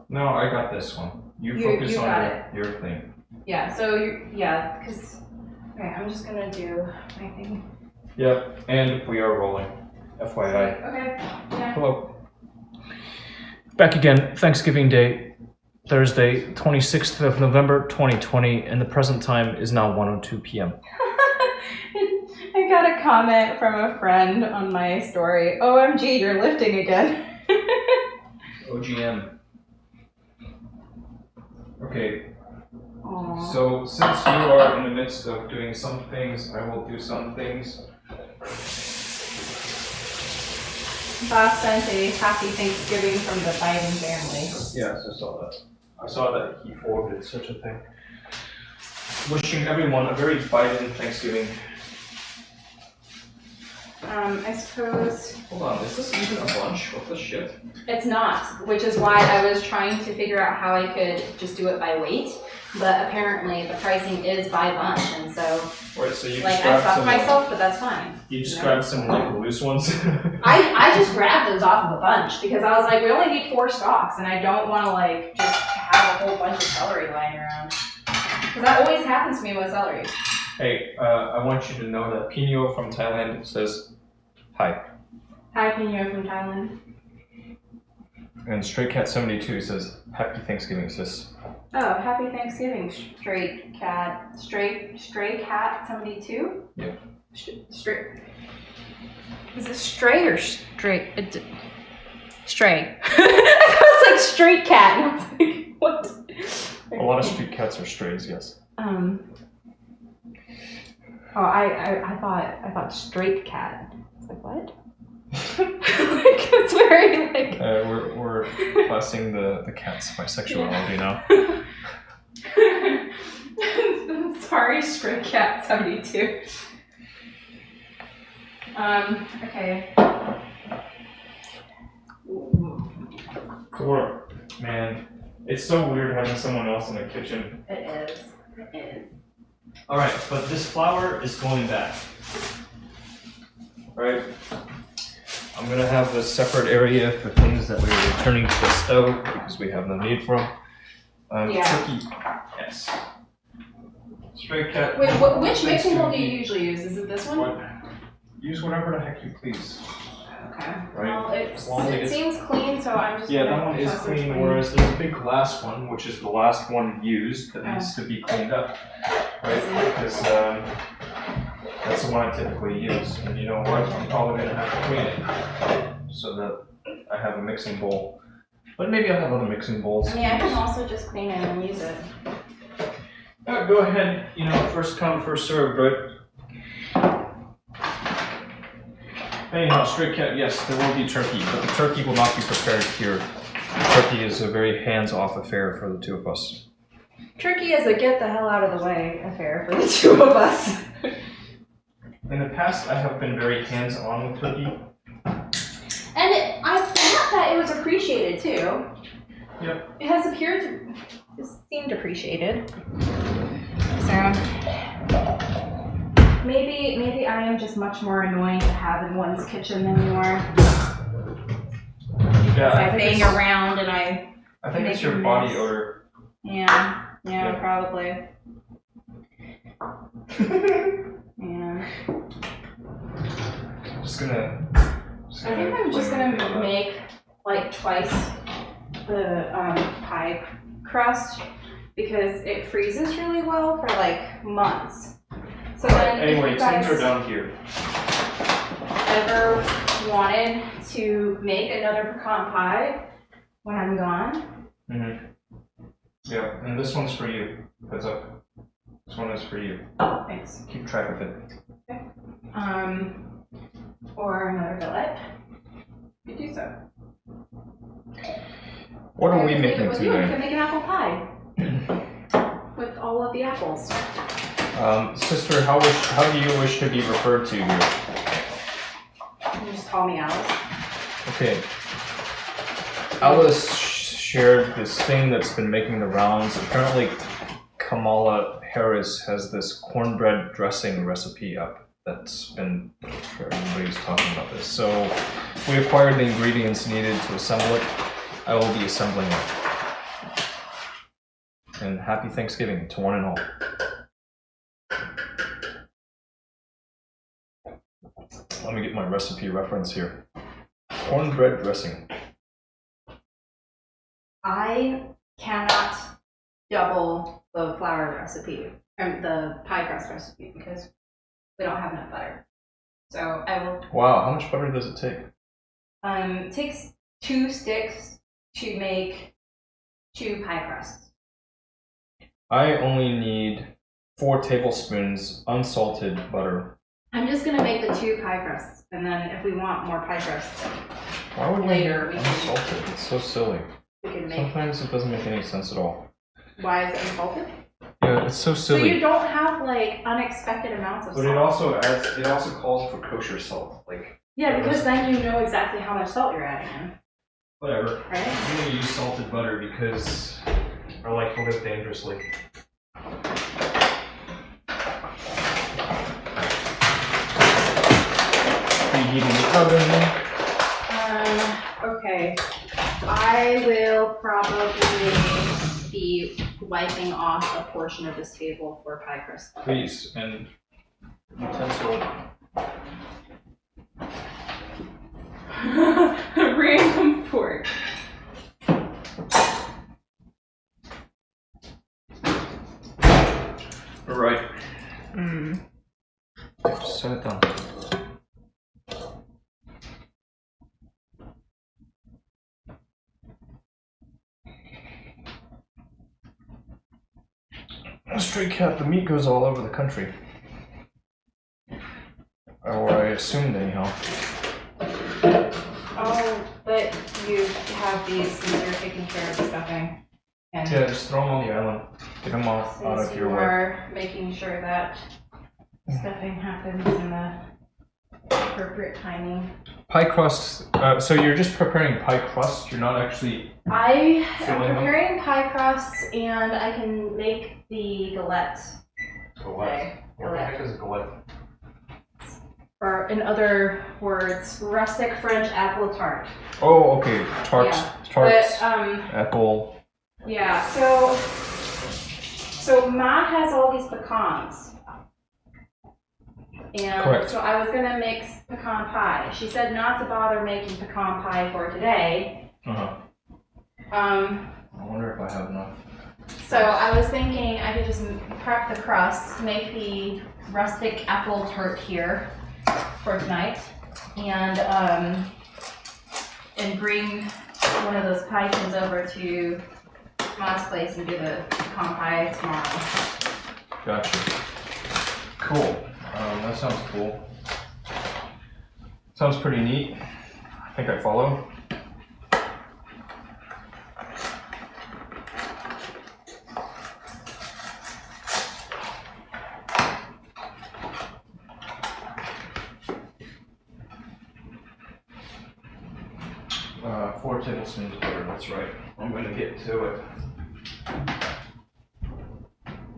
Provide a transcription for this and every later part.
No, I got this one. You focus on your thing. Yeah, so, yeah, because... Okay, I'm just gonna do my thing. Yep, and we are rolling. FYI. Okay, yeah. Hello. Back again, Thanksgiving Day, Thursday, 26th of November, 2020, and the present time is now 1:02 p.m. I got a comment from a friend on my story. OMG, you're lifting again. OGM. Okay. Aww. So, since you are in the midst of doing some things, I will do some things. Boss sent a happy Thanksgiving from the Biden family. Yes, I saw that. I saw that he forwarded such a thing. Wishing everyone a very Biden Thanksgiving. I suppose... Hold on, is this even a bunch? What the shit? It's not, which is why I was trying to figure out how I could just do it by weight. But apparently the pricing is by bunch, and so... Right, so you like, just I grabbed fucked some... myself, but that's fine. You just grabbed some, like, loose ones? I just grabbed those off of a bunch, because I was like, we only need 4 stalks, and I don't want to, like, just have a whole bunch of celery lying around. Because that always happens to me with celery. Hey, I want you to know that Pino from Thailand says hi. Hi, Pino from Thailand. And Stray Cat 72 says happy Thanksgiving, sis. Oh, happy Thanksgiving, Stray Cat 72? Yep. Straight. Is it stray or straight? Stray. I was like street cat, and I was like, what? A lot of street cats are strays, yes. Oh, I thought straight cat. I was like, what? Like, it's very like. We're classing the cat's bisexuality now. I'm sorry, stray cat 72. Okay. Cool. Man, it's so weird having someone else in the kitchen. It is. It is. Alright, but this flour is going back. Right? I'm gonna have a separate area for things that we're returning to the stove because we have no need for them. Yeah. Turkey. Yes. Stray cat. Wait, which mixing bowl do you usually use? Is it this one? What? Use whatever the heck you please. Okay. Right? Well, it seems clean, so I'm just Yeah, gonna that one is trust clean, it's whereas there's a big glass one, which is the last one used, that needs to be cleaned up. Right? Because that's the one I typically use. And you know what? I'm probably gonna have to clean it so that I have a mixing bowl. But maybe I'll have other mixing bowls. I mean, I can also just clean it and use it. Go ahead, you know, first come, first served, right? Anyhow, Stray Cat, yes, there will be turkey, but the turkey will not be prepared here. Turkey is a very hands-off affair for the two of us. Turkey is a get the hell out of the way affair for the two of us. In the past, I have been very hands-on with turkey. And I thought that it was appreciated too. Yep. It has appeared to, it seemed appreciated. So maybe I am just much more annoying to have in one's kitchen than you are. Yeah, I bang around and I think it's your body odor. Yeah, probably. Yeah. I think I'm just gonna make like twice the pie crust because it freezes really well for like months. So then anyway, if you guys things are down here. ever wanted to make another pecan pie when I'm gone. Mm-hmm. Yeah, and this one's for you. Heads up. This one is for you. Thanks. Keep track of it. Okay. Or another billet. You do so. What are we making You today? can make an apple pie with all of the apples. Sister, how do you wish to be referred to here? You just call me Alice. Okay. Alice shared this thing that's been making the rounds. Apparently, Kamala Harris has this cornbread dressing recipe up that's been, everybody's talking about this. So we acquired the ingredients needed to assemble it. I will be assembling it. And happy Thanksgiving to one and all. Let me get my recipe reference here. Cornbread dressing. I cannot double the flour recipe, or the pie crust recipe, because we don't have enough butter. So I will. Wow, how much butter does it take? It takes 2 sticks to make 2 pie crusts. I only need 4 tablespoons unsalted butter. I'm just gonna make the 2 pie crusts, and then if we want more pie crusts Why would later, we unsalted? It's so silly. We can make. Sometimes it doesn't make any sense at all. Why is it unsalted? Yeah, it's so silly. So you don't have like unexpected amounts of salt. But it also calls for kosher salt. Like yeah, because then you know exactly how much salt you're adding in. whatever. Right? I'm gonna use salted butter because I like to live dangerously. Preheating the oven. Okay. I will probably be wiping off a portion of this table for pie crust. Please, and utensil. Random fork. All right. Just set it down. Stray cat, the meat goes all over the country. Or I assumed anyhow. Oh, but you have these since you're taking care of the stuffing. And Yeah, just throw them on the island. Get them out of since your you way. are making sure that stuffing happens in the appropriate timing. Pie crust, so you're just preparing pie crust, you're not actually... I am Filling them? preparing pie crusts and I can make the galette. Galette? What the heck is a galette? Or in other words, rustic French apple tart. Oh, okay. Tarts, Yeah. tarts, But, apple. yeah, so Matt has all these pecans. And Correct. so I was gonna make pecan pie. She said not to bother making pecan pie for today. Uh-huh. Um, I wonder if I have enough. So I was thinking I could just prep the crust, make the rustic apple tart here for tonight, and bring one of those pie tins over to Matt's place and do the pecan pie tomorrow. Gotcha. Cool. That sounds cool. Sounds pretty neat. I think I follow. 4 tablespoons of butter, that's right. I'm going to get to it.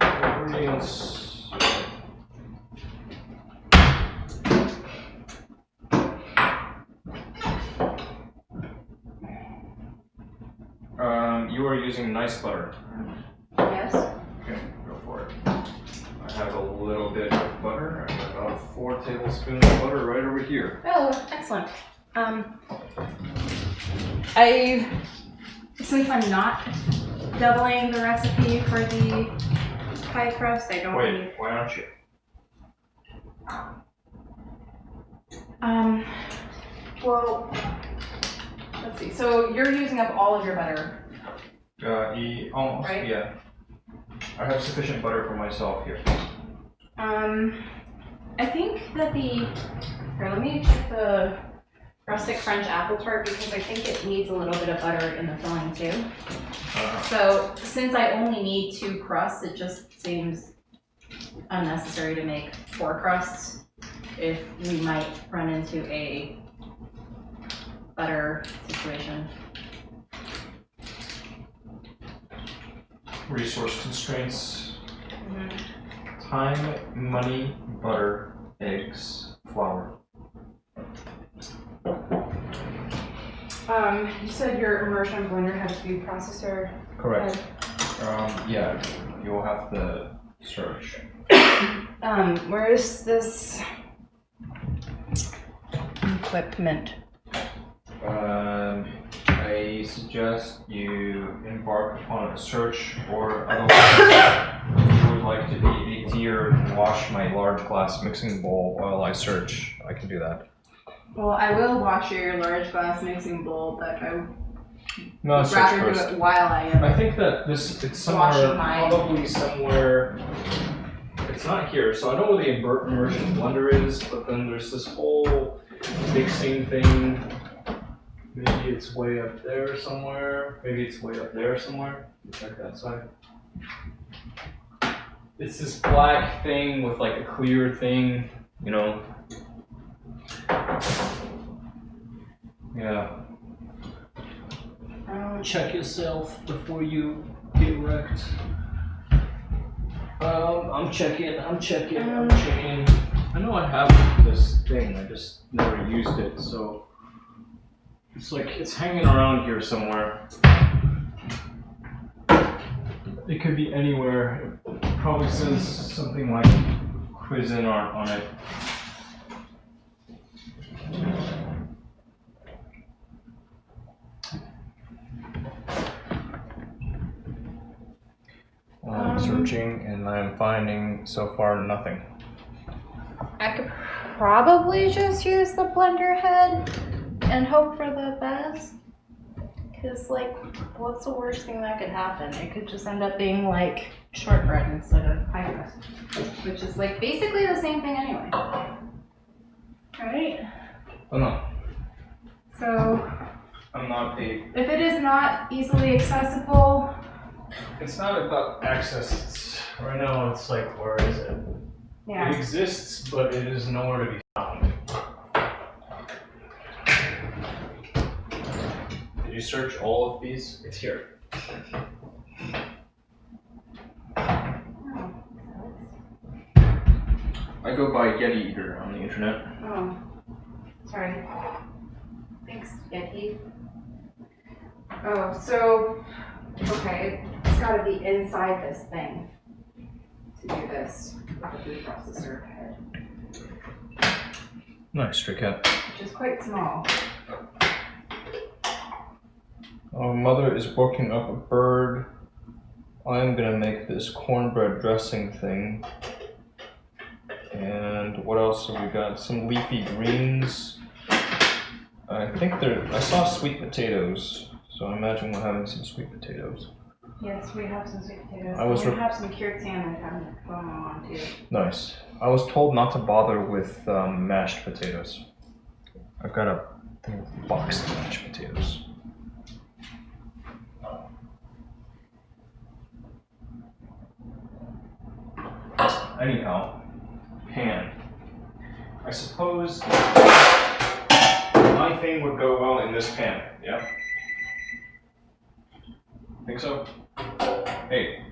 Ingredients. You are using nice butter. Yes. Okay, go for it. I have a little bit of butter. I have about 4 tablespoons of butter right over here. Oh, excellent. Since I'm not doubling the recipe for the pie crust, I don't need... Wait, why aren't you? Well, let's see. So you're using up all of your butter. Almost, right? yeah. I have sufficient butter for myself here. I think that here, let me check the rustic French apple tart because I think it needs a little bit of butter in the filling too. So since I only need 2 crusts, it just seems unnecessary to make 4 crusts if we might run into a butter situation. Resource constraints. Time, money, butter, eggs, flour. You said your immersion blender has to be processor. Correct. Yeah, you'll have to search. Where is this equipment? I suggest you embark upon a search, or otherwise, if you would like to be a deer and wash my large glass mixing bowl while I search, I can do that. Well, I will wash your large glass mixing bowl, but I would No, search rather first. do it while I am. I think that it's somewhere, probably somewhere. It's not here, so I know where the immersion blender is, but then there's this whole mixing thing. Maybe it's way up there somewhere. Maybe it's way up there somewhere. Check that side. It's this black thing with like a clear thing, you know. Yeah. Check yourself before you get wrecked. I'm checking. I know I have this thing, I just never used it, so it's like it's hanging around here somewhere. It could be anywhere. It probably says something like Cuisine on it. I'm searching and I'm finding so far nothing. I could probably just use the blender head and hope for the best. Because, like, what's the worst thing that could happen? It could just end up being like shortbread instead of pie crust, which is like basically the same thing anyway. Right? Oh no. So, I'm not paid. if it is not easily accessible, It's not about access. Right now it's like, where is it? yeah. It exists, but it is nowhere to be found. Did you search all of these? It's here. I go by Yetieater on the internet. Oh, sorry. Thanks, Yeti. Oh, so, okay, it's gotta be inside this thing to do this with the food processor head, Nice, Stray Cat. which is quite small. Our mother is working up a bird. I'm gonna make this cornbread dressing thing. And what else have we got? Some leafy greens. I think I saw sweet potatoes, so I imagine we're having some sweet potatoes. Yes, we have some sweet potatoes. We have some cured salmon going on too. Nice. I was told not to bother with mashed potatoes. I've got a thing with boxed mashed potatoes. Anyhow, pan. I suppose my thing would go well in this pan, yeah? Think so? Hey,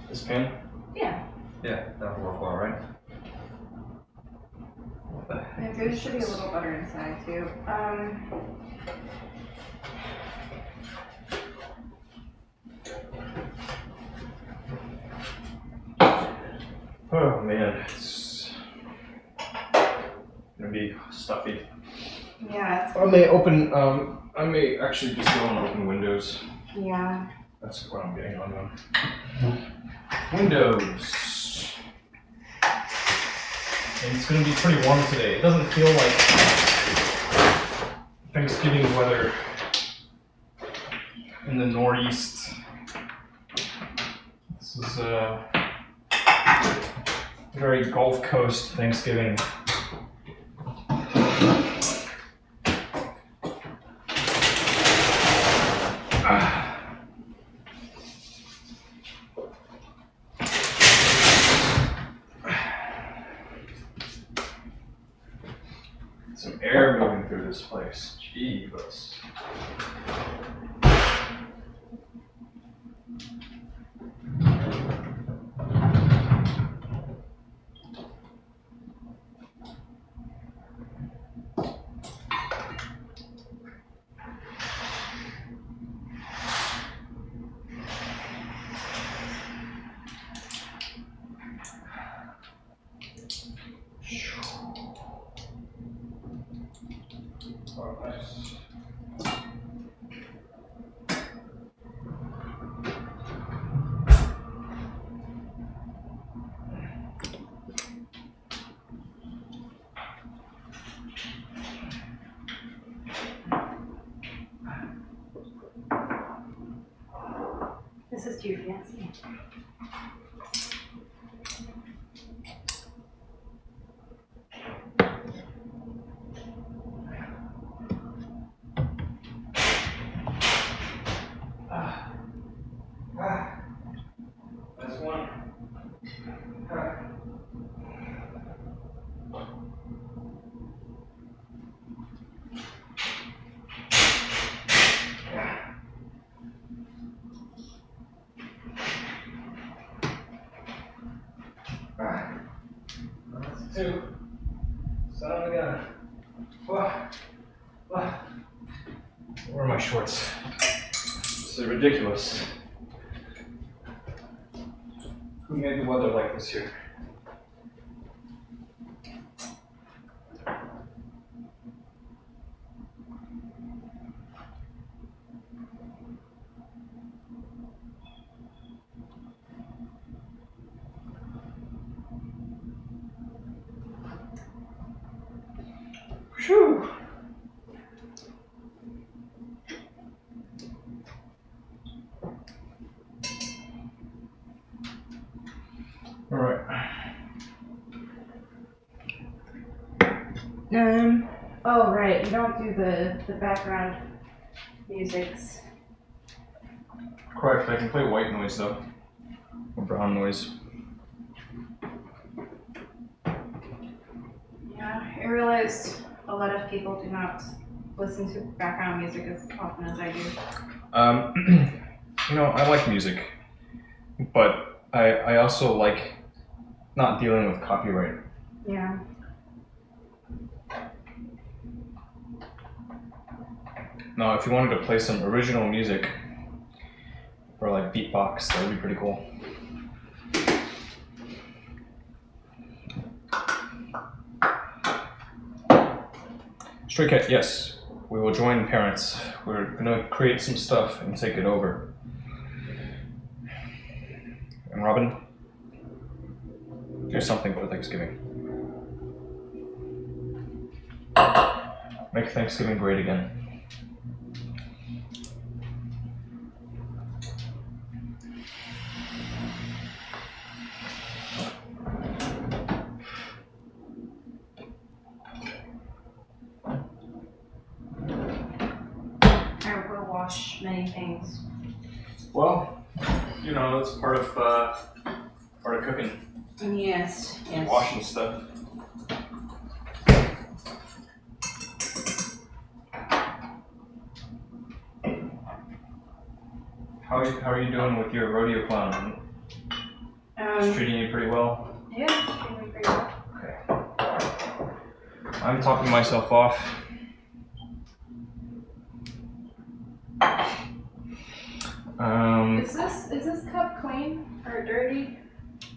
this pan? Yeah. Yeah, that'll work well, right? There should be a little butter inside too. Oh man, it's gonna be stuffy. Yeah. I may actually just go and open Windows. Yeah. That's what I'm getting on now. Windows. And it's gonna be pretty warm today. It doesn't feel like Thanksgiving weather in the Northeast. This is very Gulf Coast Thanksgiving. Some air moving through this place. Jeebus. This is too fancy. That's one. That's two. Son of a gun. Where are my shorts? This is ridiculous. Who made the weather like this here? Whew. All right. Oh right, you don't do the background musics. Correct, I can play white noise though. Or brown noise. Yeah, I realized a lot of people do not listen to background music as often as I do. You know, I like music, but I also like not dealing with copyright. Yeah. Now, if you wanted to play some original music, or like beatbox, that would be pretty cool. Stray Cat, yes, we will join parents. We're gonna create some stuff and take it over. And Robin, do something for Thanksgiving. Make Thanksgiving great again. I will wash many things. Well, you know, that's part of cooking. Yes, yes. Washing stuff. How are you doing with your rodeo clown? It's treating you pretty well? Yeah, it's treating me pretty well. Okay. I'm talking myself off. Is this cup clean or dirty?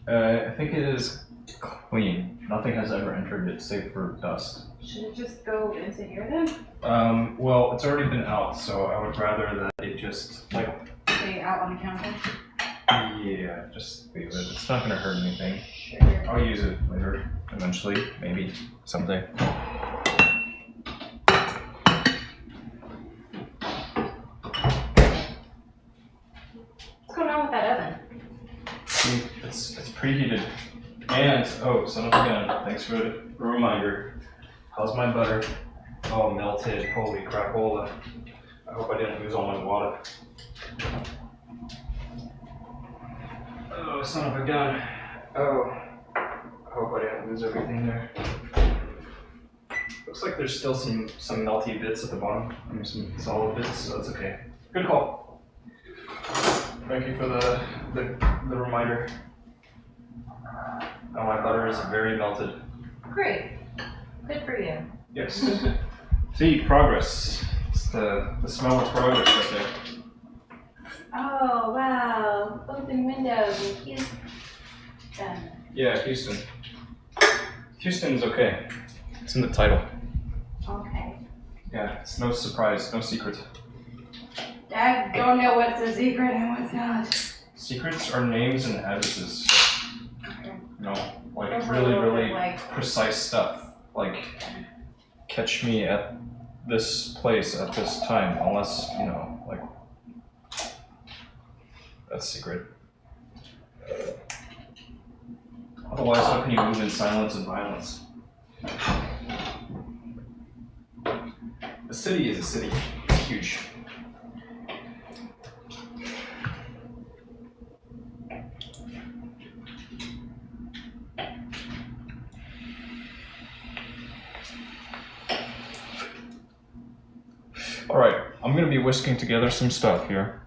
I think it is clean. Nothing has ever entered it save for dust. Should it just go into here then? Well, it's already been out, so I would rather that it just, like... Stay out on the counter? Yeah, just leave it. It's not gonna hurt anything. Sure. I'll use it later, eventually, maybe, someday. What's going on with that oven? It's preheated. And, oh, son of a gun, thanks for the reminder. How's my butter? Oh, melted, holy crapola. I hope I didn't lose all my water. Oh, son of a gun. Oh, I hope I didn't lose everything there. Looks like there's still some melty bits at the bottom. I mean, some solid bits, so that's okay. Good call. Thank you for the reminder. Oh, my butter is very melted. Great. Good for you. Yes. See, progress. It's the smell of progress right there. Oh, wow. Open windows in Houston. Yeah, Houston. Houston's okay. It's in the title. Okay. Yeah, it's no surprise, no secret. I don't know what's a secret and what's not. Secrets are names and addresses. Okay. You know, like Those are a really, little really bit like- precise stuff. Like, catch me at this place at this time, unless, you know, like, That's secret. Otherwise, how can you move in silence and violence? A city is a city. It's huge. Alright, I'm gonna be whisking together some stuff here.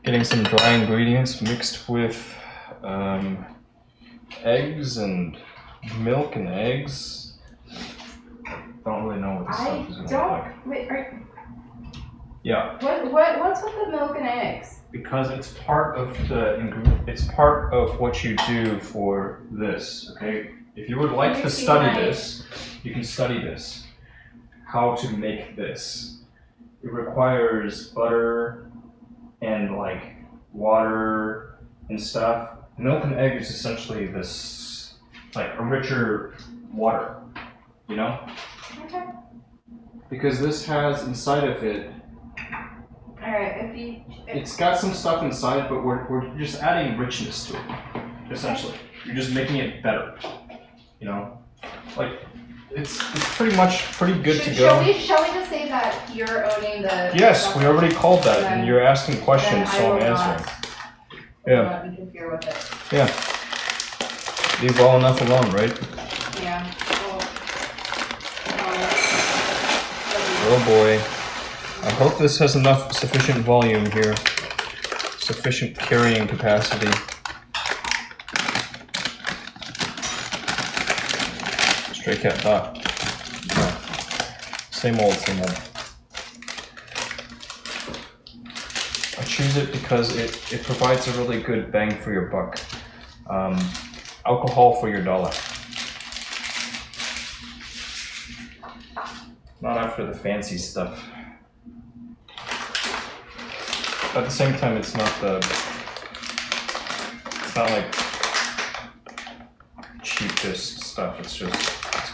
Getting some dry ingredients mixed with eggs and milk and eggs. Don't really know what this stuff is gonna look like. Wait, Yeah. What's with the milk and eggs? Because it's part of what you do for this, okay? If you would like to study this, you can study this. How to make this. It requires butter and like water and stuff. Milk and egg is essentially this, like a richer water, you know? Okay. Because this has inside of it, Alright, it's got some stuff inside, but we're just adding richness to it, essentially. You're just making it better, you know? Like, it's pretty good to go. Shall we just say that you're owning the... Yes, we already called that, and you're asking questions, so I'm answering. Yeah. Not interfere with it. Yeah. Leave well enough alone, right? Yeah. Oh boy. I hope this has sufficient volume here. Sufficient carrying capacity. Stray cat thought. No. Same old, same old. I choose it because it provides a really good bang for your buck. Alcohol for your dollar. Not after the fancy stuff. At the same time, it's not like cheapest stuff. It's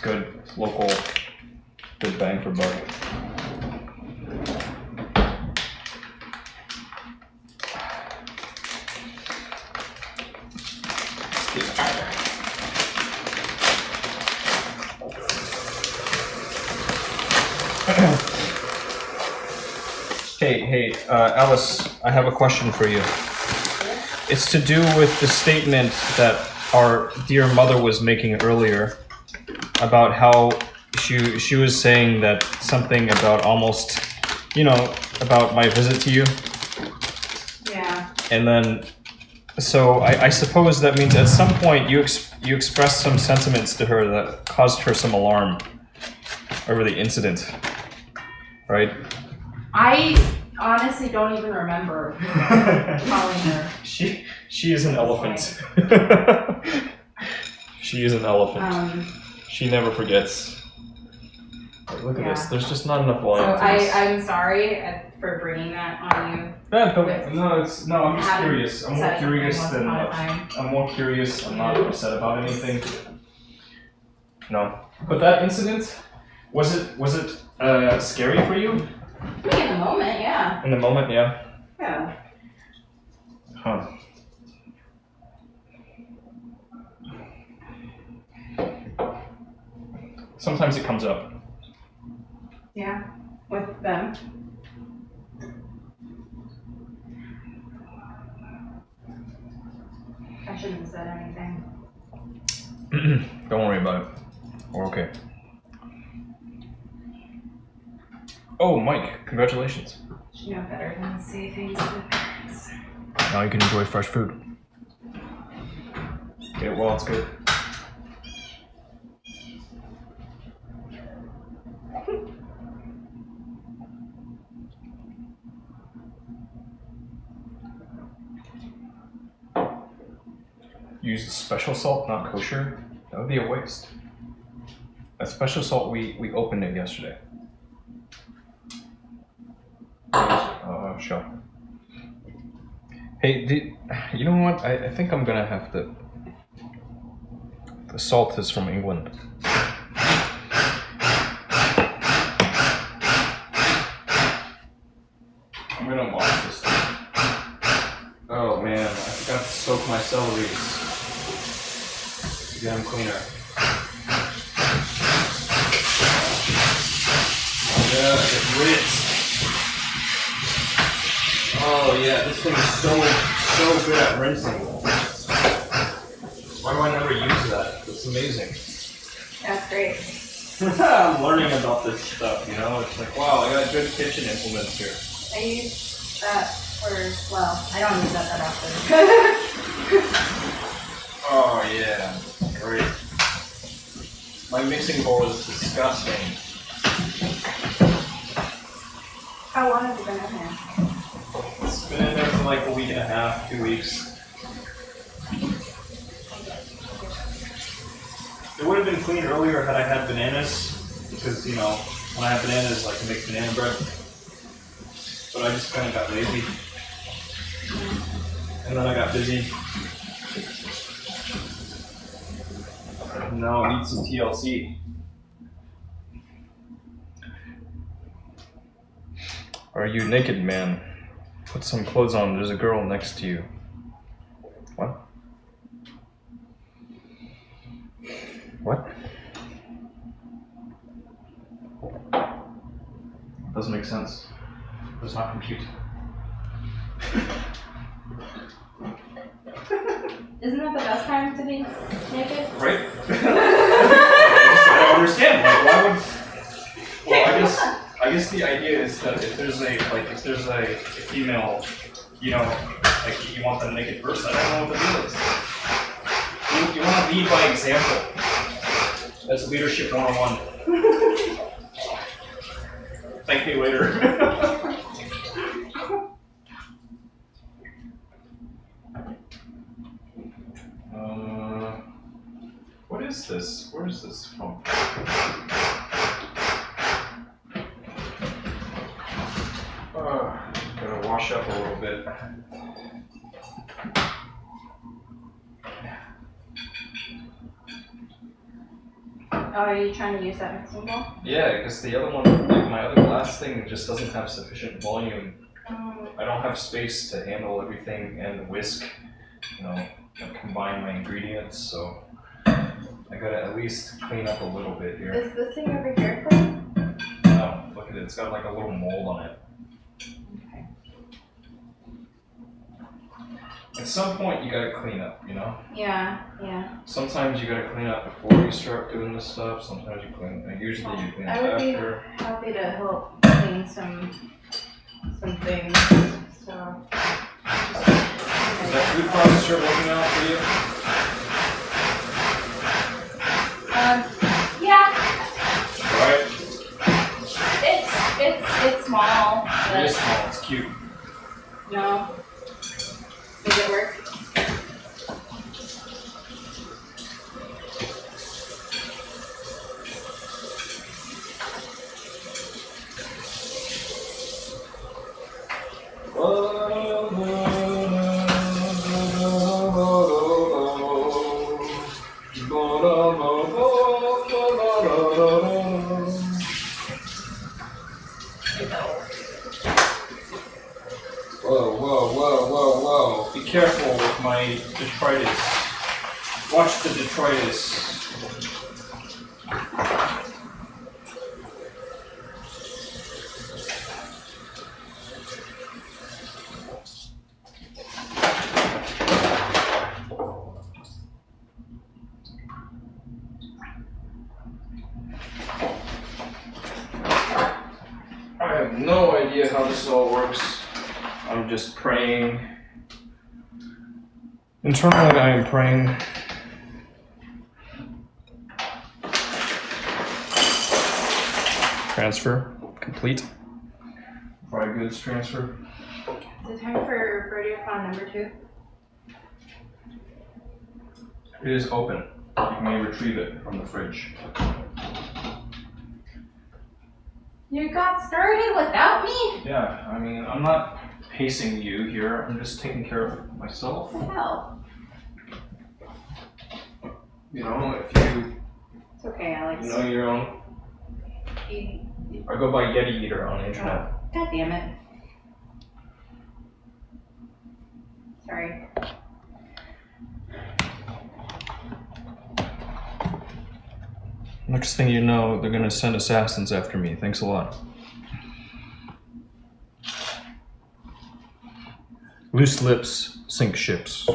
good local, good bang for buck. Hey, Alice, I have a question for you. It's to do with the statement that our dear mother was making earlier about how she was saying that something about almost, about my visit to you. Yeah. And then, so I suppose that means at some point you expressed some sentiments to her that caused her some alarm over the incident, right? I honestly don't even remember calling her. She is an elephant. She is an elephant. She never forgets. Look at this. There's just not enough volume. So I'm sorry for bringing that on you. No, I'm just curious. I'm more curious. I'm not upset about anything. No. But that incident, was it scary for you? I mean, in the moment, yeah. In the moment, yeah. Yeah. Huh. Sometimes it comes up. Yeah, with them. I shouldn't have said anything. Don't worry about it. We're okay. Oh, Mike, congratulations. Should know better than to say things to parents. Now you can enjoy fresh food. Get it while it's good. Use special salt, not kosher. That would be a waste. That special salt, we opened it yesterday. Shell. Hey, you know what? I think I'm gonna have to. The salt is from England. I'm gonna wash this thing. Oh man, I forgot to soak my celeries to get them cleaner. Yeah, get rinsed. Oh yeah, this thing is so good at rinsing. Why do I never use that? It's amazing. That's great. I'm learning about this stuff, you know? It's like, wow, I got good kitchen implements here. I use that for, well, I don't use that often. Oh yeah, great. My mixing bowl is disgusting. How long has it been in here? It's been in there for like a week and a half, 2 weeks. It would have been clean earlier had I had bananas, because, you know, when I have bananas, I can make banana bread. But I just kind of got lazy. And then I got busy. Now I need some TLC. Are you naked, man? Put some clothes on, there's a girl next to you. What? What? Doesn't make sense. Does not compute. Isn't that the best time to be naked? Right? I don't understand. Like, why would? Well, I guess the idea is that if there's a female, you know, like you want them naked first. I don't know what the deal is. You want to lead by example. That's leadership 101. Thank me later. What is this? Where is this from? Gotta wash up a little bit. Oh, are you trying to use that mixing bowl? Yeah, because the other one, like my other glass thing, just doesn't have sufficient volume. I don't have space to handle everything and whisk, you know, and combine my ingredients, so I gotta at least clean up a little bit here. Is this thing over here clean? No, look at it, it's got like a little mold on it. Okay. At some point you gotta clean up, you know? Yeah. Sometimes you gotta clean up before you start doing this stuff, sometimes you clean, usually you clean up after. I would be happy to help clean some things, so. Is that food processor working out for you? Yeah. Right? It's small. It is small, it's cute. No. Does it work? Whoa. Be careful with my detritus. Watch the detritus. I have no idea how this all works. I'm just praying. Internally, I am praying. Transfer complete. Dry goods transfer. Is it time for Birdiophone number 2? It is open. You may retrieve it from the fridge. You got started without me? Yeah, I mean, I'm not pacing you here. I'm just taking care of myself. What the hell? You know, if you It's okay, Alex. know your own. I go by yetieater on the internet. God damn it. Sorry. Next thing you know, they're gonna send assassins after me. Thanks a lot. Loose lips sink ships.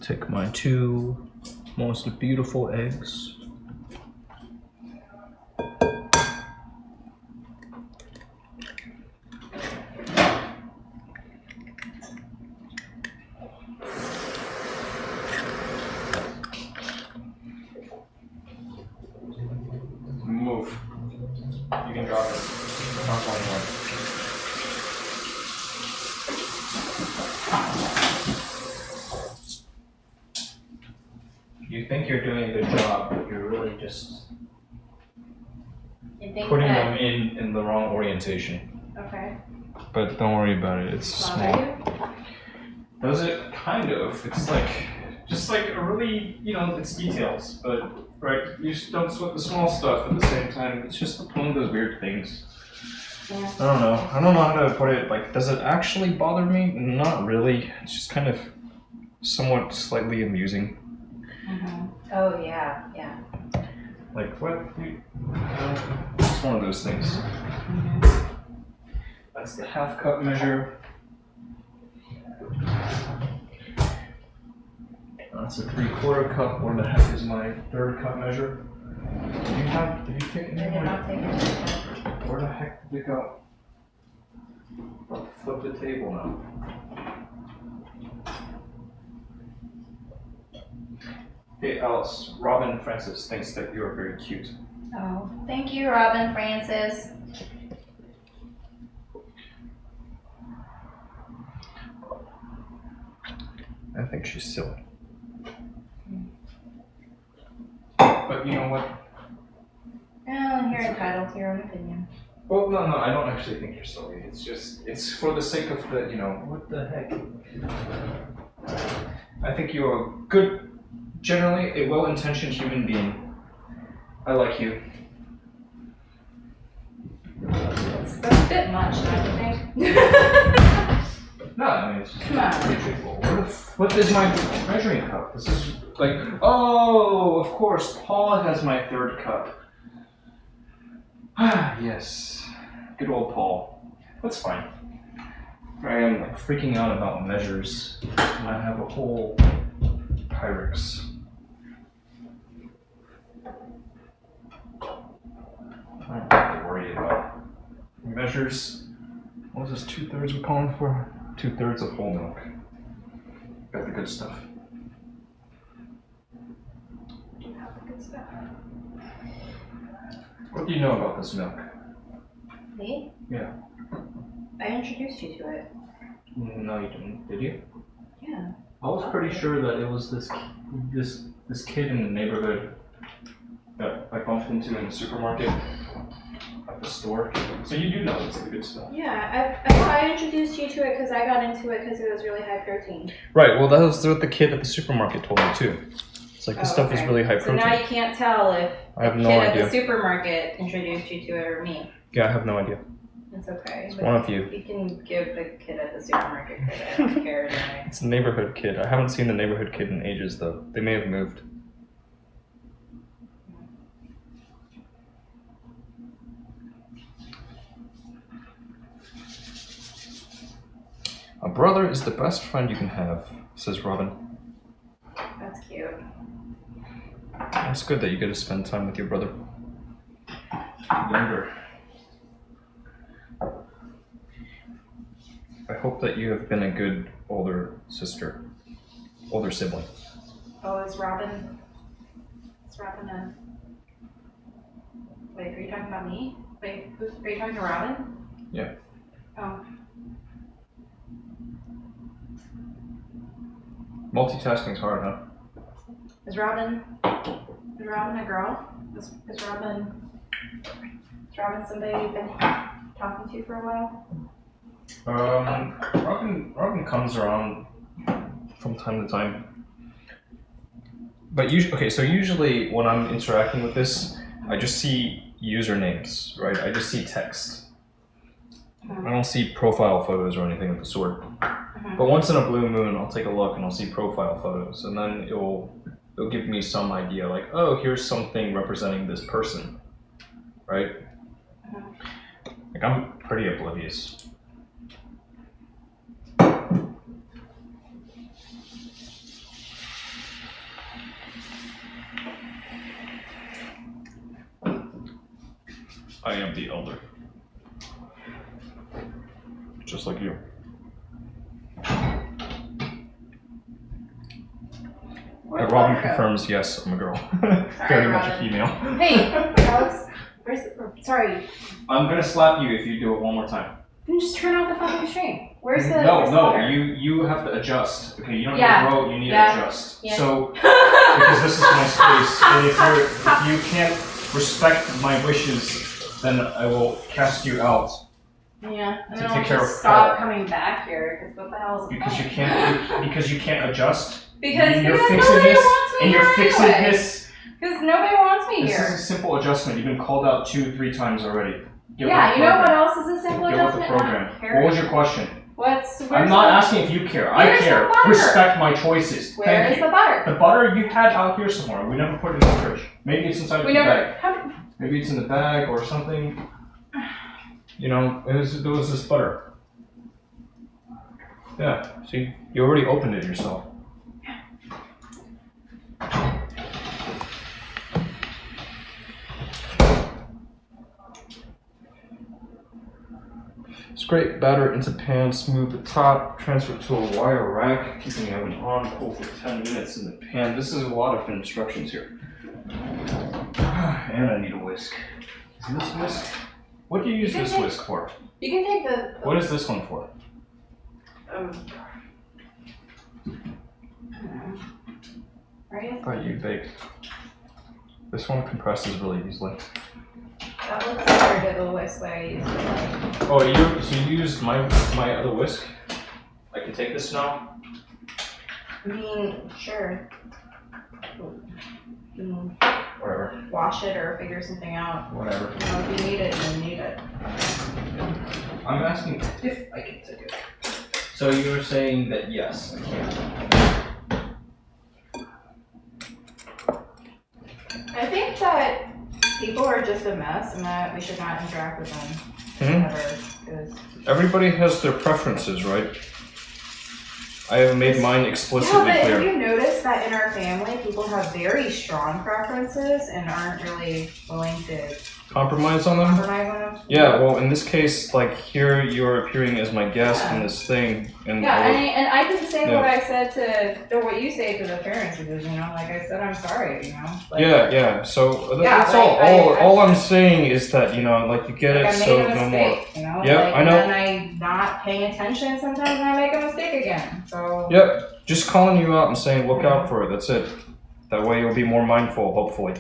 Take my 2 most beautiful eggs. Move. You can drop it. Not going anywhere. You think you're doing a good job, but you're really just putting them in the wrong orientation. Okay. But don't worry about it, it's small. Does it? Kind of. It's like, just like a really, you know, it's details, but, right, you just don't sweat the small stuff at the same time. It's just one of those weird things. Yeah. I don't know. I don't know how to put it. Like, does it actually bother me? Not really. It's just kind of somewhat slightly amusing. Mm-hmm. Oh, yeah, yeah. Like, what? It's one of those things. Mm-hmm. That's the half cup measure. That's a 3/4 cup. Where the heck is my 3rd cup measure? Did you take it? I did not take it. Where the heck did it go? I'll flip the table now. Hey Alice, Robin Francis thinks that you are very cute. Oh, thank you, Robin Francis. I think she's silly. But you know what? Well, you're entitled to your own opinion. Well, no, I don't actually think you're silly. It's just, it's for the sake of the, you know, what the heck? I think you're a good, generally a well-intentioned human being. I like you. That's a bit much, don't you think? No, I mean, it's just Come on. pretty straightforward. What is my measuring cup? This is like, oh, of course, Paul has my 3rd cup. Ah, yes. Good old Paul. That's fine. I am like freaking out about measures. And I have a whole Pyrex. I don't have to worry about measures. What was this 2/3 we're calling for? 2/3 of whole milk. Got the good stuff. You have the good stuff. What do you know about this milk? Me? Yeah. I introduced you to it. No, you didn't. Did you? Yeah. I was pretty sure that it was this kid in the neighborhood that I bumped into in the supermarket at the store. So you do know it's the good stuff. Yeah, I thought I introduced you to it because I got into it because it was really high protein. Right. Well, that was what the kid at the supermarket told me too. It's like this stuff is really high protein. So now you can't tell if I have the no kid idea. at the supermarket introduced you to it or me. Yeah, I have no idea. It's okay. It's one of you. You can give the kid at the supermarket credit. I don't care anyway. It's a neighborhood kid. I haven't seen the neighborhood kid in ages though. They may have moved. A brother is the best friend you can have, says Robin. That's cute. It's good that you get to spend time with your brother. Younger. I hope that you have been a good older sibling. Oh, is Robin a... Wait, are you talking about me? Wait, are you talking to Robin? Yeah. Oh. Multitasking's hard, huh? Is Robin a girl? Is Robin somebody you've been talking to for a while? Robin comes around from time to time. But usually when I'm interacting with this, I just see usernames, right? I just see text. I don't see profile photos or anything of the sort. But once in a blue moon, I'll take a look and I'll see profile photos, and then it'll give me some idea, like, oh, here's something representing this person, right? Like, I'm pretty oblivious. I am the elder. Just like you. Robin confirms, yes, I'm a girl. Very much a female. Hey, Alex. Sorry. I'm gonna slap you if you do it one more time. Then just turn off the fucking stream. Where's the you have to adjust. Okay, you don't need to roll, you need to adjust. Yeah. So, because this is my space, and if you can't respect my wishes, then I will cast you out. Yeah, and to then take I'll care just of stop Paul. coming back here, because what the hell is the Because point? you can't adjust. Because you're nobody fixing this, wants me and you're here fixing anyway. this. Because nobody wants me This here. is a simple adjustment. You've been called out 2-3 times already. Get Yeah, with you the know what program. else is a simple Get with the adjustment? program. I don't care. What was your question? I'm not asking if you care. I Where's care. the butter? Respect my choices. Where Thank is you. the butter? The butter you had out here somewhere. We never put it in the fridge. Maybe it's inside the bag. Maybe it's in the bag or something. You know, there was this butter. Yeah, see, you already opened it yourself. Scrape batter into pan, smooth the top, transfer to a wire rack, keeping the oven on, cool for 10 minutes in the pan. This is a lot of instructions here. And I need a whisk. Is this whisk? What do you use this whisk for? You can take the What is this one for? Right? I thought you baked. This one compresses really easily. That looks similar to the whisk that I used for like. Oh, so you used my other whisk? I can take this now? I mean, sure. Whatever. Wash it or figure something out. Whatever. You know, if you need it, you need it. I'm asking if I can take it. So you're saying that yes, I can. I think that people are just a mess and that we should not interact with them ever. Because Everybody has their preferences, right? I have made mine explicitly but clear. have you noticed that in our family, people have very strong preferences and aren't really willing to Compromise on them? compromise on them? Yeah, well, in this case, like, here you're appearing as my guest in this thing, and Yeah, and I can say what I said to, or what you say to the parents, because, you know, like I said, I'm sorry, you know? Like, yeah, so that's like, all I'm saying is that, you know, like, you get like it, I made so a no mistake, more. you know? Yep, like, I know. And then I'm not paying attention sometimes and I make a mistake again, so. Yep, just calling you out and saying, look out for it, that's it. That way you'll be more mindful, hopefully.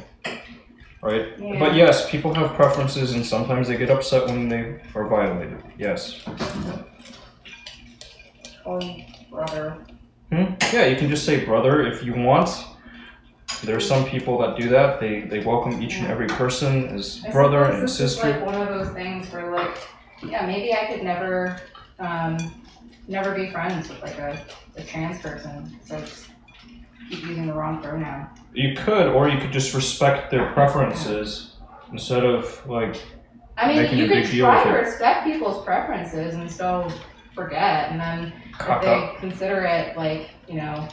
Right? Yeah. But yes, people have preferences and sometimes they get upset when they are violated. Yes. Oh, brother. Yeah, you can just say brother if you want. There are some people that do that. They welcome each and every person as brother and this sister. is like one of those things where, like, yeah, maybe I could never be friends with like a trans person. So just keep using the wrong pronoun. You could, or you could just respect their preferences instead of like. I mean, making you a could big deal try with to it. respect people's preferences and still forget, and then Cock if they up. consider it like, you know,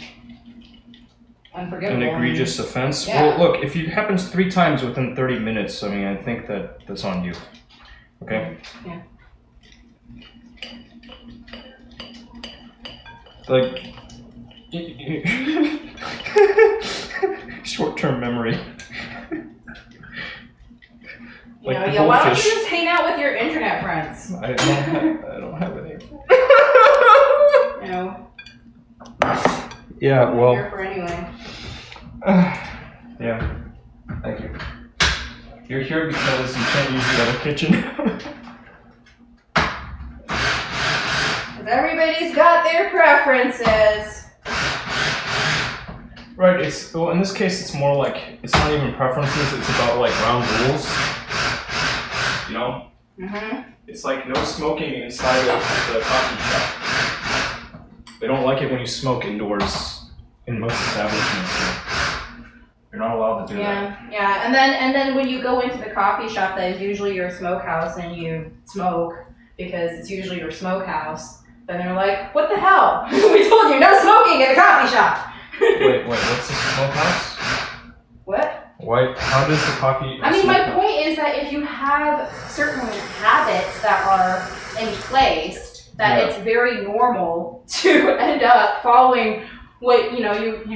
unforgivable. An egregious offense. Yeah. Well, look, if it happens 3 times within 30 minutes, I mean, I think that's on you. Okay. Yeah. Like. Short-term memory. You Like know, the yeah, why don't you goldfish. just hang out with your internet friends? I don't have any. You know, Yeah, I'm well. here for anyway. Yeah. Thank you. You're here because you can't use the other kitchen. Because everybody's got their preferences. Right, well, in this case, it's more like, it's not even preferences, it's about like ground rules. You know? Mm-hmm. It's like no smoking inside of the coffee shop. They don't like it when you smoke indoors in most establishments. You're not allowed to do that. Yeah, and then when you go into the coffee shop that is usually your smokehouse and you smoke because it's usually your smokehouse, then they're like, what the hell? We told you no smoking at the coffee shop. Wait, what's the smokehouse? What? Why? How does the coffee? I mean, my point is that if you have certain habits that are in place, that it's very normal to end up following what you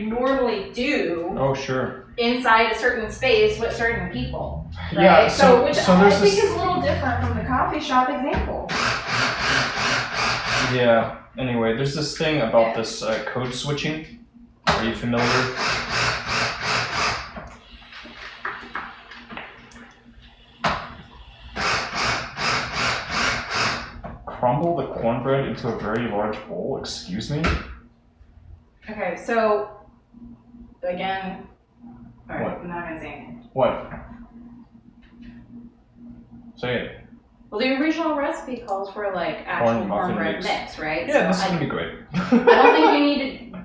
normally do. Oh, sure. Inside a certain space with certain people. Right? Yeah. So which I there's think is a little different from the coffee shop example. Yeah. Anyway, there's this thing about this code switching. Are you familiar? Crumble the cornbread into a very large bowl, excuse me? Okay, so, again, alright, What? I'm not gonna say anything. What? Say it. Well, the original recipe calls for, like, actual cornbread mix, right? Yeah, so this is gonna be great. I don't think you need to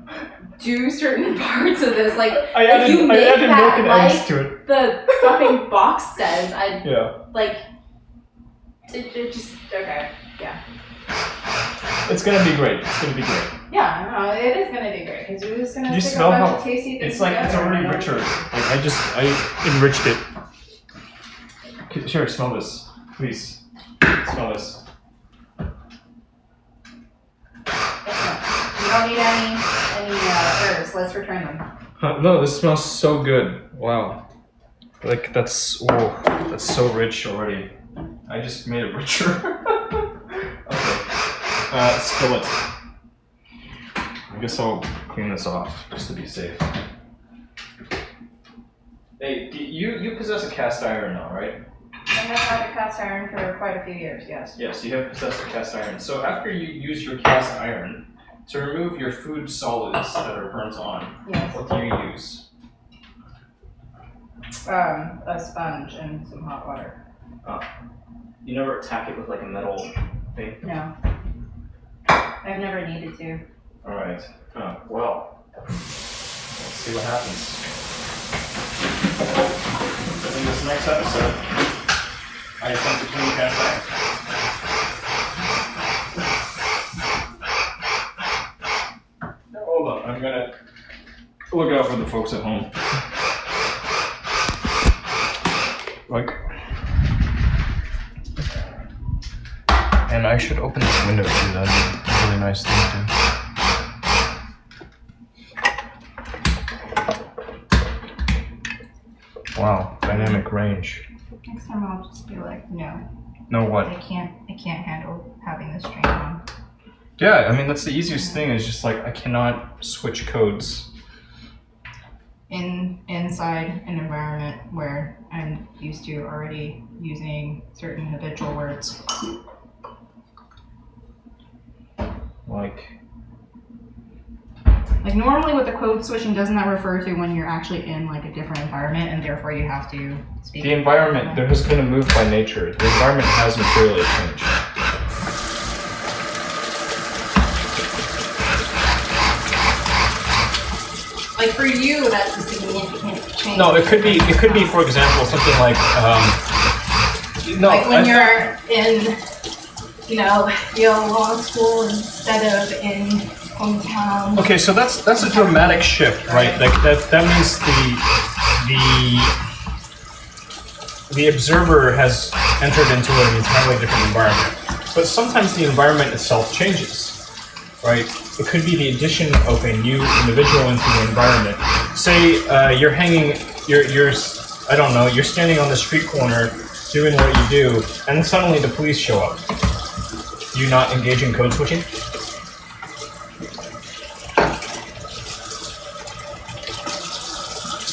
do certain parts of this. Like, I added milk and eggs to it. The stuffing box says, like, it just, okay, yeah. It's gonna be great. It's gonna be great. Yeah, no, it is gonna be great because we're just gonna You stick smell a bunch how of tasty things it's like it's together, already richer. Like I enriched it. Sure, smell this, please. Smell this. You don't need any herbs. Let's return them. No, this smells so good. Wow. Like that's so rich already. I just made it richer. Okay. Spill it. I guess I'll clean this off just to be safe. Hey, you possess a cast iron now, right? I have had a cast iron for quite a few years, yes. Yes, you have possessed a cast iron. So after you use your cast iron to remove your food solids that are burnt on, what do you use? A sponge and some hot water. Oh. You never attack it with like a metal thing? No. I've never needed to. Alright. Oh, well. Let's see what happens. In this next episode, I attempt to clean cast iron. Hold on, I'm gonna look out for the folks at home. Like, and I should open this window too, that'd be a really nice thing to do. Wow, dynamic range. Next time I'll just be like, no. No what? I can't handle having this drain on. Yeah, I mean that's the easiest thing is just like I cannot switch codes. Inside an environment where I'm used to already using certain habitual words. Like normally with the code switching, doesn't that refer to when you're actually in like a different environment and therefore you have to speak? The environment, there has been a move by nature. The environment has materially changed. Like for you, that's a significant change. No, it could be, for example, something like, no. Like when you're in, Yale Law School instead of in hometown. Okay, so that's a dramatic shift, right? Like that means the observer has entered into an entirely different environment. But sometimes the environment itself changes, right? It could be the addition of a new individual into the environment. Say you're I don't know, you're standing on the street corner doing what you do, and then suddenly the police show up. Do you not engage in code switching?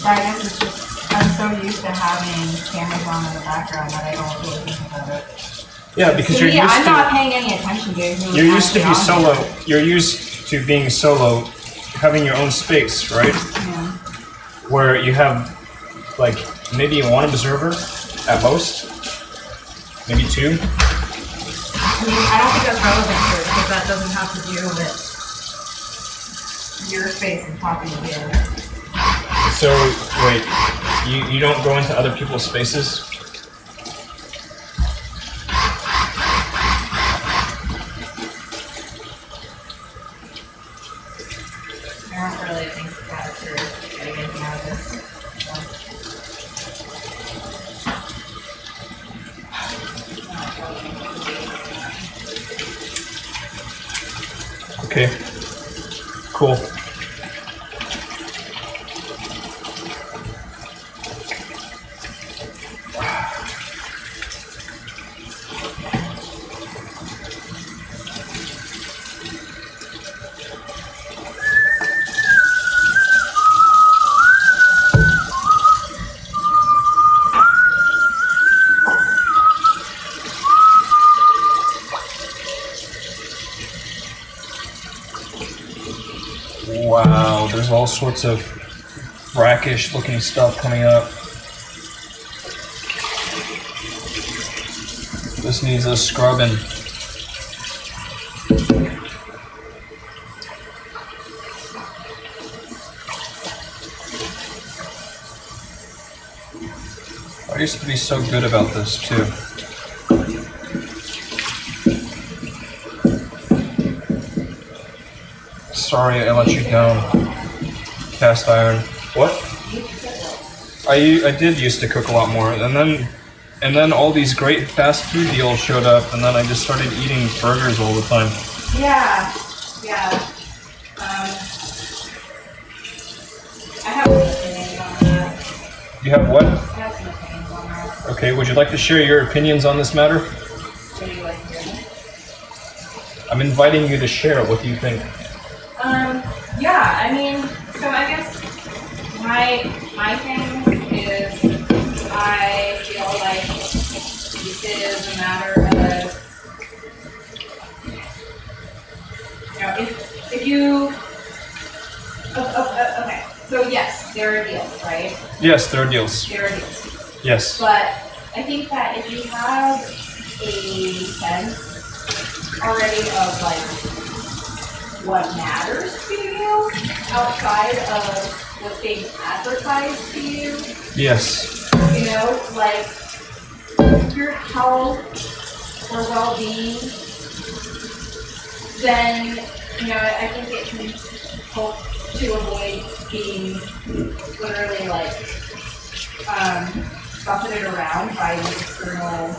I guess it's just, I'm so used to having cameras on in the background that I don't really think about it. Yeah, because I'm not paying any attention to who you're used to be actually solo. You're used to being solo, having your own space, right? Yeah. where you have like maybe one observer at most, maybe two. I mean, I don't think that's relevant here because that doesn't have to do with your space and talking to the other. So wait, you don't go into other people's spaces? I don't really think that you're getting anything out of this. Okay, cool. Wow, there's all sorts of brackish looking stuff coming up. This needs a scrubbing. I used to be so good about this too. Sorry I let you down, cast iron. What? I did used to cook a lot more, and then all these great fast food deals showed up, and then I just started eating burgers all the time. Yeah. I have some opinions on that. You have what? I have some opinions on that. Okay, would you like to share your opinions on this matter? What do you like to hear? I'm inviting you to share. What do you think? Yeah, I mean, so I guess my thing is I feel like it is a matter of, if you, okay, so yes, there are deals, right? Yes, there are deals. There are deals. Yes. But I think that if you have a sense already of like what matters to you outside of what's being advertised to you. Yes. You know, like your health or well-being, then, you know, I think it can help to avoid being literally like buffeted around by these external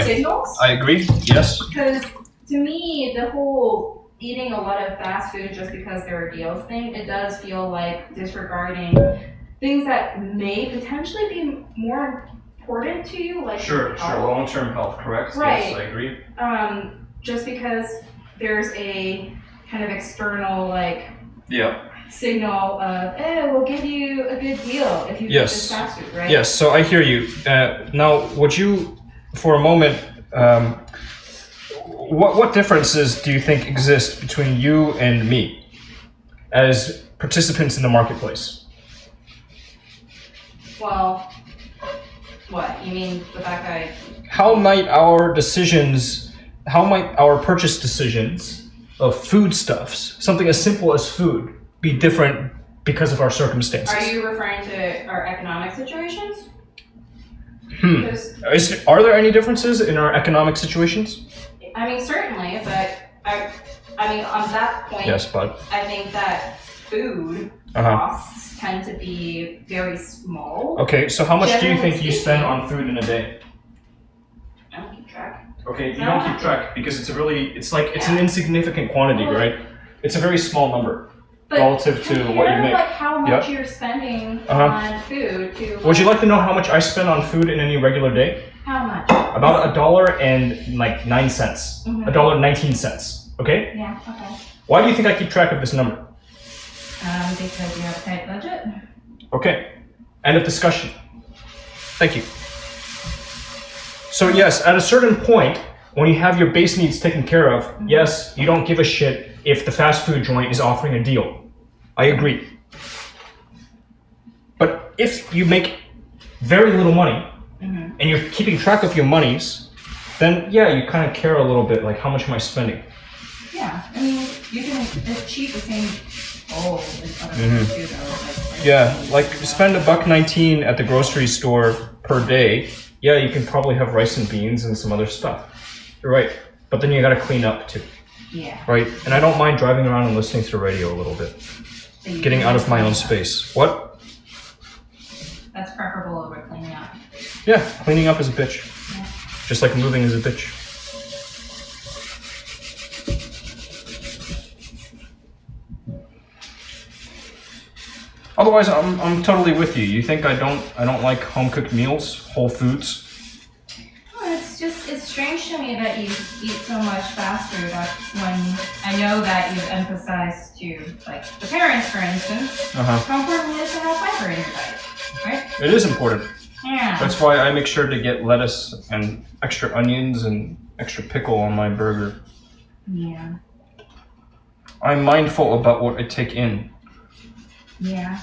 signals. I agree. Yes. Because to me, the whole eating a lot of fast food just because there are deals thing, it does feel like disregarding things that may potentially be more important to you, like Sure. Long-term health, correct? Right. Yes, I agree. Just because there's a kind of external like signal of, we'll give you a good deal if you get this fast food, right? Yes. So I hear you. Now, would you, for a moment, what differences do you think exist between you and me as participants in the marketplace? Well, what? You mean the fact that How might our purchase decisions of foodstuffs, something as simple as food, be different because of our circumstances? Are you referring to our economic situations? Are there any differences in our economic situations? I mean, certainly, but I mean, on that point, Yes, bud. I think that food costs tend to be very small. Okay, so how much do you think you Generally spend on food in a day? I don't keep track. Okay, you don't keep track because it's an insignificant quantity, right? It's a very small number But relative to what you make. Like how much you're spending on food to. Would you like to know how much I spend on food in any regular day? How much? About $1.09. $1.19. Okay? Yeah. Okay. Why do you think I keep track of this number? Because you have a tight budget. Okay. End of discussion. Thank you. So yes, at a certain point, when you have your base needs taken care of, yes, you don't give a shit if the fast food joint is offering a deal. I agree. But if you make very little money and you're keeping track of your monies, then yeah, you kind of care a little bit, like how much am I spending? Yeah, I mean, you can achieve the same goal as other people too, though. Yeah, like spend $1.19 at the grocery store per day. Yeah, you can probably have rice and beans and some other stuff. You're right, but then you gotta clean up too. Yeah. Right, and I don't mind driving around and listening to the radio a little bit. So Getting out of my own space. What? That's preferable over cleaning up. Yeah, cleaning up is a bitch. Yeah. Just like moving is a bitch. Otherwise, I'm totally with you. You think I don't like home cooked meals, whole foods? Well, it's strange to me that you eat so much fast food when I know that you've emphasized to like the parents, for instance, how important it is to have fiber in your diet, right? It is important. Yeah. That's why I make sure to get lettuce and extra onions and extra pickle on my burger. Yeah. I'm mindful about what I take in. Yeah.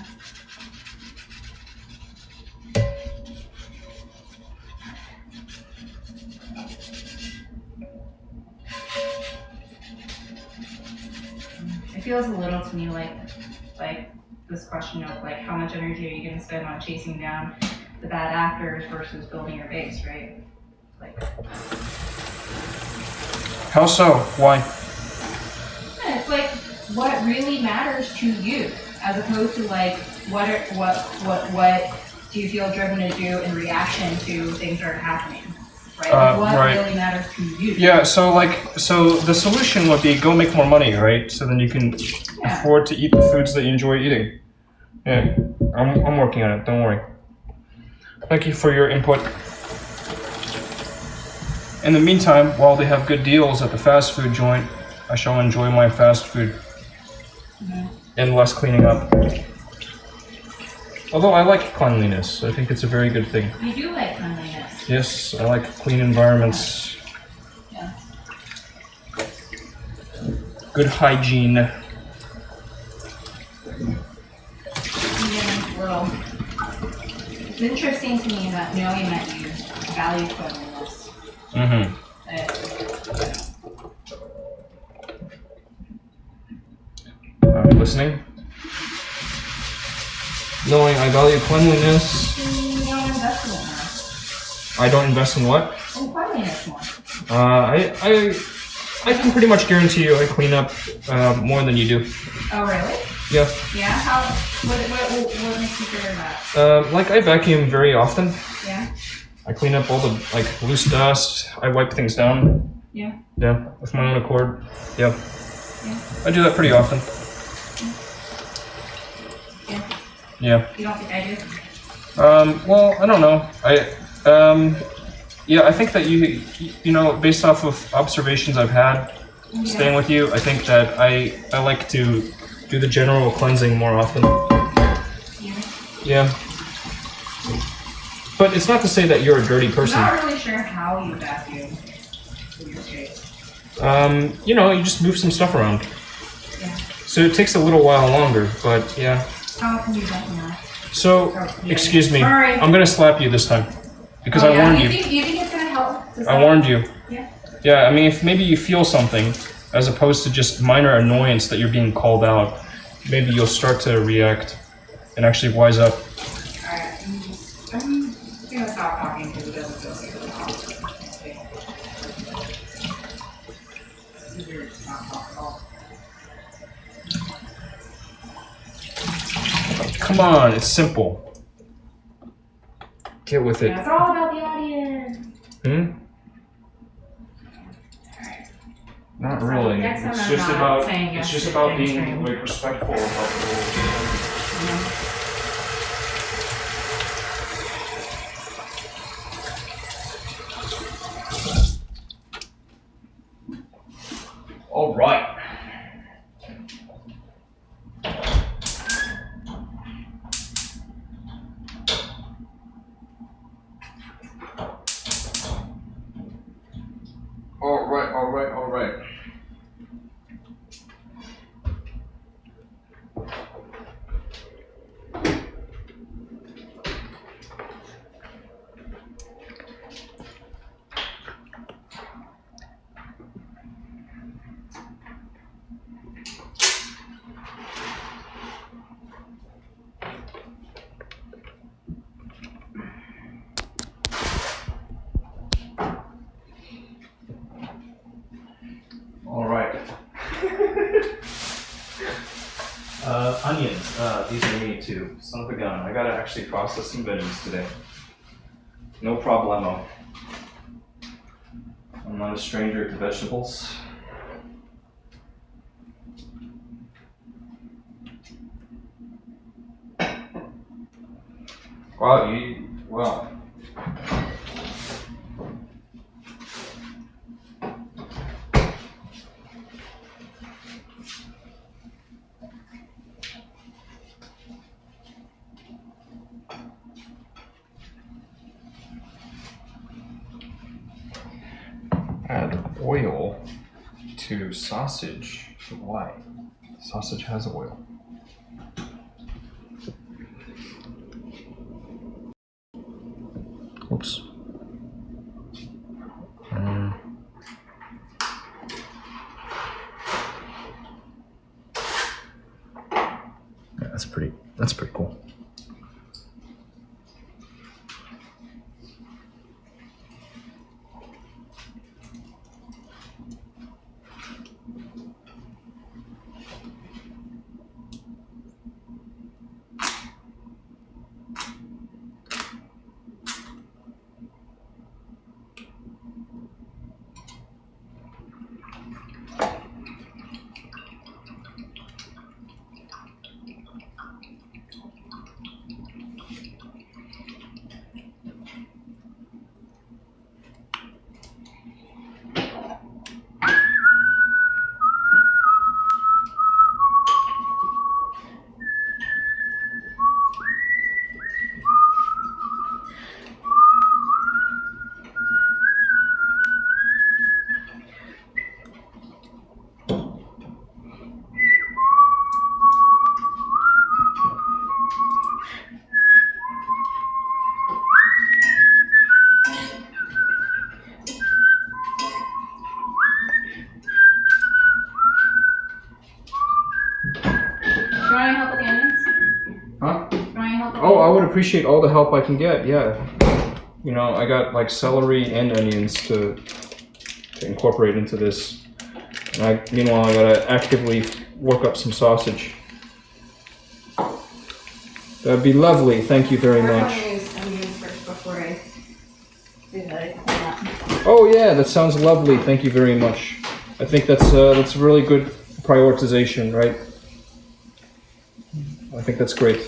It feels a little to me like this question of like how much energy are you going to spend on chasing down the bad actors versus building your base, right? Like. How so? Why? It's like what really matters to you, as opposed to like what do you feel driven to do in reaction to things that are happening, right? What really matters to you? Yeah. So the solution would be go make more money, right? So then you can afford to eat the foods that you enjoy eating. Yeah, I'm working on it. Don't worry. Thank you for your input. In the meantime, while they have good deals at the fast food joint, I shall enjoy my fast food and less cleaning up. Although I like cleanliness, I think it's a very good thing. You do like cleanliness. Yes, I like clean environments. Yeah. Good hygiene. Well, it's interesting to me that knowing that you value cleanliness. I'm listening. Knowing I value cleanliness. You don't invest in it more. I don't invest in what? In cleanliness more. I can pretty much guarantee you I clean up more than you do. Oh, really? Yeah. Yeah? How? What makes you figure that? Like I vacuum very often. Yeah? I clean up all the like loose dust. I wipe things down. Yeah? Yeah, with my own accord. Yeah. Yeah. I do that pretty often. Yeah? Yeah. You don't think I do? Well, I don't know. Yeah, I think that you know, based off of observations I've had staying with you, I think that I like to do the general cleansing more often. Yeah. But it's not to say that you're a dirty person. I'm not really sure how you vacuum in your case. You know, you just move some stuff around. Yeah. So it takes a little while longer, but yeah. How often do you vacuum that? So, excuse me, Sorry. I'm gonna slap you this time. Because I warned you. You think it's gonna help? I warned you. Yeah. Yeah, I mean, if maybe you feel something, as opposed to just minor annoyance that you're being called out, maybe you'll start to react and actually wise up. Alright, I'm gonna stop talking because it doesn't feel safe at all. It's weird to not talk at all. Come on, it's simple. Get with it. Yeah, it's all about the audience. Not really. Next time It's I'm just not about saying yes it's just to about things being right. like respectful about the rules. All right. All right. onions. These are me too. Son of a gun. I gotta actually process some veggies today. No problemo. I'm not a stranger to vegetables. Wow, well. Add oil to sausage. Why? Sausage has oil. Oops. Yeah, that's pretty cool. Oh, I would appreciate all the help I can get, yeah. You know, I got like celery and onions to incorporate into this. And meanwhile, I gotta actively work up some sausage. That'd be lovely, thank you very much. Oh yeah, that sounds lovely, thank you very much. I think that's really good prioritization, right? I think that's great.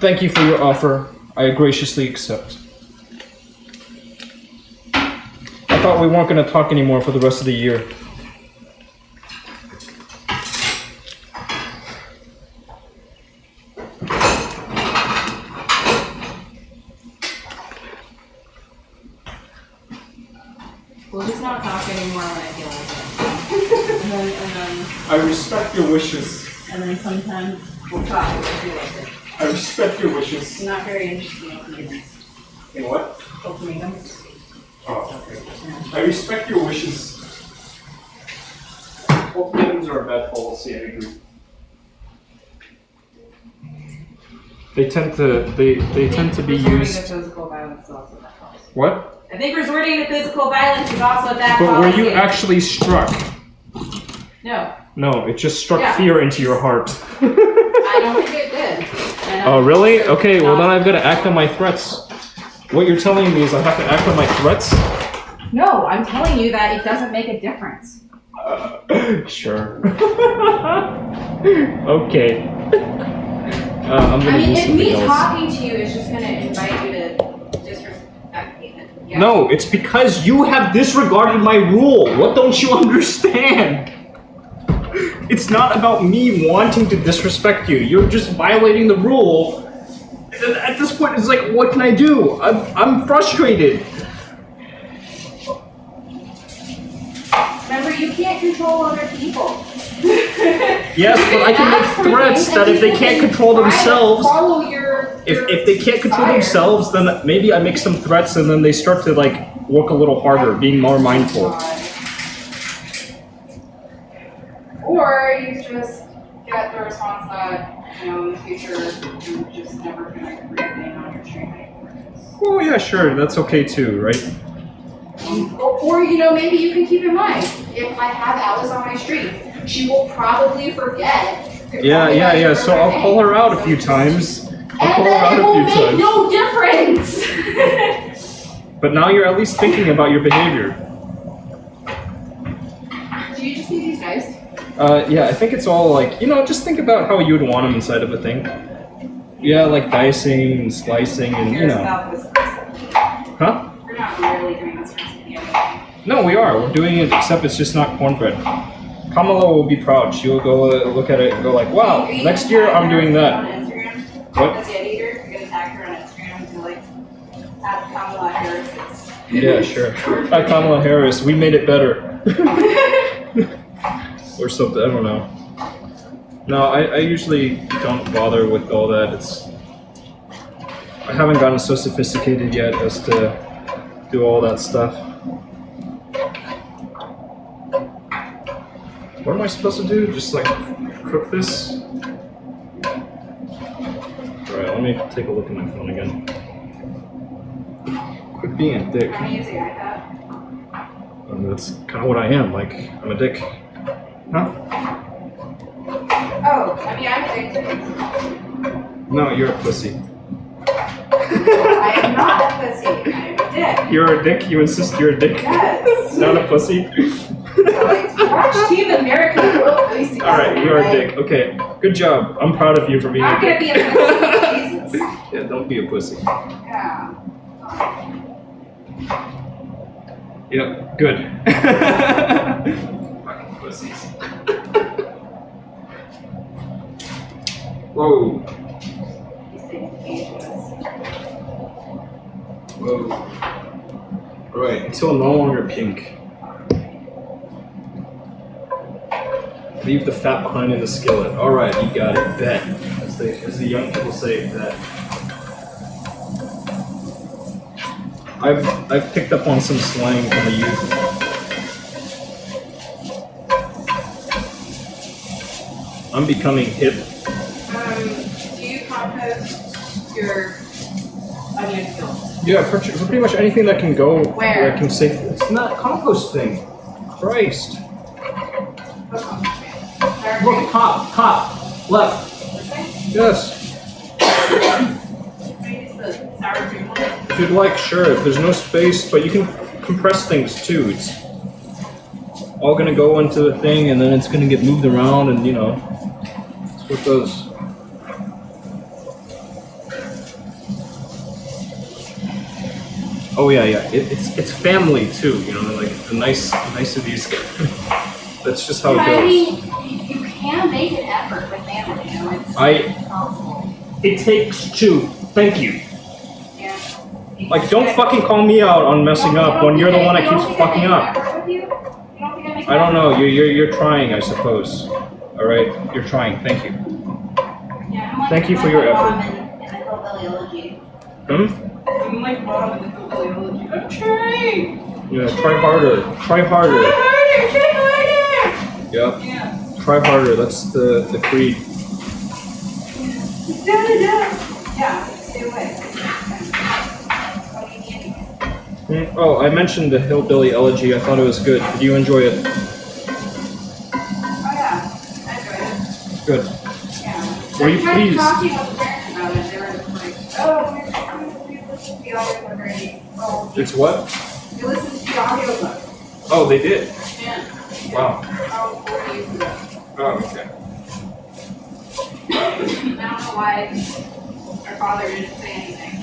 Thank you for your offer. I graciously accept. I thought we weren't going to talk anymore for the rest of the year. We'll just not talk anymore when I feel like it. and then I respect your wishes. And then sometimes we'll talk when I feel like it. I respect your wishes. I'm not very interested in ultimatums. In what? Ultimatums. Oh, okay. Yeah. I respect your wishes. Ultimatums are a bad policy, I agree. They tend to be used. To physical violence is also that policy. What? I think resorting to physical violence is also that But policy. were you actually struck? No. No, it just struck fear into your heart. I don't think it did. Oh, really? Okay, well then I've got to act on my threats. What you're telling me is I have to act on my threats? No, I'm telling you that it doesn't make a difference. Sure. Okay. I'm gonna use something if me else. talking to you is just going to invite you to disrespect me, then yeah. No, it's because you have disregarded my rule. What don't you understand? It's not about me wanting to disrespect you. You're just violating the rule. And at this point, it's like, what can I do? I'm frustrated. Remember, you can't control other people. Yes, but I can make threats that if they can't control themselves, follow your if they can't control themselves, then maybe I make some threats and then they start to like work a little harder, being more mindful. Or you just get the response that, you know, in the future, you're just never going to read on your stream anymore. Oh yeah, sure, that's okay too, right? Or, you know, maybe you can keep in mind, if I have Alice on my stream, she will probably forget. Yeah. So I'll call her out a few times. And then it will make no difference. But now you're at least thinking about your behavior. Do you just need these knives? Yeah, I think it's all like, just think about how you would want them inside of a thing. Yeah, like dicing and slicing and, Huh? We're not really doing this recipe. No, we are. We're doing it, except it's just not cornbread. Kamala will be proud. She will go look at it and go like, wow, next year I'm doing that. What? As yetieater, you're going to tag her on Instagram and be like, at Kamala Harris. Yeah, sure. Hi, Kamala Harris. We made it better. Or something, I don't know. No, I usually don't bother with all that. I haven't gotten so sophisticated yet as to do all that stuff. What am I supposed to do? Just like cook this? Alright, let me take a look at my phone again. Quit being a dick. I'm using iPad. That's kind of what I am, like, I'm a dick. Huh? Oh, I mean, I'm a dick too. No, you're a pussy. I am not a pussy. I'm a dick. You're a dick? You insist you're a dick? Yes. Not a pussy? Watch Team America World Police together. Alright, you're a dick. Okay, good job. I'm proud of you for being I'm a dick. gonna be a pussy. Jesus. Yeah, don't be a pussy. Yeah. Yep, good. Fucking pussies. Whoa. Whoa. Alright, until no longer pink. Leave the fat behind in the skillet. Alright, you got it. Bet. As the young people say, bet. I've picked up on some slang from the youth. I'm becoming hip. Do you compost your onion peels? Yeah, pretty much anything that can go. Where? That can save. It's not a compost thing. Christ. What compost? Look, top, left. Yes. Sour cream one? If you'd like, sure. If there's no space, but you can compress things too. It's all gonna go into the thing, and then it's gonna get moved around, and that's what it does. Oh yeah. It's family too. Like the niceties. That's just how it goes. I mean, you can make an effort with family. It's possible. It takes two. Thank you. Yeah. Like, don't fucking call me out on messing up when you're the one that keeps fucking up. I don't know. You're trying, I suppose. All right, you're trying. Thank you. Thank you for your effort. I'm like mom in the hillbilly elegy. I'm trying. Yeah, try harder. Try harder. Try harder. Yep. Yeah. Try harder. That's the creed. Yeah. Stay away. Oh, I mentioned the hillbilly elegy. I thought it was good. Did you enjoy it? Oh yeah, I enjoyed it. Good. Yeah. Were you pleased? Talking with the parents about it. They were just like, oh, we listened to the audio book already. Oh, It's what? we listened to the audio book. Oh, they did. Yeah. Wow. Oh, 4 years ago. Oh, okay. I don't know why our father didn't say anything.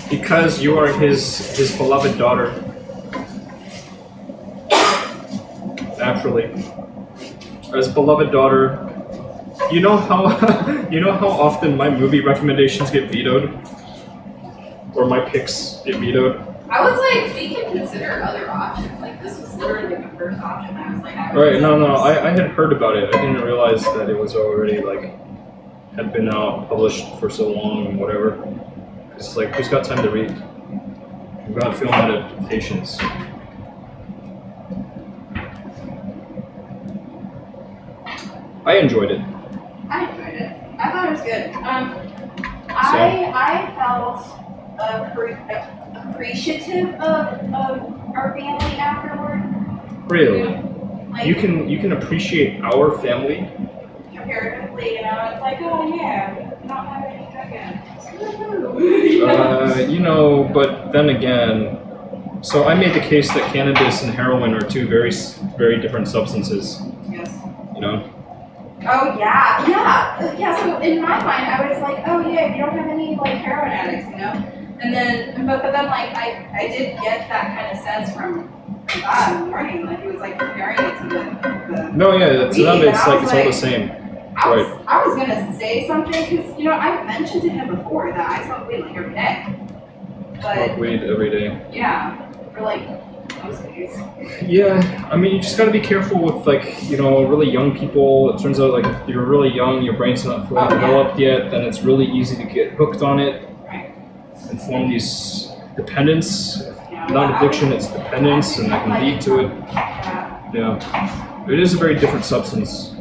Because you are his beloved daughter. Naturally. As beloved daughter, you know how often my movie recommendations get vetoed? Or my picks get vetoed? I was like, we can consider other options. Like, this was literally the first option. I was like, Right, no, I had heard about it. I didn't realize that it was already, had been out, published for so long and whatever. It's like, who's got time to read? We've got film adaptations. I enjoyed it. I enjoyed it. I thought it was good. I felt appreciative of our family afterward. Really? Like, Like, you can appreciate our family. comparatively, you know, it's like, oh yeah, not having any drug addicts. You know, but then again, so I made the case that cannabis and heroin are two very different substances. Yes. You know. Oh yeah. So in my mind, I was like, oh yeah, you don't have any like heroin addicts, you know. And then, but then like I did get that kind of sense from God in the morning, like he was like comparing it to the No, yeah, to them weed, it's and I like was it's all the same. I was gonna say something because you know I mentioned to him before that I smoke weed like every day. But Smoke weed every day. yeah, for like most days. Yeah, I mean, you just gotta be careful with like, you know, really young people. It turns out like if you're really young, your brain's not fully developed yet, then it's really easy to get hooked on it and form these dependence. Not addiction, it's dependence, and that can lead to it. Yeah, it is a very different substance.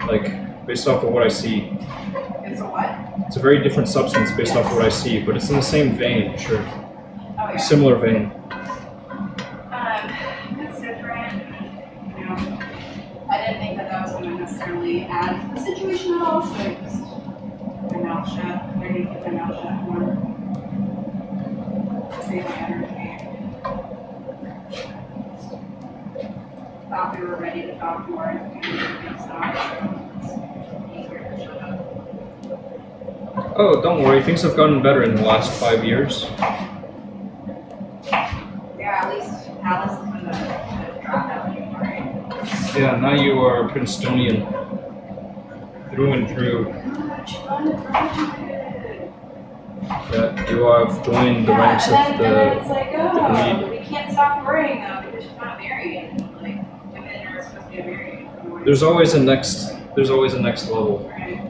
Like based off of what I see. It's a what? It's a very different substance based off of what I see, but it's in the same vein, sure. Oh yeah. Similar vein. It's different. You know, I didn't think that was going to necessarily add to the situation at all, so I just kept my mouth shut. I need to keep my mouth shut more. Save my energy. Thought we were ready to talk more and we can stop. It's easier to shut up. Oh, don't worry, things have gotten better in the last 5 years. Yeah, at least Alice is going to drop out anymore, right? Yeah, now you are Princetonian. Through and through. Much fun to graduate. That you have joined the ranks of and then it's like, the elite. we can't stop worrying though because she's not married. Like, women are supposed to get married. There's always a next level. Right.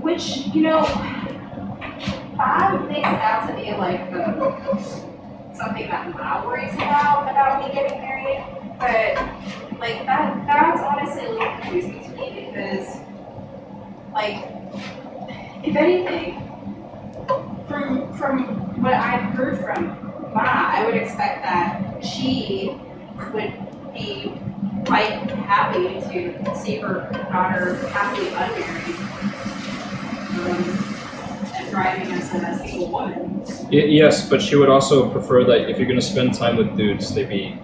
Which, you know, that makes it out to be like something that Mom worries about me getting married. But like that's honestly a little confusing to me because like if anything, from what I've heard from Ma, I would expect that she would be quite happy to see her daughter happily unmarried. And driving as a single woman. Yes, but she would also prefer that if you're going to spend time with dudes, they be,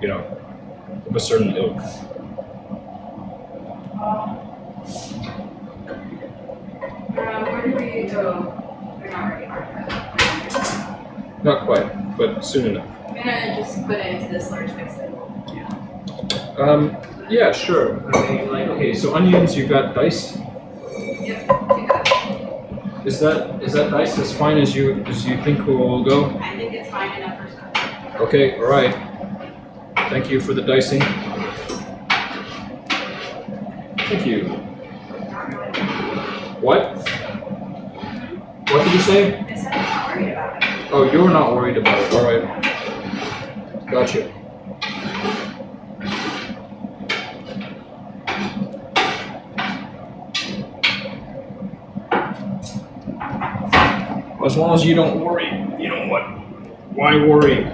you know, of a certain ilk. Where do we go? We're not ready for Not quite, but soon enough. I'm gonna just put it into this large mixer. Yeah, sure. I mean, like, okay, so onions you've got diced. Yep, do that. Is that diced as fine as you think will go? I think it's fine enough for stuff. Okay, all right. Thank you for the dicing. Thank you. Not really. What? What did you say? I said I'm not worried about it. Oh, you're not worried about it. All right. Gotcha. As long as you don't worry, you know what? Why worry?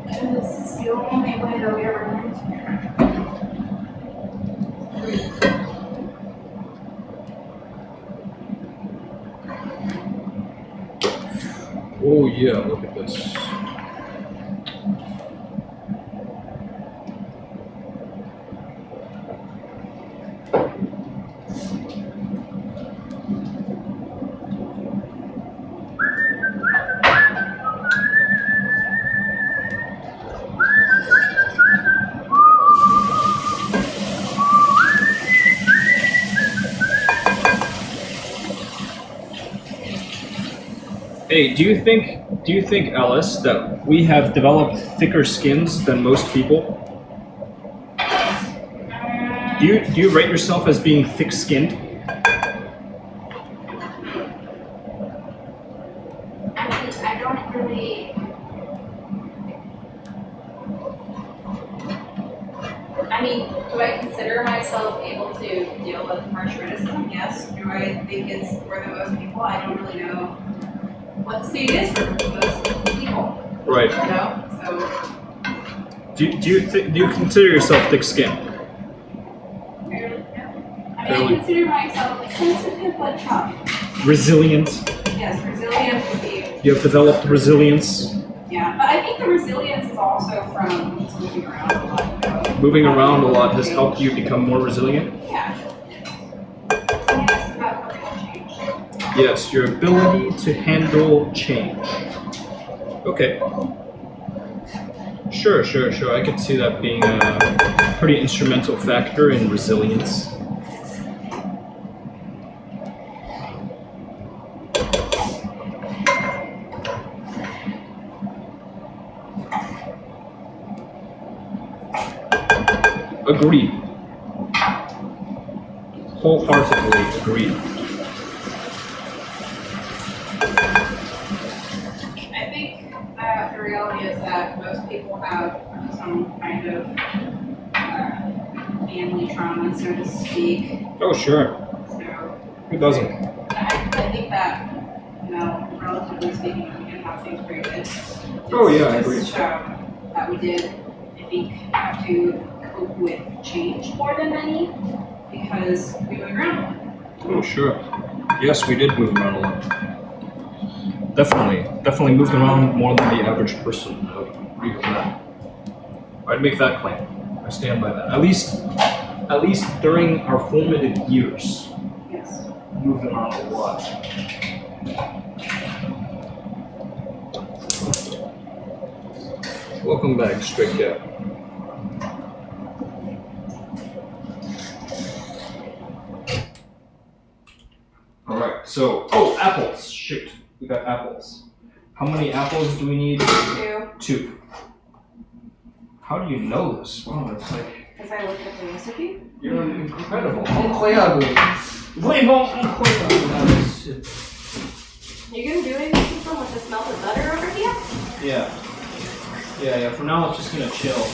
Because it's the only way that we ever learned. Oh yeah, look at this. Hey, do you think, Alice, that we have developed thicker skins than most people? Do you rate yourself as being thick-skinned? I don't really. I mean, do I criticism, yes. Do I think it's for the most people? I don't really know what the state is for most people. Right. You know? So. Do you consider yourself thick-skinned? Fairly, yeah. I mean, I consider myself sensitive but tough. Resilient. Yes, resilient would be. You have developed resilience. Yeah, but I think the resilience is also from just moving around a lot. You know? Moving around a lot has helped you become more resilient? Yeah. And it's about change. Yes, your ability to handle change. Okay. Sure. I could see that being a pretty instrumental factor in resilience. Agreed. Wholeheartedly agreed. I think that the reality is that most people have some kind of family trauma, so to speak. Oh, sure. So Who doesn't? I think that, you know, relatively speaking, we can have things pretty good. Oh, yeah, I agree. That we did, I think, have to cope with change more than many because we moved around a lot. Oh, sure. Yes, we did move around a lot. Definitely moved around more than the average person. I would agree with that. I'd make that claim. I stand by that. At least during our formative years, Yes. moved around a lot. Welcome back, Stray Cat. All right. So, apples. Shoot, we got apples. How many apples do we need? 2. 2. How do you know this? Wow, it's like Because I looked at the recipe. you're incredible. Incroyable. Vraiment incroyable. You gonna do anything with this melted butter over here? Yeah. For now, it's just gonna chill.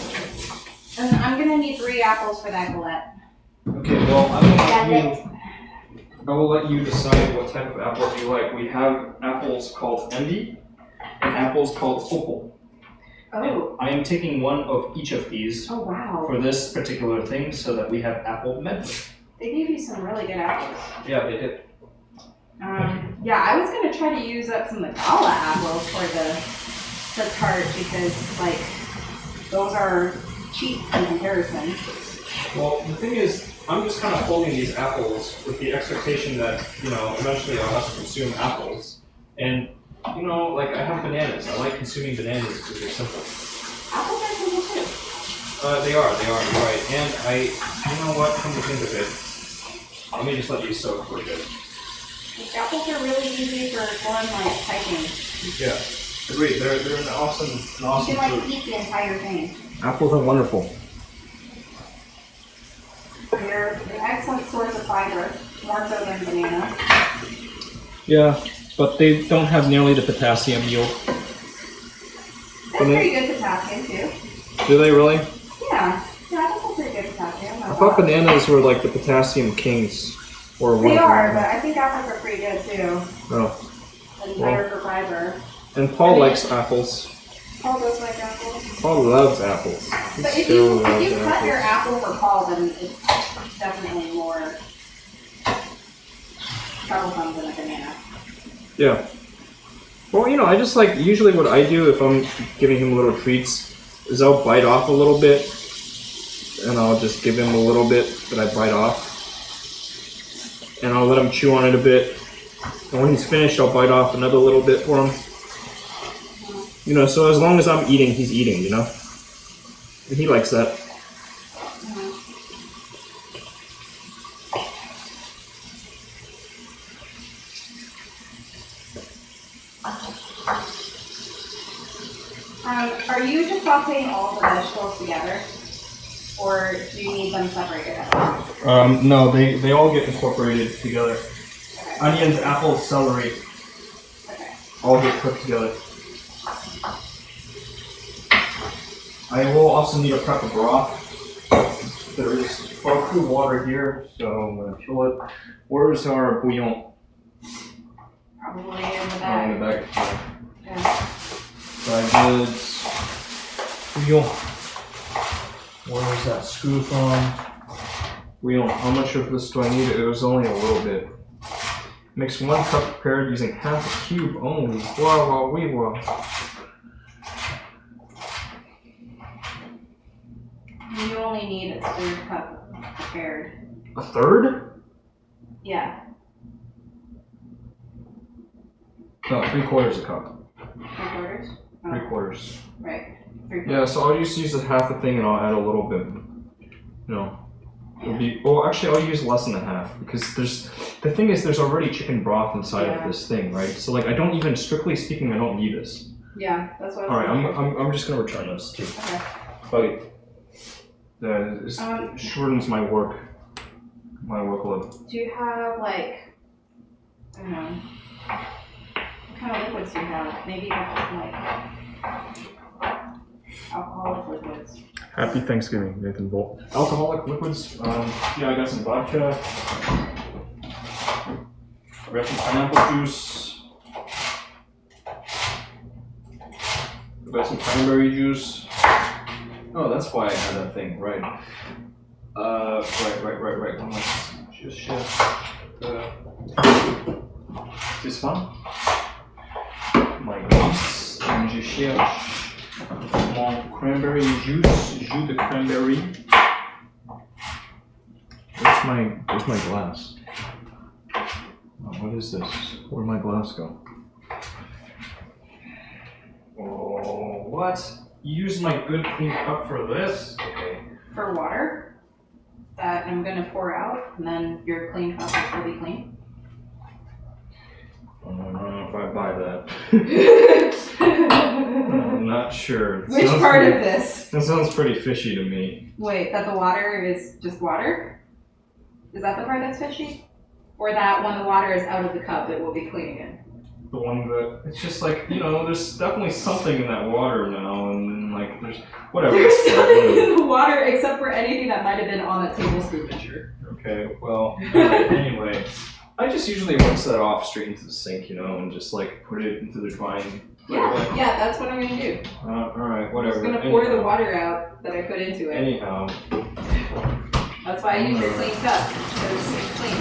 And I'm gonna need 3 apples for that galette. Okay. Well, I will let you decide what type of apples you like. We have apples called Envy and apples called Opal. Oh. I am taking one of each of these Oh wow. for this particular thing so that we have apple medley. They gave you some really good apples. Yeah, they did. Yeah, I was gonna try to use up some Magala apples for the tart because like those are cheap in comparison. Well, the thing is, I'm just kind of holding these apples with the expectation that, eventually I'll have to consume apples. And, like I have bananas. I like consuming bananas because they're simple. Apples are simple too. They are, you're right. And you know what, come to think of it, let me just let you soak for a bit. These apples are really easy for going like hiking. Yeah, agreed. They're an awesome You can like fruit. eat the entire thing. Apples are wonderful. They're an excellent source of fiber, more so than banana. Yeah, but they don't have nearly the potassium yield. They're pretty good potassium too. Do they really? Yeah, apples are pretty good potassium. I thought bananas were like the potassium kings. Or one They of are, them. but I think apples are pretty good too. Oh. And better for fiber. And Paul likes apples. Paul does like apples. Paul loves apples. He But if still you loves cut your apples. apple for Paul, then it's definitely more troublesome than a banana. Yeah. Well, I just like, usually what I do if I'm giving him little treats is I'll bite off a little bit and I'll just give him a little bit that I bite off. And I'll let him chew on it a bit. And when he's finished, I'll bite off another little bit for him. So as long as I'm eating, he's eating, And he likes that. Are you just sauteing all the vegetables together? Or do you need them separated at all? No, they all get incorporated together. Okay. Onions, apples, celery, Okay. all get cooked together. I will also need a prep of broth. There is Boku water here, so I'm gonna fill it. Where's our bouillon? Probably in the Oh, bag. in the bag. Yeah. Fried goods. Bouillon. Where is that screw from? Bouillon. How much of this do I need? It was only a little bit. Mix 1 cup prepared using half a cube only. Wow, wow, wee, wow. You only need a third cup prepared. A third? Yeah. No, 3/4 a cup. 3/4? Oh, 3/4. right. 3/4. Yeah, so I'll just use half the thing and I'll add a little bit. You know. It'll be, well, actually, I'll use less than a half because the thing is, there's already chicken broth inside of this thing, right? So, like, I don't even, strictly speaking, I don't need this. Yeah, that's what I was Alright, thinking. I'm just gonna return this too. Okay. It shortens my workload. Do you have, like, I don't know, what kind of liquids do you have? Maybe you have, like, alcoholic liquids. Happy Thanksgiving, Nathan Bolt. Alcoholic liquids, yeah, I got some vodka. I got some pineapple juice. I got some cranberry juice. Oh, that's why I had that thing, right. Right. Just this one. My glace. And je cherche mon cranberry juice, jus de cranberry. Where's my glass? Oh, what is this? Where'd my glass go? Oh, what? You use my good clean cup for this? Okay. For water that I'm going to pour out, and then your clean cup will still be clean. I don't know if I buy that. I'm not sure. Which part of this? That sounds pretty fishy to me. Wait, that the water is just water? Is that the part that's fishy? Or that when the water is out of the cup, it will be clean again? The one that, it's just like, you know, there's definitely something in that water now, and like, there's, whatever. There's something in the water except for anything that might have been on that tablespoon measure. Okay, well, anyway. I just usually rinse that off straight into the sink, you know, and just like put it into the drying. Yeah, that's what I'm going to do. Alright, whatever. I'm just going to pour the water out that I put into it. Anyhow. That's why I use a clean cup, because it's clean.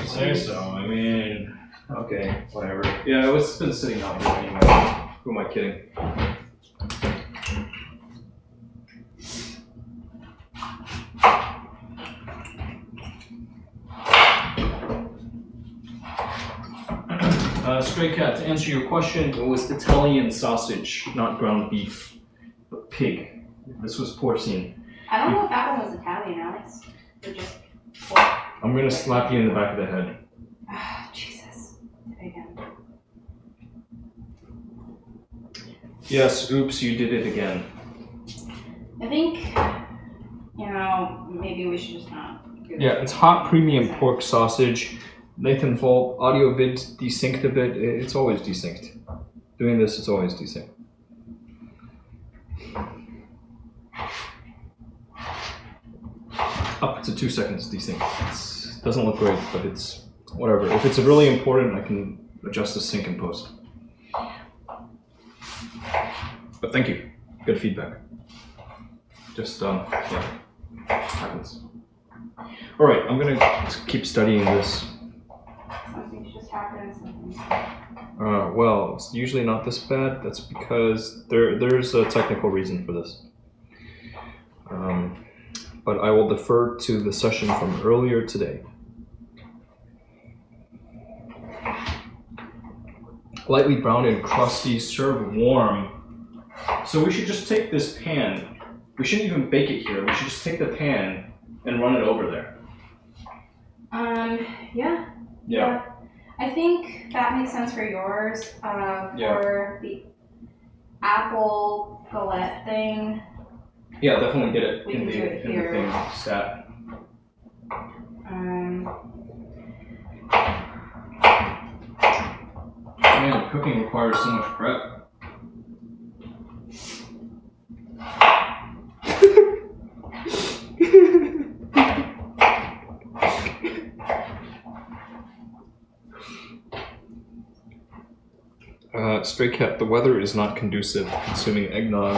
Say so, I mean, okay, whatever. Yeah, it's been sitting out here anyway. Who am I kidding? Stray Cat, to answer your question, it was Italian sausage, not ground beef, but pig. This was porcine. I don't know if that one was Italian, Alex. Or just I'm gonna slap you in the back of the head. Ah, Jesus. Again. Yes, oops, you did it again. I think, you know, maybe we should just not do Yeah, it's hot premium pork sausage. Nathan Volt, audio vid desynced a bit. It's always desynced. Doing this, it's always desynced. Up to 2 seconds desynced. It doesn't look great, but it's whatever. If it's really important, I can adjust the sync in post. But thank you. Good feedback. Just, yeah, happens. All right, I'm gonna keep studying this. Something's just happened. Well, it's usually not this bad. That's because there's a technical reason for this. But I will defer to the session from earlier today. Lightly browned and crusty, serve warm. So we should just take this pan. We shouldn't even bake it here. We should just take the pan and run it over there. Yeah. I think that makes sense for yours. For the apple galette thing. Yeah, definitely get it We in can the do it here. thing stat. Man, cooking requires so much prep. Stray Cat, the weather is not conducive to consuming eggnog.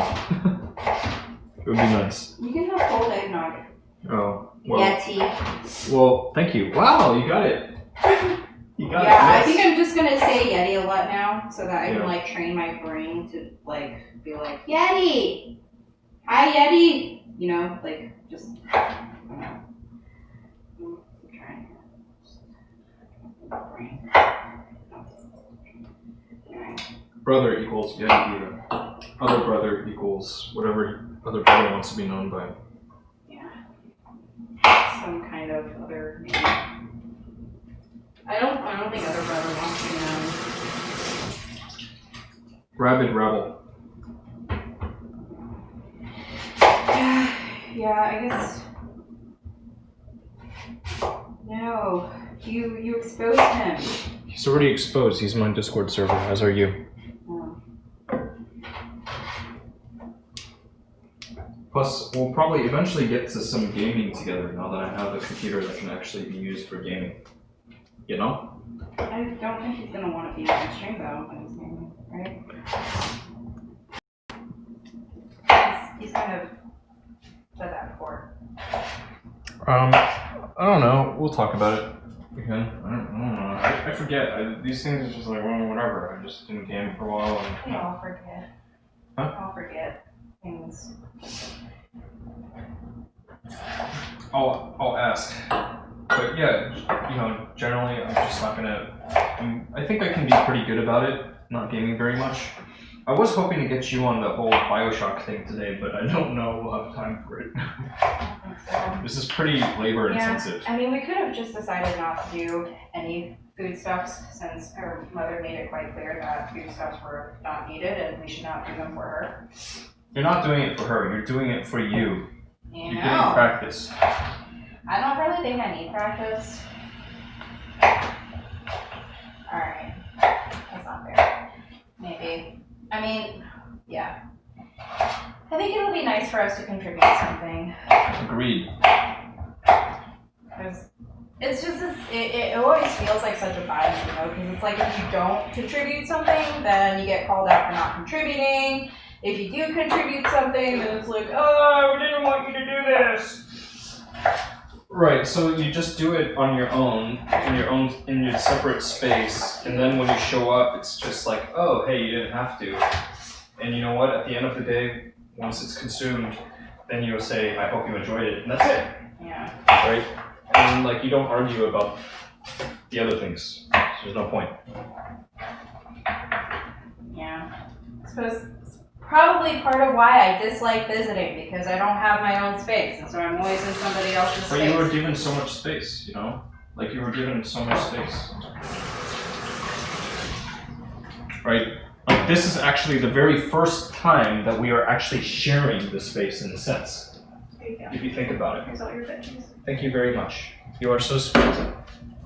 It would be nice. You can have cold eggnog. Oh, well. Yeti. Well, thank you. Wow, you got it. You got it. Yeah, Yes. I think I'm just gonna say Yeti a lot now, so that I Yeah. can like train my brain to like be like Yeti. Hi Yeti. You know, like just. I don't know. I'm trying. Brain. Brother equals yetieater. Other brother equals whatever other brother wants to be known by. Yeah. Some kind of other name. I don't think other brother wants to be known. Rabid Rebel. Yeah, I guess. No, you exposed him. He's already exposed. He's my Discord server, as are you. Plus, we'll probably eventually get to some gaming together now that I have a computer that can actually be used for gaming. You know? I don't think he's gonna want to be on stream though when he's gaming, right? He's kind of said that before. I don't know. We'll talk about it again. I don't know. I forget. These things are just like, well, whatever. I just didn't game for a while. And, We all forget. Huh? We all forget things. I'll ask. But yeah, you know, generally I'm just not gonna. I think I can be pretty good about it, not gaming very much. I was hoping to get you on the whole Bioshock thing today, but I don't know we'll have time for it. I think so. This is pretty labor intensive. I mean, we could have just decided not to do any foodstuffs since our mother made it quite clear that foodstuffs were not needed and we should not do them for her. You're not doing it for her, you're doing it for you. You You're know. getting practice. I don't really think I need practice. Alright. That's not fair. Maybe. I mean, yeah. I think it'll be nice for us to contribute something. Agreed. Because it's just, it always feels like such a bind, you know? Because it's like if you don't contribute something, then you get called out for not contributing. If you do contribute something, then it's like, oh, we didn't want you to do this. Right, so you just do it on your own, in your separate space, and then when you show up, it's just like, oh, hey, you didn't have to. And you know what? At the end of the day, once it's consumed, then you'll say, I hope you enjoyed it, and that's it. Yeah. Right? And like, you don't argue about the other things. So there's no point. Yeah. I suppose it's probably part of why I dislike visiting, because I don't have my own space, and so I'm always in somebody else's But space. you were given so much space, you know? Like, you were given so much space. Right? Like, this is actually the very first time that we are actually sharing the space in a sense. There you go. If you think about it. Here's all your veggies. Thank you very much. You are so sweet.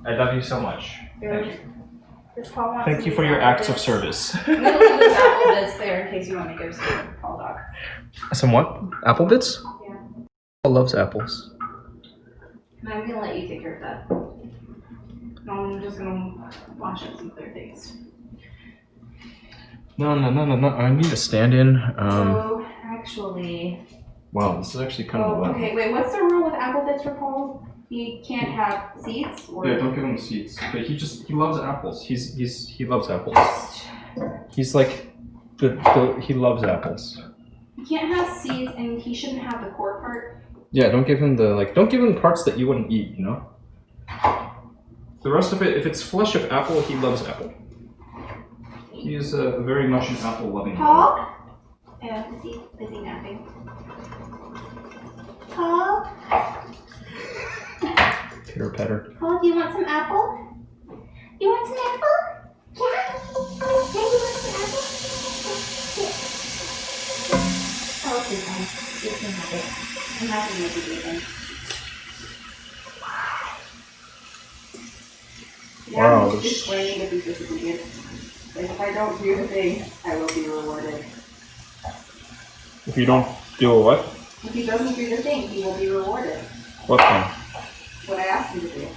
I love you so much. Thank you. This Paul wants Thank some you for of your these acts of apple service. bits. I'm gonna leave those apple bits there in case you want to give some to Paul Dog. Some what? Apple bits? Yeah. Paul loves apples. And I'm gonna let you take care of that. And I'm just gonna wash up some other things. No. I need a stand-in. So actually. Wow, this is actually kind of Oh, low. okay, wait, what's the rule with apple bits for Paul? He can't have seeds or Yeah, don't give him seeds. But he loves apples. He loves apples. He's like he loves apples. he can't have seeds and he shouldn't have the core part. Yeah, don't give him don't give him parts that you wouldn't eat, you know? The rest of it, if it's flesh of apple, he loves apple. He is very much an apple loving. Paul? Busy napping. Paul? Pitter patter. Paul, do you want some apple? You want some apple? Yeah. Yeah, you want some apple? Yeah. Oh, okay, fine. You can have it. I'm not gonna be vegan. Wow, Yeah, it's training to be disobedient. Like, if I don't do the thing, I will be rewarded. If you don't do a what? If he doesn't do the thing, he will be rewarded. What thing? What I asked him to do.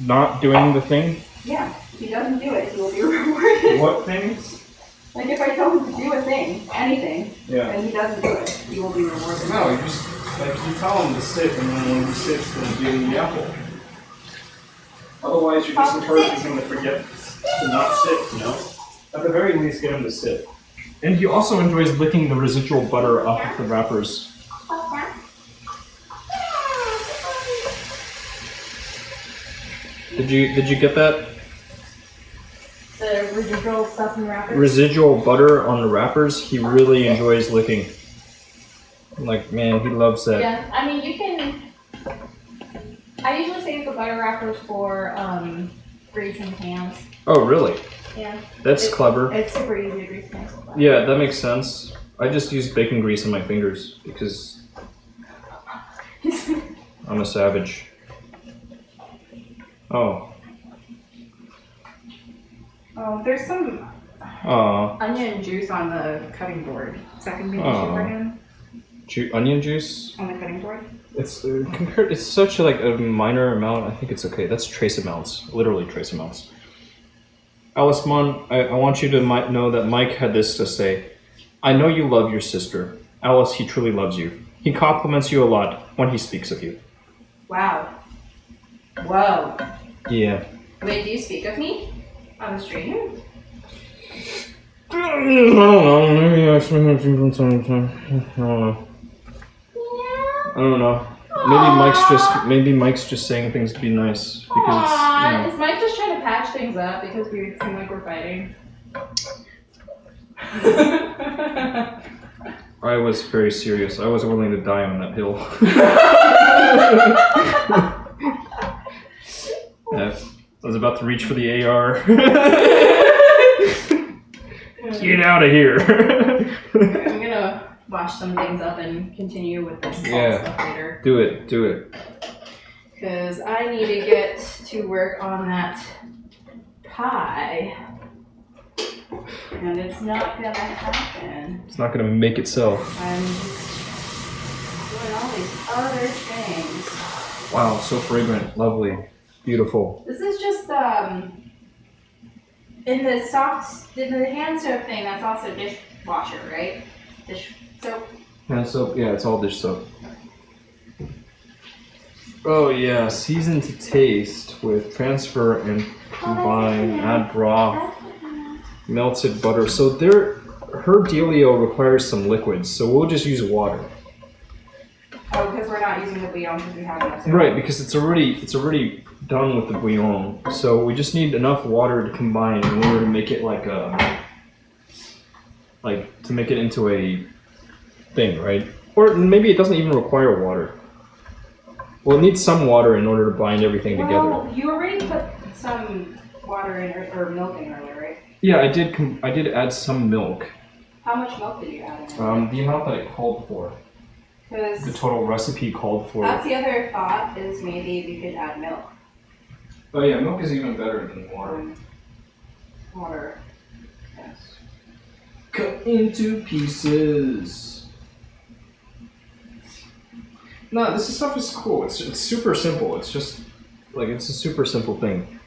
Not doing the thing? Yeah. If he he doesn't do it, he will be rewarded. What things? Like if I tell him to do a thing, anything, Yeah. and he doesn't do it, he will be rewarded. No, you just like you tell him to sit, and then when he sits, then you give him the apple. Otherwise, you're just encouraging him to forget to not sit. You know. At the very least, get him to sit. And he also enjoys licking the residual butter off of the wrappers. Did you get that? The residual stuff in wrappers? Residual butter on the wrappers, he really enjoys licking. Like, man, he loves that. Yeah, I mean, you can. I usually save the butter wrappers for grease and pans. Oh, really? Yeah. That's clever. It's super easy to grease pans with that. Yeah, that makes sense. I just use bacon grease on my fingers because I'm a savage. Oh. Oh, there's some onion juice on the cutting board. Is that gonna be an issue for him? Onion juice? On the cutting board? It's compared. It's such like a minor amount. I think it's okay. That's trace amounts, literally trace amounts. Alice Mon, I want you to know that Mike had this to say. I know you love your sister. Alice, he truly loves you. He compliments you a lot when he speaks of you. Wow. Whoa. Yeah. Wait, do you speak of me on the stream? I don't know. Maybe I speak of you from time to time. I don't know. I don't know. Maybe Mike's just saying things to be nice because it's, you know. Is Mike just trying to patch things up because we seem like we're fighting? I was very serious. I was willing to die on that hill. Yeah, I was about to reach for the AR. Get out of here. I'm gonna wash some things up and continue with this stuff later. Do it. Because I need to get to work on that pie. And it's not gonna happen. It's not gonna make itself. I'm just doing all these other things. Wow, so fragrant, lovely, beautiful. This is just in the hand soap thing. That's also dishwasher, right? Dish soap. Hand soap, yeah, it's all dish soap. Oh yeah, season to taste with transfer and combine, add broth, melted butter. So her dealio requires some liquids, so we'll just use water. Oh, because we're not using the bouillon because we have enough. Right, because it's already done with the bouillon. So we just need enough water to combine in order to make it to make it into a thing, right? Or maybe it doesn't even require water. Well, it needs some water in order to bind everything together. Well, you already put some water in or milk in earlier, right? Yeah, I did add some milk. How much milk did you add in? The amount that it called for. Because The total recipe called for. that's the other thought is maybe we could add milk. Oh yeah, milk is even better than water. Water. Yes. Cut into pieces. No, this stuff is cool. It's super simple. It's just like it's a super simple thing.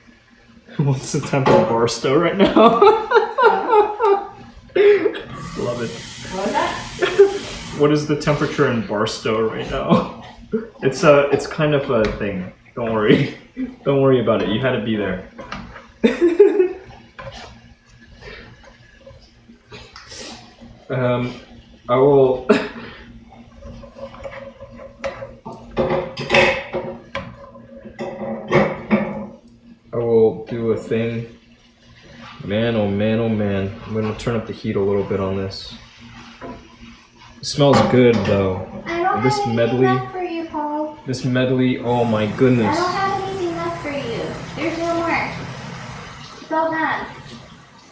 What's the temper of Barstow right now? Love it. What was that? What is the temperature in Barstow right now? It's kind of a thing. Don't worry. Don't worry about it. You had to be there. I will. I will do a thing. Man, oh man, oh man. I'm gonna turn up the heat a little bit on this. It smells good though. I don't This have anything medley- left for you, Paul. This medley, oh my goodness. I don't have anything left for you. There's no more. It's all done.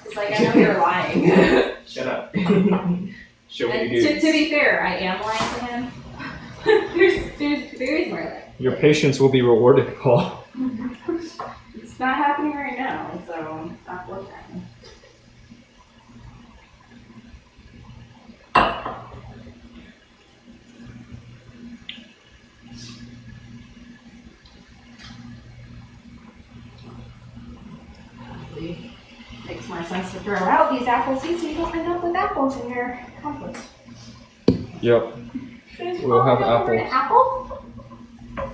It's like I know you're lying. Shut up. Show me And you do. to be fair, I am lying to him. there's more there. Your patience will be rewarded, Paul. It's not happening right now, so stop looking at me. sense to throw out these apple seeds so you don't end up with apples in your compost. Yep. Does We'll have Paul know the word apple?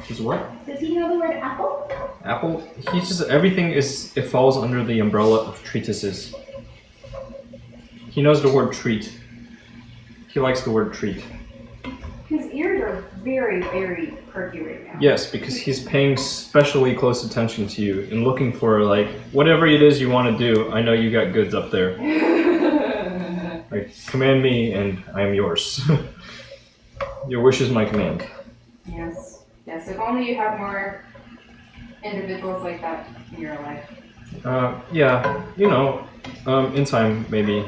Is what? Does he know the word apple? Apple? He's just everything is. It falls under the umbrella of treatises. He knows the word treat. He likes the word treat. His ears are very, very perky right now. Yes, because he's paying especially close attention to you and looking for like whatever it is you want to do. I know you got goods up there. Like, command me and I am yours. Your wish is my command. Yes. Yes, if only you had more individuals like that in your life. Yeah, you know, in time maybe.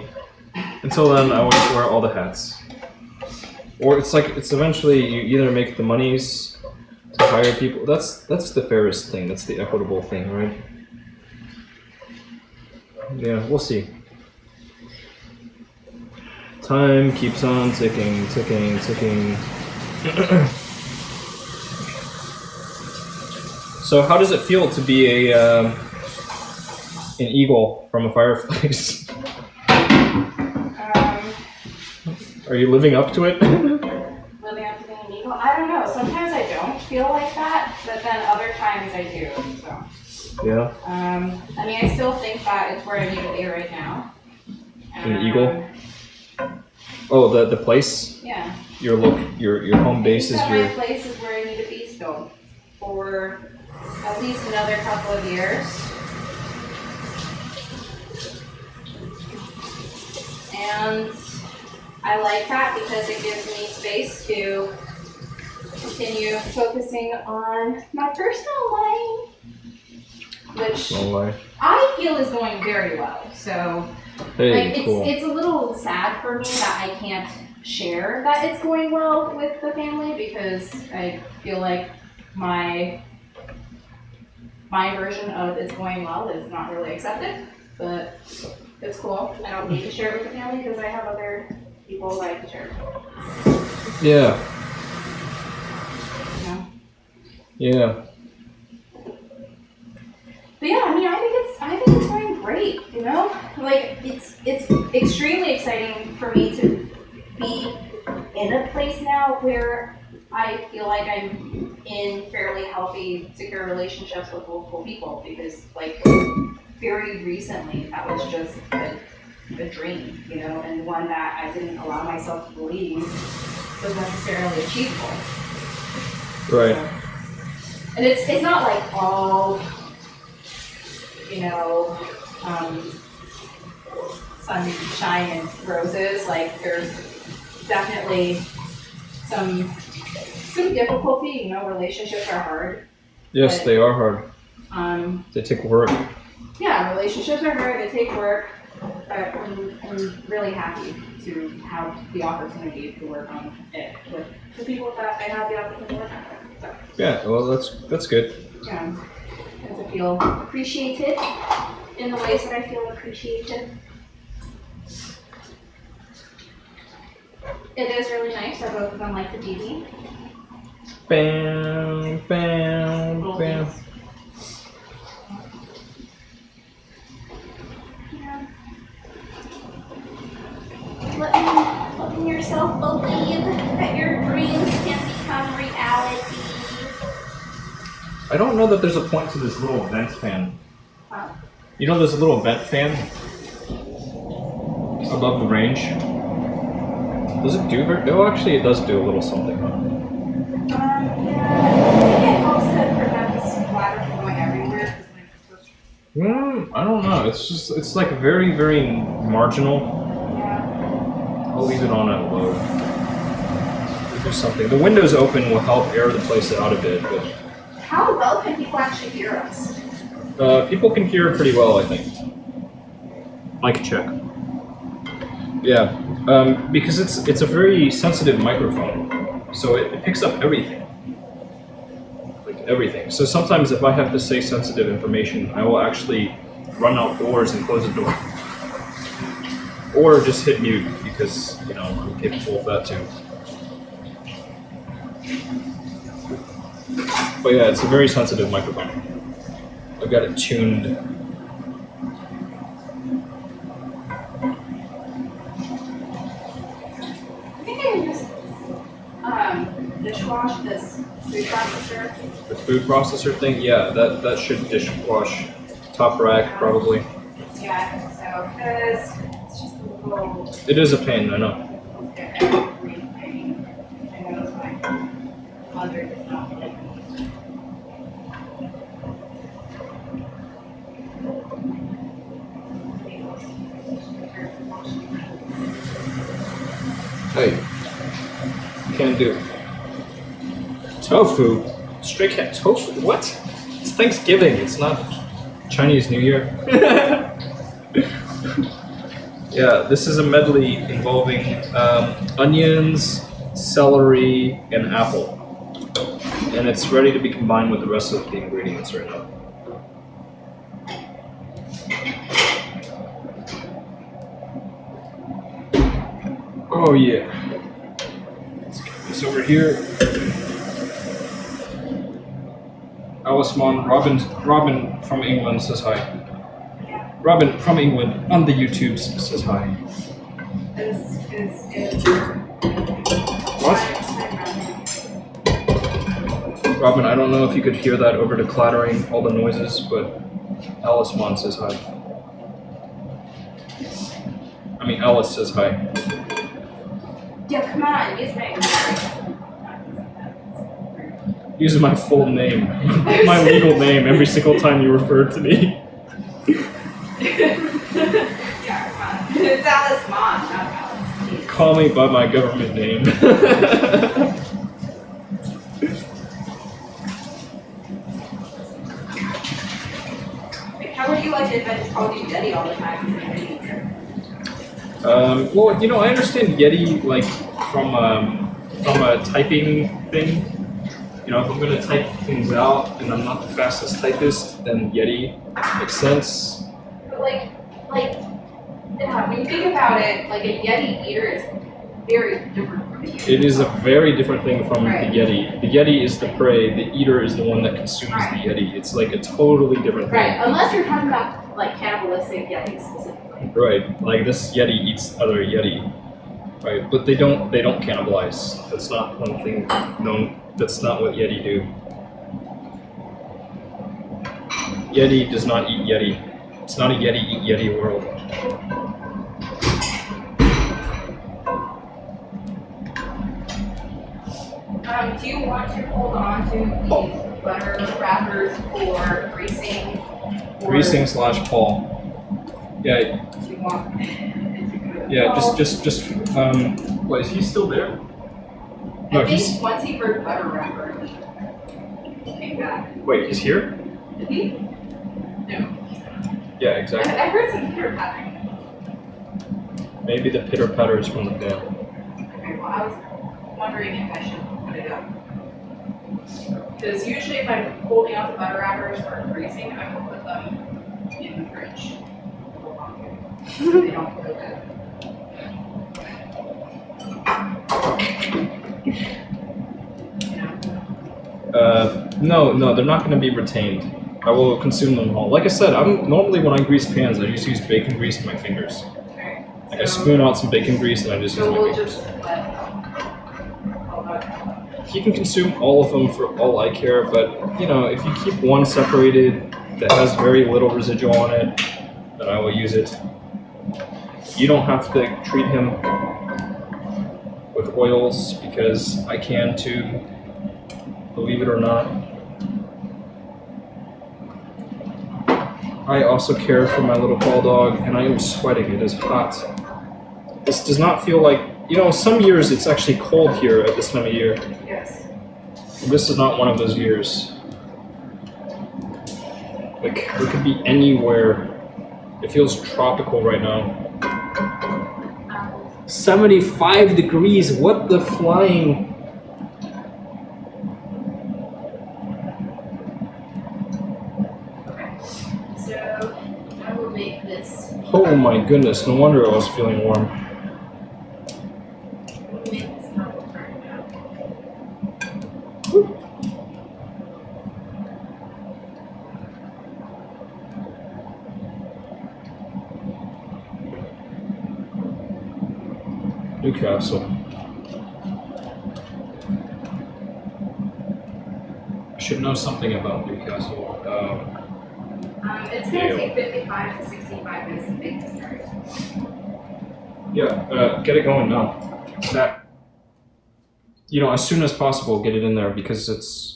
Until then, I always wear all the hats. Or it's like it's eventually you either make the monies to hire people. That's the fairest thing. That's the equitable thing, right? Yeah, we'll see. Time keeps on ticking, ticking, ticking. So, how does it feel to be an eagle from a fireplace? Are you living up to it? Living up to being an eagle? I don't know. Sometimes I don't feel like that, but then other times I do. So. Yeah. I mean, I still think that it's where I need to be right now. An eagle? Oh, the place? Yeah. Your home base is your. My place is where I need to be still for at least another couple of years. And I like that because it gives me space to continue focusing on my personal life, which I feel is going very well. So, hey, like, cool. it's a little sad for me that I can't share that it's going well with the family because I feel like my version of it's going well is not really accepted, but it's cool. I don't need to share it with the family because I have other people that I can share. Yeah. You know? Yeah. But yeah, I mean, I think it's going great. You know, like it's extremely exciting for me to be in a place now where I feel like I'm in fairly healthy, secure relationships with multiple people because, like, very recently that was just a dream, you know, and one that I didn't allow myself to believe was necessarily achievable. Right. So, and it's not like all, you know, sunshine and roses. Like, there's definitely some difficulty. You know, relationships are hard. Yes, but, they are hard. They take work. Yeah, relationships are hard. They take work. But I'm really happy to have the opportunity to work on it with the people that I have the opportunity to work on with. So, Yeah, well, that's good. yeah, and to feel appreciated in the ways that I feel appreciated. It is really nice that both of them like the TV. Bam, bam, bam. Yeah. Letting yourself believe that your dreams can become reality. I don't know that there's a point to this little vent fan. Huh? You know, there's a little vent fan above the range. Does it do very? No, actually, it does do a little something. Yeah, I think it helps to prevent the splatter from going everywhere. I don't know. It's like very, very marginal. Yeah. I'll leave it on at low. Do something. The windows open will help air the place out a bit, but How well can people actually hear us? people can hear it pretty well, I think. Mic check. Yeah, because it's a very sensitive microphone, so it picks up everything. Like everything. So sometimes if I have to say sensitive information, I will actually run outdoors and close the door. Or just hit mute, because, you know, I'm capable of that too. But yeah, it's a very sensitive microphone. I've got it tuned. food processor thing, yeah, that should dishwash. Top rack, probably. Yeah, so, because it's just a little. It is a pain, I know. I know it's my mother does not like me. Hey, can't do. Tofu? Stray cat tofu? What? It's Thanksgiving, it's not Chinese New Year. Yeah, this is a medley involving onions, celery, and apple. And it's ready to be combined with the rest of the ingredients right now. Oh yeah. Let's get this over here. Alice Mon, Robin from England says hi. Robin from England on the YouTubes says hi. What? Robin, I don't know if you could hear that over the clattering, all the noises, but Alice Mon says hi. I mean, Alice says hi. Yeah, come on, use my. Use my full name, my legal name, every single time you refer to me. Yeah, come on. It's Alice Mon, not Alice. Call me by my government name. Like, how would you like it if I just called you Yeti all the time? Well, you know, I understand Yeti like from a typing thing. You know, if I'm gonna type things out and I'm not the fastest typist, then Yeti makes sense. But yeah, when you think about it, like a Yeti eater is very different from a Yeti. It is a very different thing from Right. the Yeti. The Yeti is the prey. The eater is the one that consumes Right. the Yeti. It's like a totally different thing. Right, unless you're talking about like cannibalistic Yetis specifically. Right, like this Yeti eats other Yeti, right? But they don't cannibalize. That's not one thing known. That's not what Yeti do. Yeti does not eat Yeti. It's not a Yeti eat Yeti world. Do you want to hold on to these butter wrappers for greasing? Or Greasing / Paul. Yeah, Do you want? yeah. Just. What is he still there? No, I he's. think once he heard butter wrapper, he came back. Wait, he's here? Did he? No. Yeah, exactly. I heard some pitter pattering. Maybe the pitter patter is from the fan. Okay, well, I was wondering if I should put it up. Because usually if I'm holding out the butter wrappers for greasing, I will put them in the fridge. So they don't go good. No, they're not going to be retained. I will consume them all. Like I said, normally when I grease pans, I just use bacon grease in my fingers. Okay. Like I spoon out some bacon grease and I just use So my we'll fingers. just let all that. You can consume all of them for all I care, but you know, if you keep one separated that has very little residual on it, then I will use it. You don't have to treat him with oils because I can too, believe it or not. I also care for my little ball dog, and I am sweating. It is hot. This does not feel like, you know, some years it's actually cold here at this time of year. Yes. This is not one of those years. Like, we could be anywhere. It feels tropical right now. 75 degrees, what the flying? So I will make this. Oh my goodness, no wonder I was feeling warm. Make this purple right now. Newcastle. I should know something about Newcastle. It's gonna take 55 to 65 minutes to make this curry. Yeah, get it going now. That, you know, as soon as possible, get it in there because it's.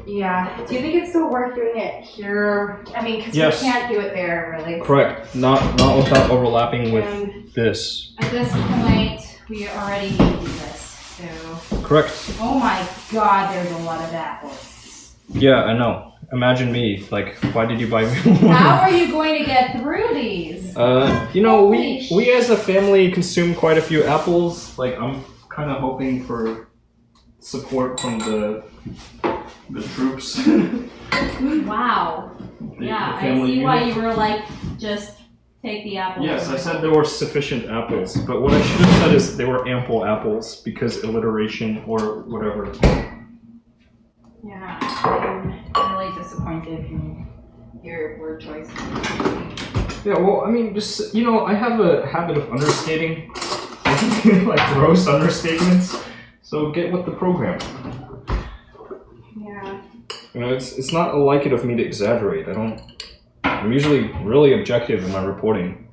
Yeah. Do you think it's still worth doing it here? I mean, because Yes. we can't do it there, really. Correct. Not without overlapping with And this. at this point, we already need to do this. So. Correct. Oh my God! There's a lot of apples. Yeah, I know. Imagine me. Like, why did you buy me one? How are you going to get through these? You know, we as a family consume quite a few apples. Like, I'm kind of hoping for support from the troops. Wow. The Yeah, I family see why unit. you were like, just take the apples. Yes, I said there were sufficient apples, but what I should have said is they were ample apples because alliteration or whatever. Yeah, I'm really disappointed in your word choice. Yeah, well, I mean, just, you know, I have a habit of understating, like gross understatements, so get with the program. Yeah. You know, it's not like it of me to exaggerate. I'm usually really objective in my reporting.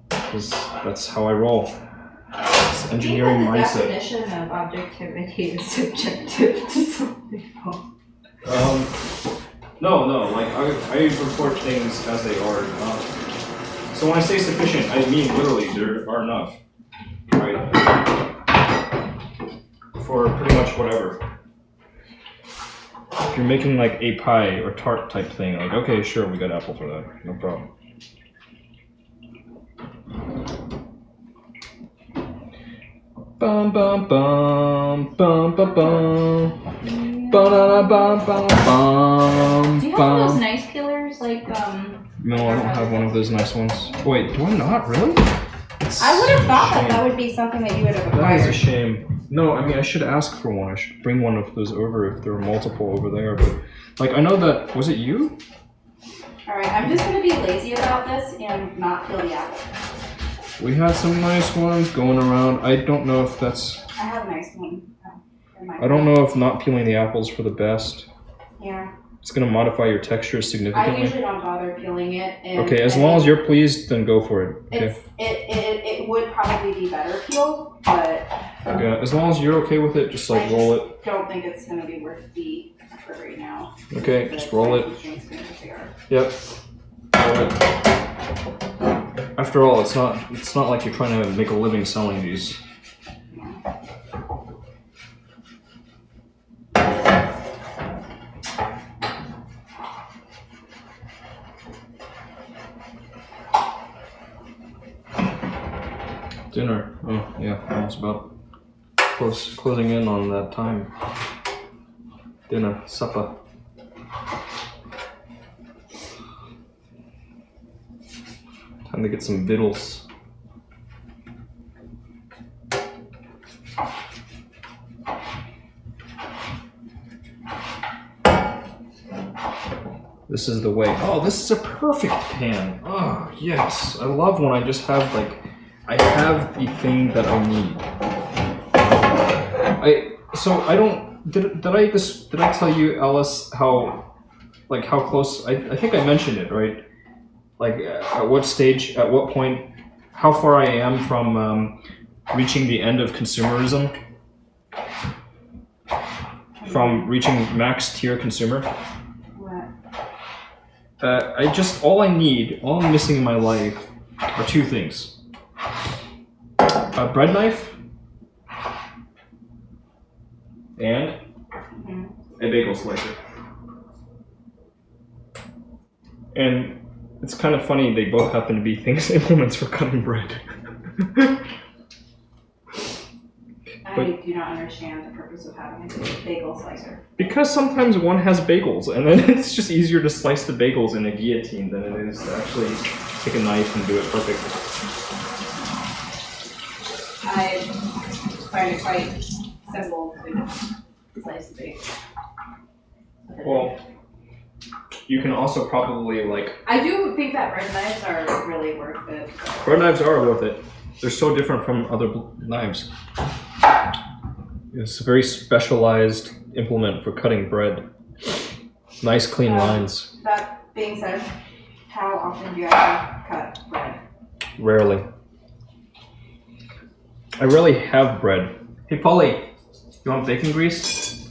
Because that's how I roll. It's engineering I think mindset. the definition of objectivity is subjective to some people. No, like I report things as they are. So when I say sufficient, I mean literally there are enough, right? For pretty much whatever. If you're making like a pie or tart type thing, like okay, sure, we got apple for that, no problem. Bum bum bum bum bum bum. Ba-da-da-bum-bum-bum. Do you have those nice peelers, like, No, I don't have one of those nice ones. Wait, do I not? Really? I would have thought that would be something that you would have That is a acquired. shame. No, I mean, I should ask for one. I should bring one of those over if there are multiple over there. But, like, I know that... Was it you? Alright, I'm just gonna be lazy about this and not peel the apple. We had some nice ones going around. I don't know if that's... I have a nice one. I don't know if not peeling the apples for the best. Yeah. It's going to modify your texture I significantly. usually don't bother peeling it. And Okay, as long as you're pleased, then go for it. Okay. It would probably be better peeled, but Yeah, as long as you're okay with it, just like roll it. don't think it's gonna be worth the effort right now. Okay, just roll it. Yep. Roll it. After all, it's not like you're trying to make a living selling these. Dinner. Oh, yeah, almost about closing in on that time. Dinner, supper. Time to get some victuals. This is the way. Oh, this is a perfect pan. Oh, yes. I love when I just have, like, I have the thing that I need. Did I tell you, Alice, how close, I think I mentioned it, right? Like, at what stage, at what point, how far I am from reaching the end of consumerism? From reaching max tier consumer? All I'm missing in my life are two things. A bread knife and a bagel slicer. And it's kind of funny, they both happen to be things, implements for cutting bread. I do not understand the purpose of having a bagel slicer. Because sometimes one has bagels, and then it's just easier to slice the bagels in a guillotine than it is to actually take a knife and do it perfectly. I find it quite simple to slice the bagel. Well, you can also probably, like... I do think that bread knives are really worth it. Bread knives are worth it. They're so different from other knives. It's a very specialized implement for cutting bread. Nice clean lines. That being said, how often do you have to cut bread? Rarely. I rarely have bread. Hey, Polly, you want bacon grease?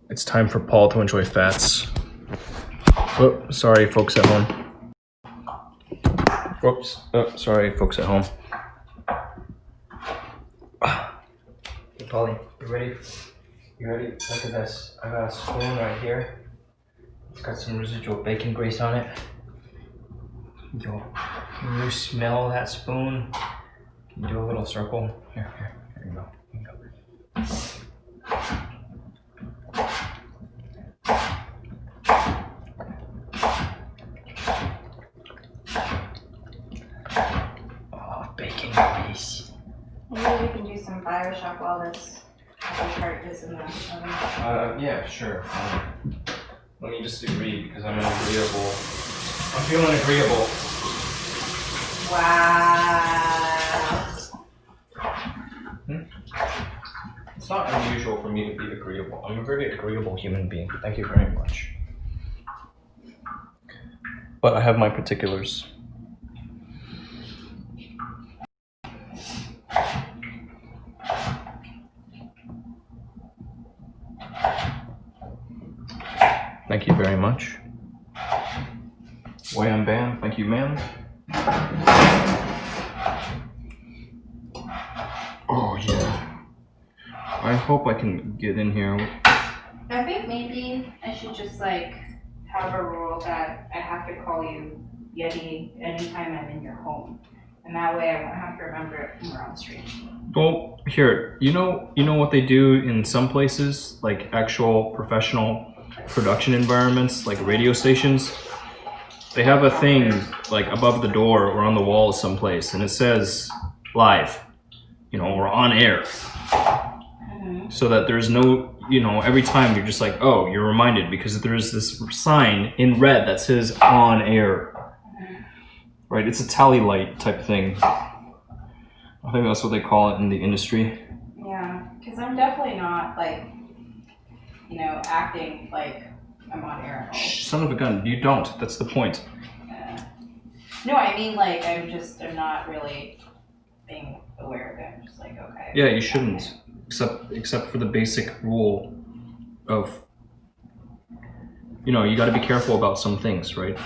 It's time for Paul to enjoy fats. Oh, sorry, folks at home. Whoops. Oh, sorry, folks at home. Hey, Polly, you ready? You ready? Look at this. I got a spoon right here. It's got some residual bacon grease on it. Yo, can you smell that spoon? Can you do a little circle? Here you go. Here you go. Oh, bacon grease. Maybe we can do some Bioshock while this apple tart is in the oven. Yeah, sure. Let me just agree because I'm agreeable. I'm feeling agreeable. Wow. It's not unusual for me to be agreeable. I'm a very agreeable human being. Thank you very much. But I have my particulars. Thank you very much. Wham bam, thank you ma'am. Oh yeah. I hope I can get in here. I think maybe I should just like have a rule that I have to call you Yeti anytime I'm in your home. And that way I won't have to remember it when we're on stream. Well, here, you know what they do in some places, like actual professional production environments, like radio stations? They have a thing like above the door or on the wall someplace, and it says live, or on air. So that there's no, every time you're just like, oh, you're reminded because there's this sign in red that says on air. Right, it's a tally light type thing. I think that's what they call it in the industry. Yeah, because I'm definitely not like, acting like I'm on air at all. Shh, son of a gun, you don't. That's the point. No, I mean like I'm not really being aware of it. I'm just like, okay. Yeah, you shouldn't. Except for the basic rule of, you gotta be careful about some things, right?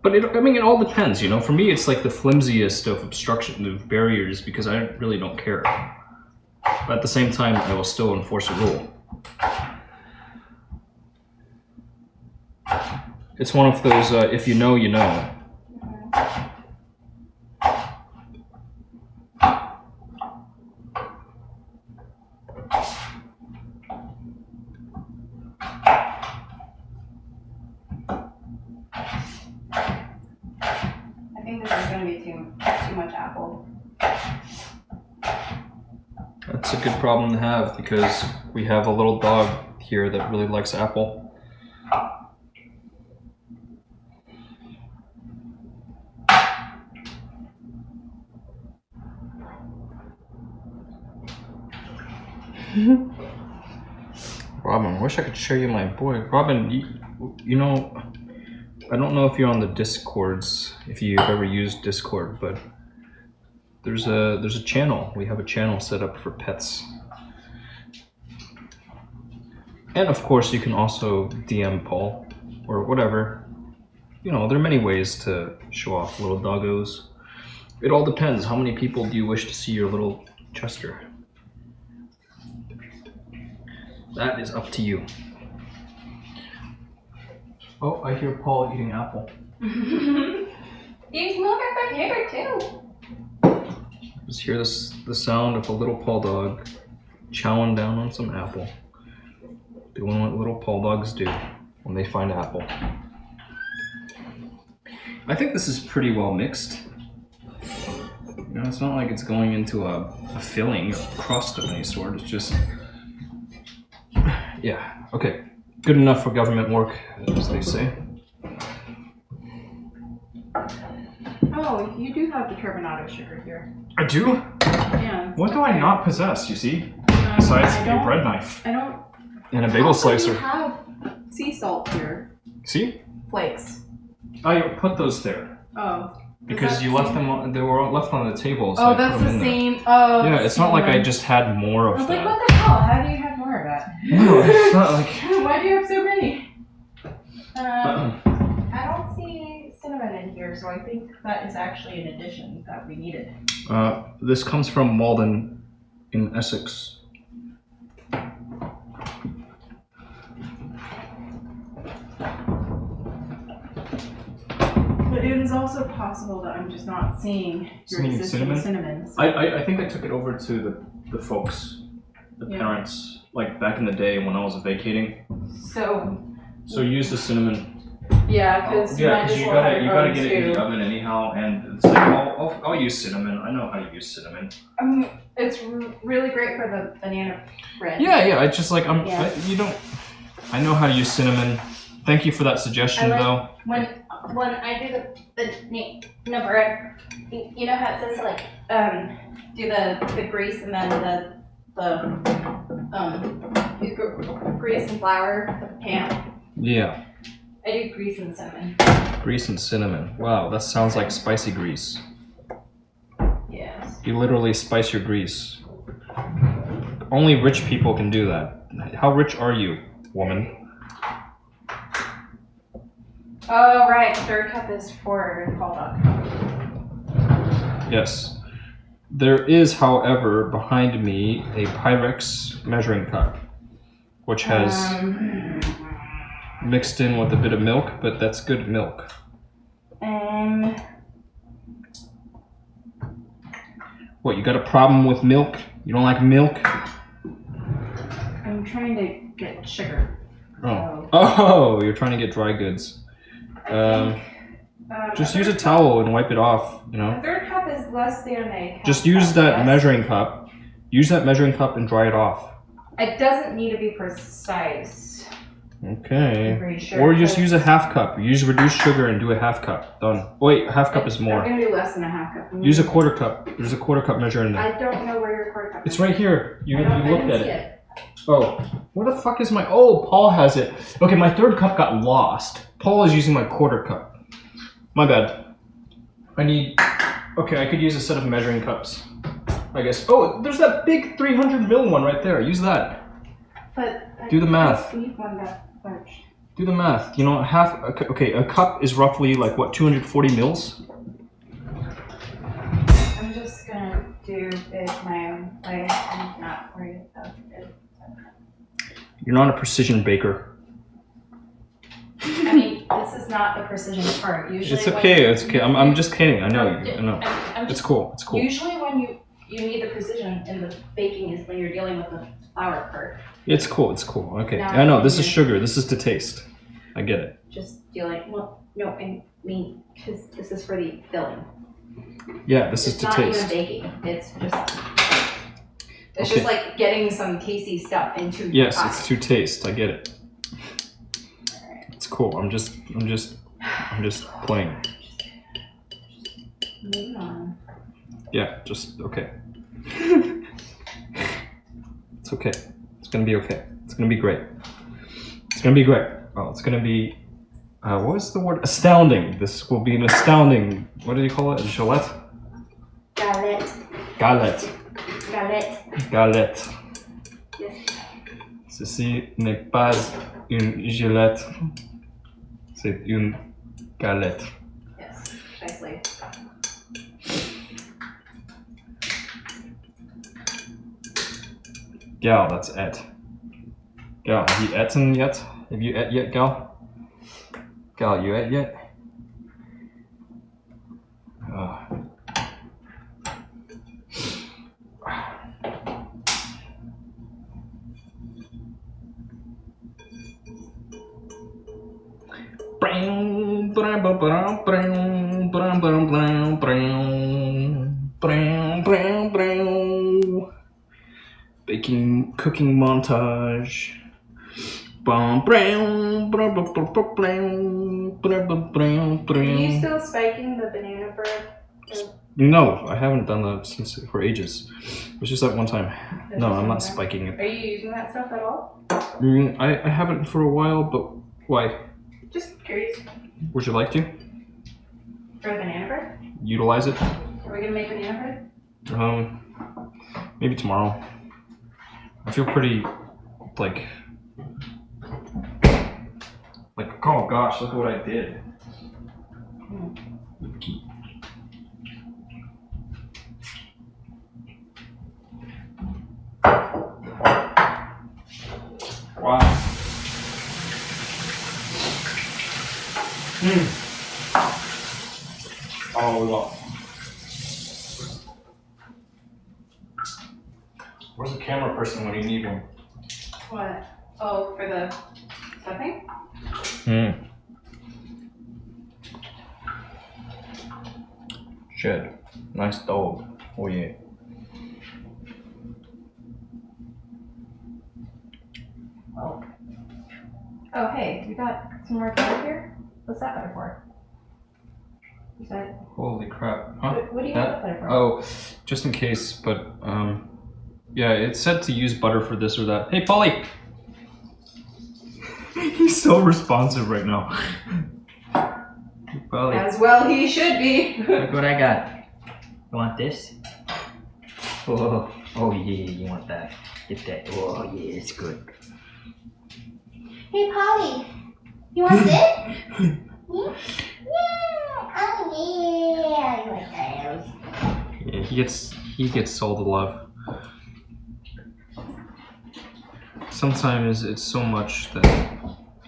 But it all depends, For me, it's like the flimsiest of obstruction, of barriers, because I really don't care. But at the same time, I will still enforce a rule. It's one of those, if you know, you know. I think this is going to be too much apple. That's a good problem to have because we have a little dog here that really likes apple. Robin, I wish I could show you my boy. Robin, I don't know if you're on the Discords, if you've ever used Discord, but there's a channel. We have a channel set up for pets. And of course you can also DM Paul or whatever. There are many ways to show off little doggos. It all depends. How many people do you wish to see your little Chester? That is up to you. Oh, I hear Paul eating apple. You smell like my favorite too. Just hear the sound of a little Paul dog chowing down on some apple. Doing what little Paul dogs do when they find apple. I think this is pretty well mixed. It's not like it's going into a filling or crust of any sort. It's just, yeah, okay. Good enough for government work, as they say. Oh, Oh, you do have the carbonado sugar here. I do? Yeah. What do I okay. not possess, you see? Besides a bread knife. I don't. And a bagel slicer. You have sea salt here. See? Flakes. I put those there. Oh. Because you left them on, they were left on the table, so oh, I put that's them the in there. same. Oh. Yeah, it's not like I just had more I of was that. like, what the hell? How do you have more of that? No, it's not like... Why do you have so many? I don't see cinnamon in here, so I think that is actually an addition that we needed. This comes from Malden in Essex. But it is also possible that I'm just not seeing your Seeing existing cinnamon? cinnamon. I think I took it over to the folks, the parents, like back in the day when I was vacating. So use the cinnamon. Yeah, because you gotta get it in the oven anyhow, and it's like I'll use cinnamon. I know how to use cinnamon. It's really great for the banana bread. Yeah. I just like Yeah. I know how to use cinnamon. Thank you for that suggestion, though. When I do the bread, you know how it says like Do the grease and then the grease and flour pan. Yeah. I do grease and cinnamon. Grease and cinnamon. Wow, that sounds like spicy grease. Yes. You literally spice your grease. Only rich people can do that. How rich are you, woman? Oh, right. The third cup is for Paul Dog. Yes. There is, however, behind me a Pyrex measuring cup, which has mixed in with a bit of milk, but that's good milk. What, you got a problem with milk? You don't like milk? I'm trying to get sugar. Oh, you're trying to get dry goods. Just use a towel and wipe it off, you know? The third cup is less than a cup. Just use that measuring cup. Use that measuring cup and dry it off. It doesn't need to be precise. Okay. I'm pretty sure. Or just use a half cup. Use reduced sugar and do a half cup. Done. Oh, wait, a half cup is more. I'm gonna do less than a half cup. Use a quarter cup. There's a quarter cup measure in there. I don't know where your quarter cup is. It's right here. You I looked didn't at see it. Oh, where the fuck is my... Oh, Paul has it. Okay, my third cup got lost. Paul is using my quarter cup. My bad. I need... Okay, I could use a set of measuring cups, I guess. Oh, there's that big 300 ml one right there. Use that. But do the math. I need one that large. Do the math. You know, okay, a cup is roughly like what, 240 mils? I'm just gonna do it my own way. I'm not worried about it. You're not a precision baker. I mean, this is not the precision part. Usually It's okay. It's okay. I'm just kidding. I know. I know. It's cool. It's cool. Usually when you need the precision in the baking is when you're dealing with the flour part. It's cool. It's cool. Okay. Now I know. This is sugar. This is to taste. I get it. Just dealing. Well, no, I mean, because this is for the filling. Yeah, this is It's to not taste. even baking. It's just like getting some tasty stuff into your Yes, pie. it's to taste. I get it. It's cool. I'm just playing. Moving on. Yeah, just okay. It's okay. It's gonna be okay. It's gonna be great. It's gonna be great. Oh, it's gonna be. What was the word? Astounding. This will be an astounding. What do you call it? A Gillette? galette. Galette. Galette. Galette. Yes. Ceci n'est pas une gilette. C'est une galette. Yes, nicely. Gal, that's et. Gal, have you eaten yet? Have you ate yet, Gal? Gal, you ate yet? Baking, cooking montage. Are you still spiking the banana bread? No, I haven't done that for ages. It was just that one time. No, I'm not spiking it. Are you using that stuff at all? I haven't for a while, but why? Just curious. Would you like to? For the banana bread? Utilize it? Are we gonna make banana bread? Maybe tomorrow. I feel pretty, like, oh gosh, look at what I did. Wow. Oh, we lost. Where's the camera person when you need one? What? Oh, for the stuffing? Shed. Nice dog. Oh yeah. Oh, hey, we got some more butter here? What's that butter for? Is that, Holy crap. Huh? what do you want that butter for? Oh, just in case, but yeah, it said to use butter for this or that. Hey, Polly! He's so responsive right now. Polly, As well he should be. look what I got. You want this? Oh, oh yeah, you want that. Get that. Oh yeah, it's good. Hey, Polly, you want this? Yeah? Yeah. Oh, yeah. You like those. Yeah, he gets all the love. Sometimes it's so much that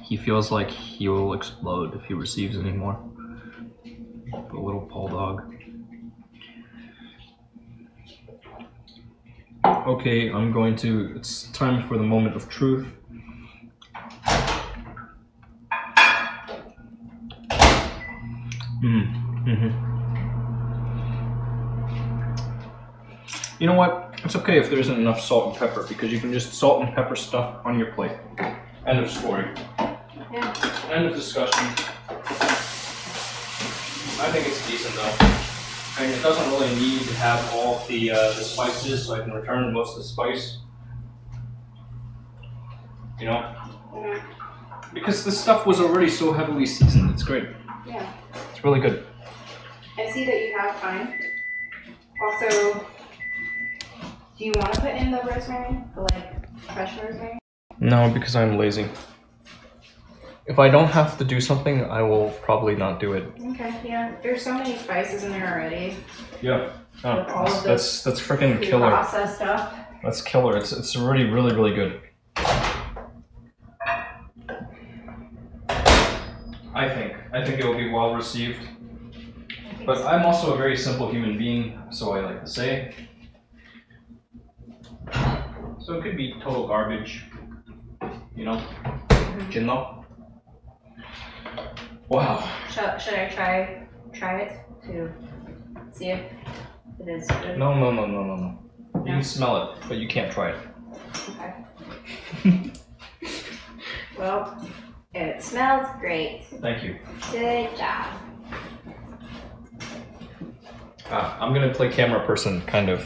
he feels like he will explode if he receives any more. The little Paul dog. Okay, it's time for the moment of truth. You know what? It's okay if there isn't enough salt and pepper because you can just salt and pepper stuff on your plate. End of story. Yeah. End of discussion. I think it's decent though. I mean, it doesn't really need to have all the spices, so I can return most of the spice. You know? Because this stuff was already so heavily seasoned, it's great. Yeah. It's really good. I see that you have thyme. Also, do you want to put in the rosemary? The fresh rosemary? No, because I'm lazy. If I don't have to do something, I will probably not do it. Okay, yeah. There's so many spices in there already. Yeah. Oh, With all of that's freaking killer. Processed stuff. That's killer. It's already really, really good. I think it will be well received. But I'm also a very simple human being, so I like to say. So it could be total garbage, you know? You know? Wow. Should I try it to see if it is good? No. You can smell it, but you can't try it. Okay. Well, it smells great. Thank you. Good job. I'm gonna play camera person, kind of,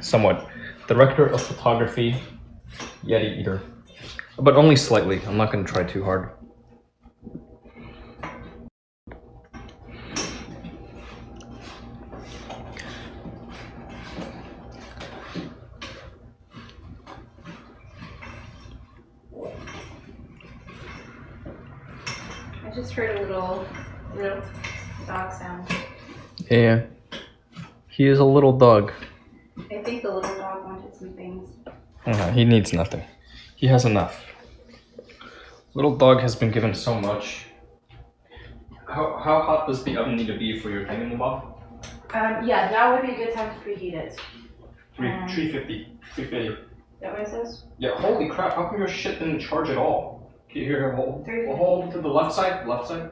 somewhat. Director of photography, yetieater. But only slightly. I'm not gonna try too hard. I just heard a little dog sound. Yeah. He is a little dog. I think the little dog wanted some things. He needs nothing. He has enough. Little dog has been given so much. How hot does the oven need to be for your thingamabob? Yeah, now would be a good time to preheat it. 350. 350. Is that what it says? Yeah, holy crap, how come your shit didn't charge at all? Can you hear a hold to the left side? Left side?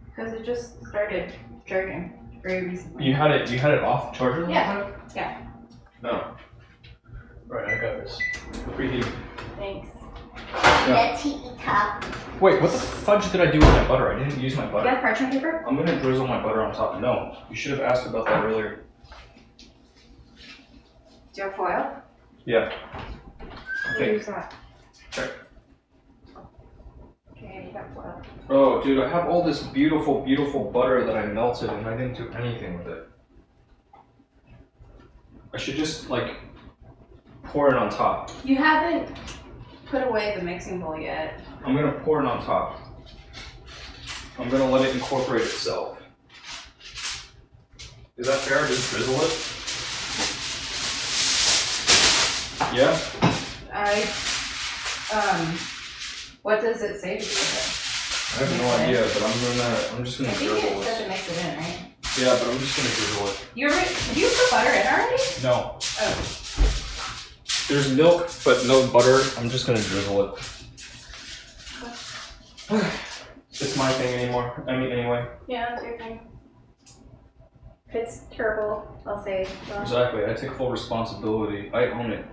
Because it just started charging very recently. You had it off charger the whole time? Yeah. No. Right, I got this. Preheat. Thanks. yetieater. Wait, what the fudge did I do with my butter? I didn't use my You butter. got parchment paper? I'm gonna drizzle my butter on top. No, you should have asked about that earlier. Do you have foil? Yeah. Okay. Use that. Okay. Okay, you got foil. Oh, dude, I have all this beautiful, beautiful butter that I melted and I didn't do anything with it. I should just, like, pour it on top. You haven't put away the mixing bowl yet. I'm gonna pour it on top. I'm gonna let it incorporate itself. Is that fair? Just drizzle it? Yeah? What does it say to do with I have no idea, but I'm just it? gonna I think drizzle it said it. to mix it in, right? Yeah, but I'm just gonna drizzle it. Did you put butter in already? No. Oh. There's milk, but no butter. I'm just gonna drizzle it. It's my thing anymore. I mean, anyway. Yeah, that's your thing. If it's terrible, I'll say. Well, Exactly. I take full responsibility. I own it.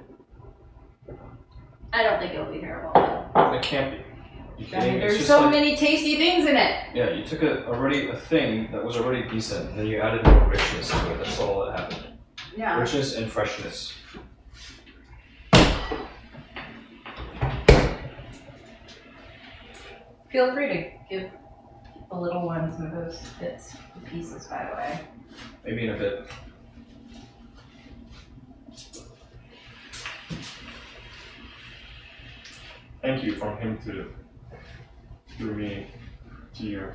I don't think it'll be terrible. It can't be. You I kidding? mean, It's there's just so like, many tasty things in it. yeah, you took a thing that was already decent, and then you added more richness to it. That's all that happened. Yeah. Richness and freshness. Feel free to give the little one some of those bits and pieces, by the way. Maybe in a bit. Thank you from him through me to you.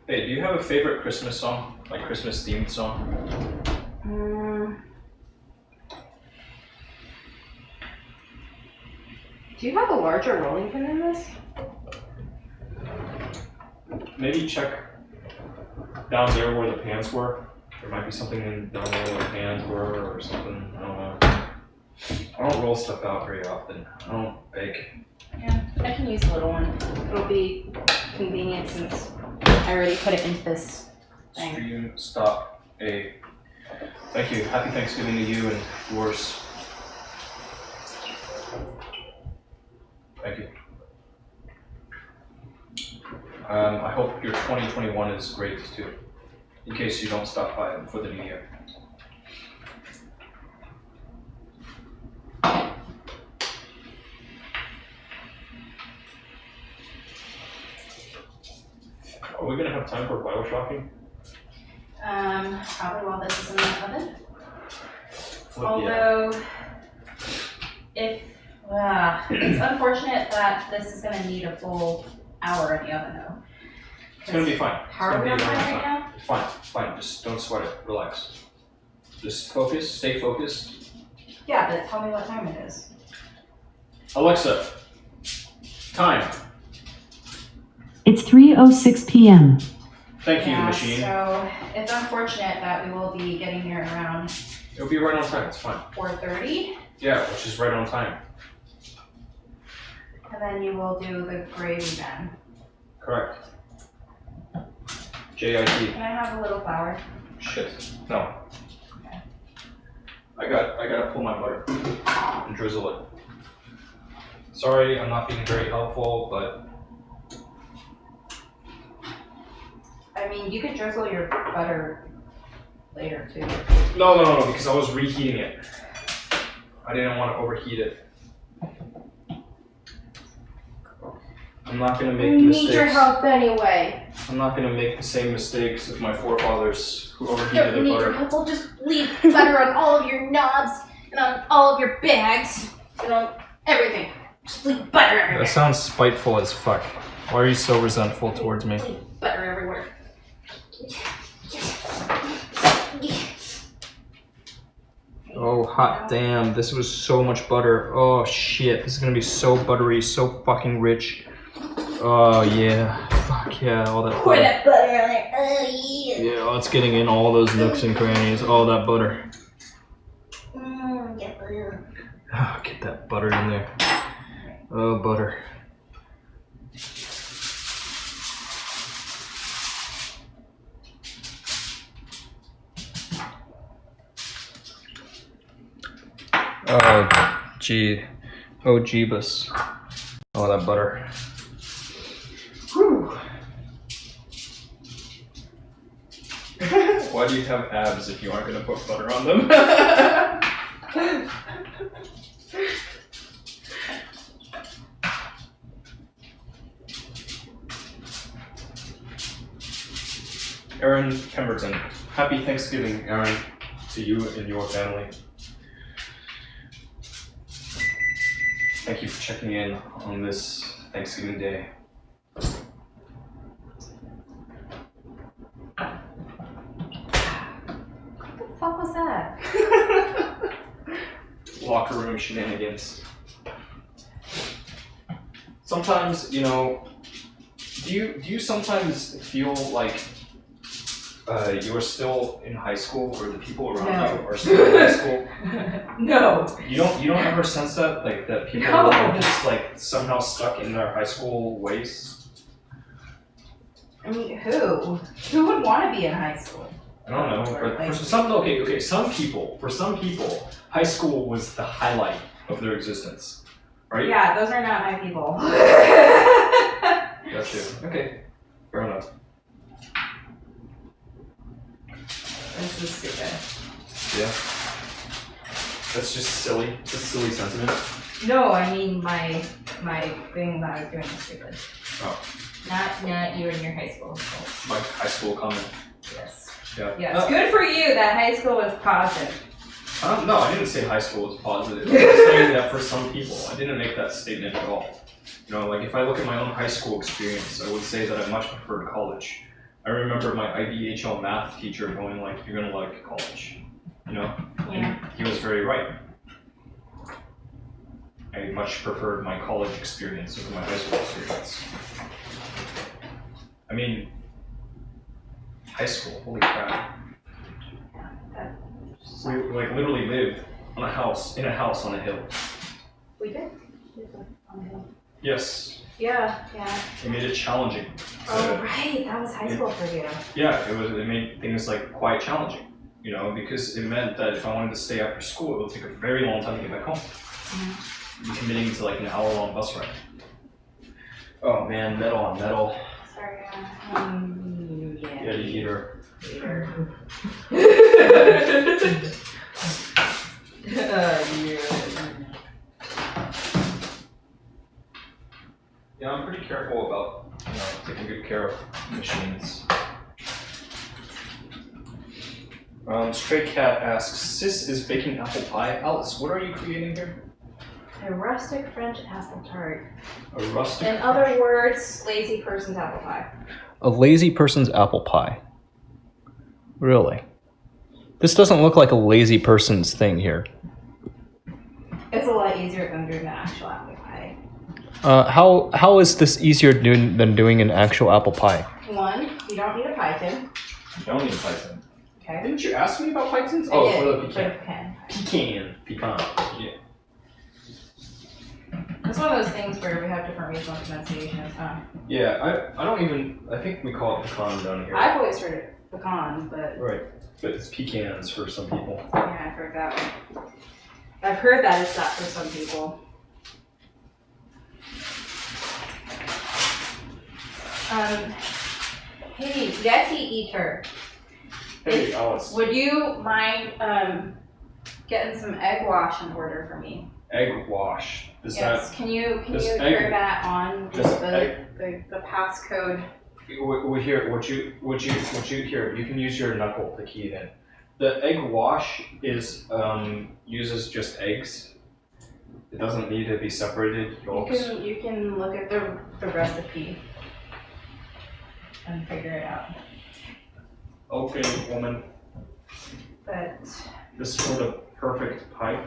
Hey, do you have a favorite Christmas song? Like Christmas themed song? Do you have a larger rolling pin in this? Maybe check down there where the pans were. There might be something down there where the pans were or something. I don't know. I don't roll stuff out very often. I don't bake. Yeah, I can use a little one. It'll be convenient since I already put it into this thing. Stream stop a. Thank you. Happy Thanksgiving to you and yours. Thank you. I hope your 2021 is great too, in case you don't stop by for the new year. Are we gonna have time for Bioshocking? Probably while this is in the oven. Yeah. Although, if it's unfortunate that this is going to need a full hour in the oven, though. It's gonna be fine. It's How are gonna we be on a long time right time. now? It's fine. It's fine. Just don't sweat it. Relax. Just focus. Stay focused. Yeah, but tell me what time it is. Alexa, time. It's 3:06 p.m. Thank you, Yeah, machine. so it's unfortunate that we will be getting here around It'll be right on time. It's fine. 4:30, Yeah, which is right on time. and then you will do the gravy then. Correct. JIT. Can I have a little flour? Shit. No. I gotta pull my butter and drizzle it. Sorry, I'm not being very helpful, but I mean, you could drizzle your butter later too. no, because I was reheating it. I didn't want to overheat it. I'm not gonna make mistakes. Need your help anyway. I'm not gonna make the same mistakes of my forefathers who overheated Don't their need your butter. help. We'll just leave butter on all of your knobs and on all of your bags and on everything. Just leave butter everywhere. That sounds spiteful as fuck. Why are you so resentful towards me? Leave butter everywhere. Oh, hot damn. This was so much butter. Oh, shit. This is gonna be so buttery, so fucking rich. Oh, yeah. Fuck yeah, all that Pour butter. that butter on there. Oh yeah. Yeah, oh, it's getting in all those nooks and crannies. All that butter. Get butter. Oh, get that butter in there. Oh, butter. Oh, gee. Oh, jeebus. Oh, that butter. Whew. Why do you have abs if you aren't going to put butter on them? Aaron Pemberton. Happy Thanksgiving, Aaron, to you and your family. Thank you for checking in on this Thanksgiving Day. What the fuck was that? Locker room shenanigans. Sometimes, you know, do you sometimes feel like you're still in high school, or the people around you are still in high school? No. You don't ever sense that, like, that people are just like somehow stuck in their high school ways? I mean, who? Who would want to be in high school? I don't know, but for some, for some people, high school was the highlight of their existence, right? Yeah, those are not my people. Gotcha. Okay, fair enough. This is stupid. Yeah. That's just silly. It's a silly sentiment. No, I mean my thing that I was doing was stupid. Oh. Not you and your high school. My high school comment. Yes. Yeah. Yes. Good for you that high school was positive. No, I didn't say high school was positive. I was saying that for some people. I didn't make that statement at all. You know, like if I look at my own high school experience, I would say that I much preferred college. I remember my IDHL math teacher going like, "You're gonna like college," you know? Yeah. And he was very right. I much preferred my college experience over my high school experience. I mean, high school, holy crap. We like literally lived in a house on a hill. We did. On the hill. Yes. Yeah. It made it challenging. Oh right, that was high school for you. Yeah, it made things like quite challenging, you know, because it meant that if I wanted to stay after school, it would take a very long time to get back home. Mm-hmm. Be committing to like an hour-long bus ride. Oh man, metal on metal. Sorry. Yeah, yetieater. Yeah, I'm pretty careful about, you know, taking good care of machines. Stray Cat asks, Sis is baking apple pie. Alice, what are you creating here? A rustic French apple tart. A rustic. In other words, lazy person's apple pie. A lazy person's apple pie. Really? This doesn't look like a lazy person's thing here. It's a lot easier than doing the actual apple pie. How is this easier than doing an actual apple pie? One, you don't need a pie tin. You don't need a pie tin. Okay. Didn't you ask me about pie tins? I Oh, did, for the pecan. Pecan. Yeah. It's one of those things where we have different regional pronunciations, huh? Yeah, I think we call it pecan down here. I've always heard it pecan, but... Right, but it's pecans for some people. Yeah, I've heard that one. I've heard that it's that for some people. Hey, yetieater. Hey, Alice. Would you mind getting some egg wash in order for me? Egg wash. Yes. Can you carry that on the passcode? Here, would you here? You can use your knuckle to key it in. The egg wash is uses just eggs. It doesn't need to be separated yolks. You can look at the recipe and figure it out. Okay, woman. But This is for the perfect pipe.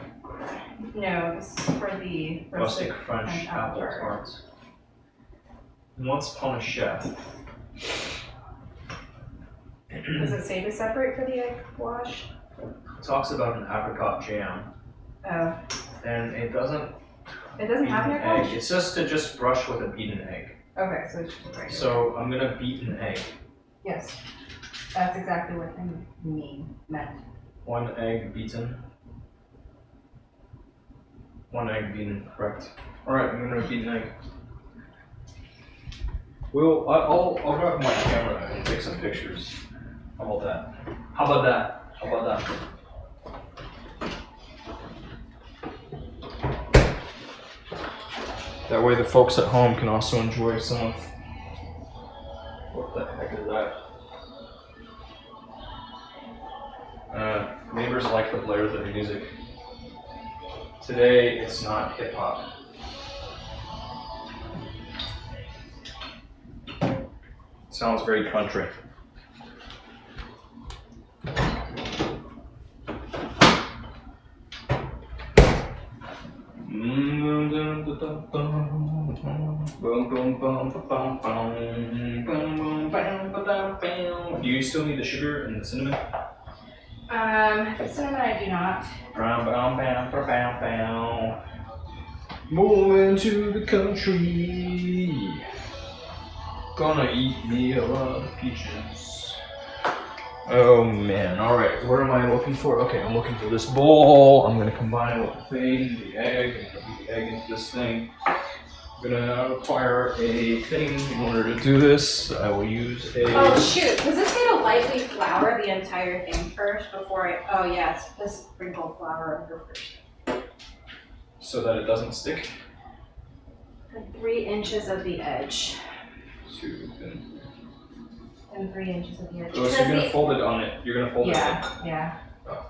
no, this is for the Rustic French apple tart. Once upon a chef. Does it say to separate for the egg wash? It talks about an apricot jam. Oh. And it doesn't It doesn't have an egg wash? It's just to brush with a beaten egg. Okay, so it's just regular. So I'm gonna beat an egg. Yes. That's exactly what I meant. 1 egg beaten. 1 egg beaten, correct. Alright, I'm gonna beat an egg. I'll grab my camera and take some pictures. How about that? How about that? How about that? That way the folks at home can also enjoy some of... What the heck is that? Neighbors like the blare of the music. Today, it's not hip-hop. Sounds very country. Do you still need the sugar and the cinnamon? The cinnamon I do not. Moving to the country. Gonna eat me a lot of peaches. Oh man, alright, what am I looking for? Okay, I'm looking for this bowl. I'm gonna combine it with the thing, the egg, and put the egg into this thing. I'm gonna require a thing in order to do this. I will use a... Oh shoot, does this need to lightly flour the entire thing first before I... Oh yes, just sprinkle flour over first. So that it doesn't stick? And 3 inches of the edge. 2, And 3 inches of the edge. Oh, so you're gonna fold it on it. You're gonna fold it on it. Yeah. Oh.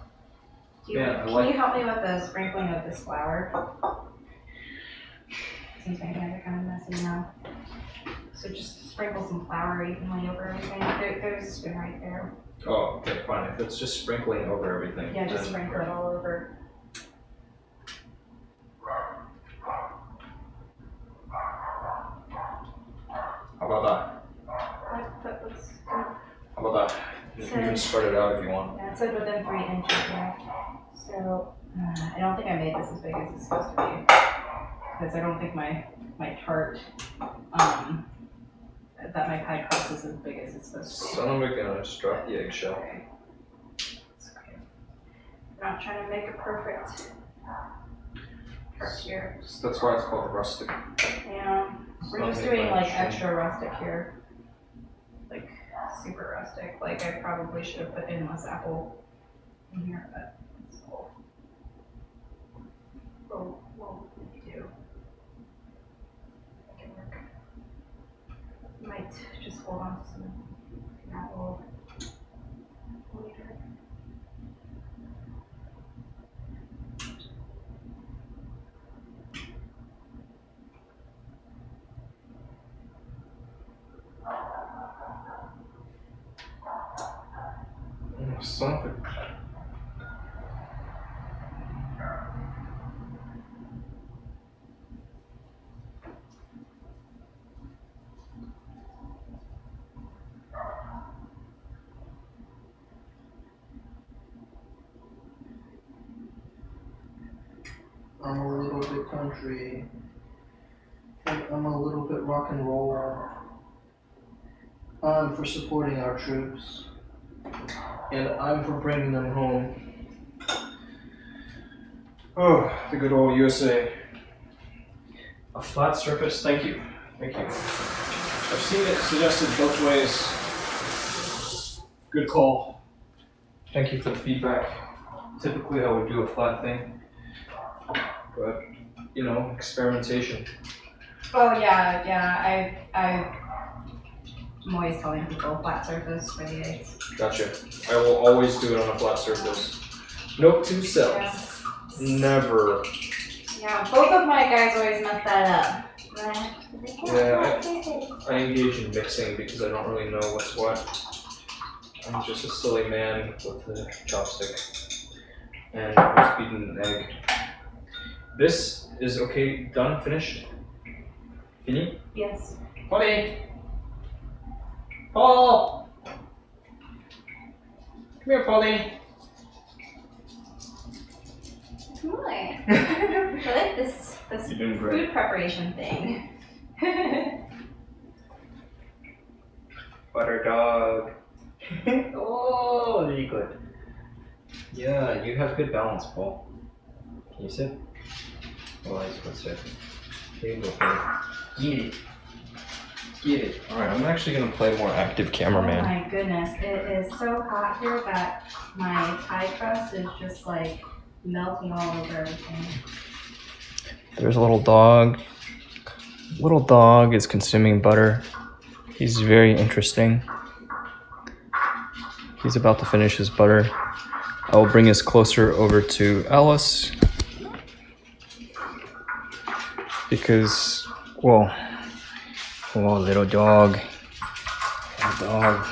Do you, Yeah, I can like- you help me with the sprinkling of this flour? Since my hands are kind of messy now. So just sprinkle some flour evenly over everything. There's a spoon right there. Oh, okay, fine. If it's just sprinkling over everything. Yeah, just then- sprinkle it all over. How about that? That looks good. How about that? You can spread it out if you want. Yeah, it said within 3 inches, yeah. So, I don't think I made this as big as it's supposed to be. Because I don't think my tart, that my pie crust is as big as it's supposed to be. Son of a gun, I just dropped the eggshell. Okay. It's okay. I'm not trying to make a perfect tart here. That's why it's called rustic. Yeah, It's we're not just made doing by like machine. extra rustic here. Like super rustic. Like I probably should have put endless apple in here, but it's cool. We'll do. Make it work. Might just hold on to some apple later. Son of a... I'm a little bit country. I'm a little bit rock and roll. I'm for supporting our troops. And I'm for bringing them home. Oh, the good old USA. A flat surface, thank you. Thank you. I've seen it suggested both ways. Good call. Thank you for the feedback. Typically I would do a flat thing. But, you know, experimentation. Oh yeah, I'm always telling people flat surface for the eggs. Gotcha. I will always do it on a flat surface. Note to self. Never. Yeah, both of my guys always mess that up. Yeah, I engage in mixing because I don't really know what's what. I'm just a silly man with a chopstick. And who's beating an egg. This is okay, done, finished? Fini? Yes. Polly! Paul! Come here, Polly. What? I like this You're doing great. food preparation thing. Butter dog. Oh, very good. Yeah, you have good balance, Paul. Can you sit? Otherwise, what's it? Get it. Get it. Alright, I'm actually gonna play more active cameraman. Oh my goodness, it is so hot here that my pie crust is just like melting all over everything. There's a little dog. Little dog is consuming butter. He's very interesting. He's about to finish his butter. I will bring us closer over to Alice. Because, well, oh, little dog. Little dog.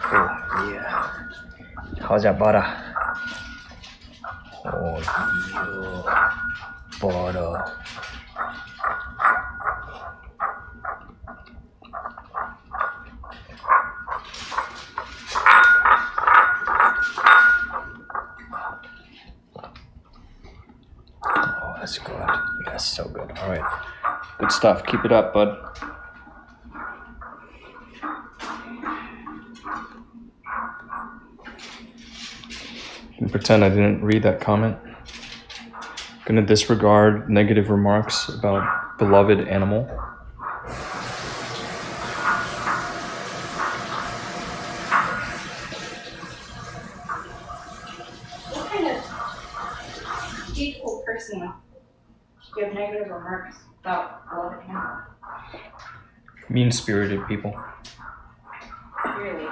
Oh, yeah. How's that butter? Oh, yeah. Butter. Oh, that's good. That's so good. All right. Good stuff. Keep it up, bud. And pretend I didn't read that comment. Gonna disregard negative remarks about beloved animal. What kind of hateful person would give negative remarks about all the camera? Mean-spirited people. Really?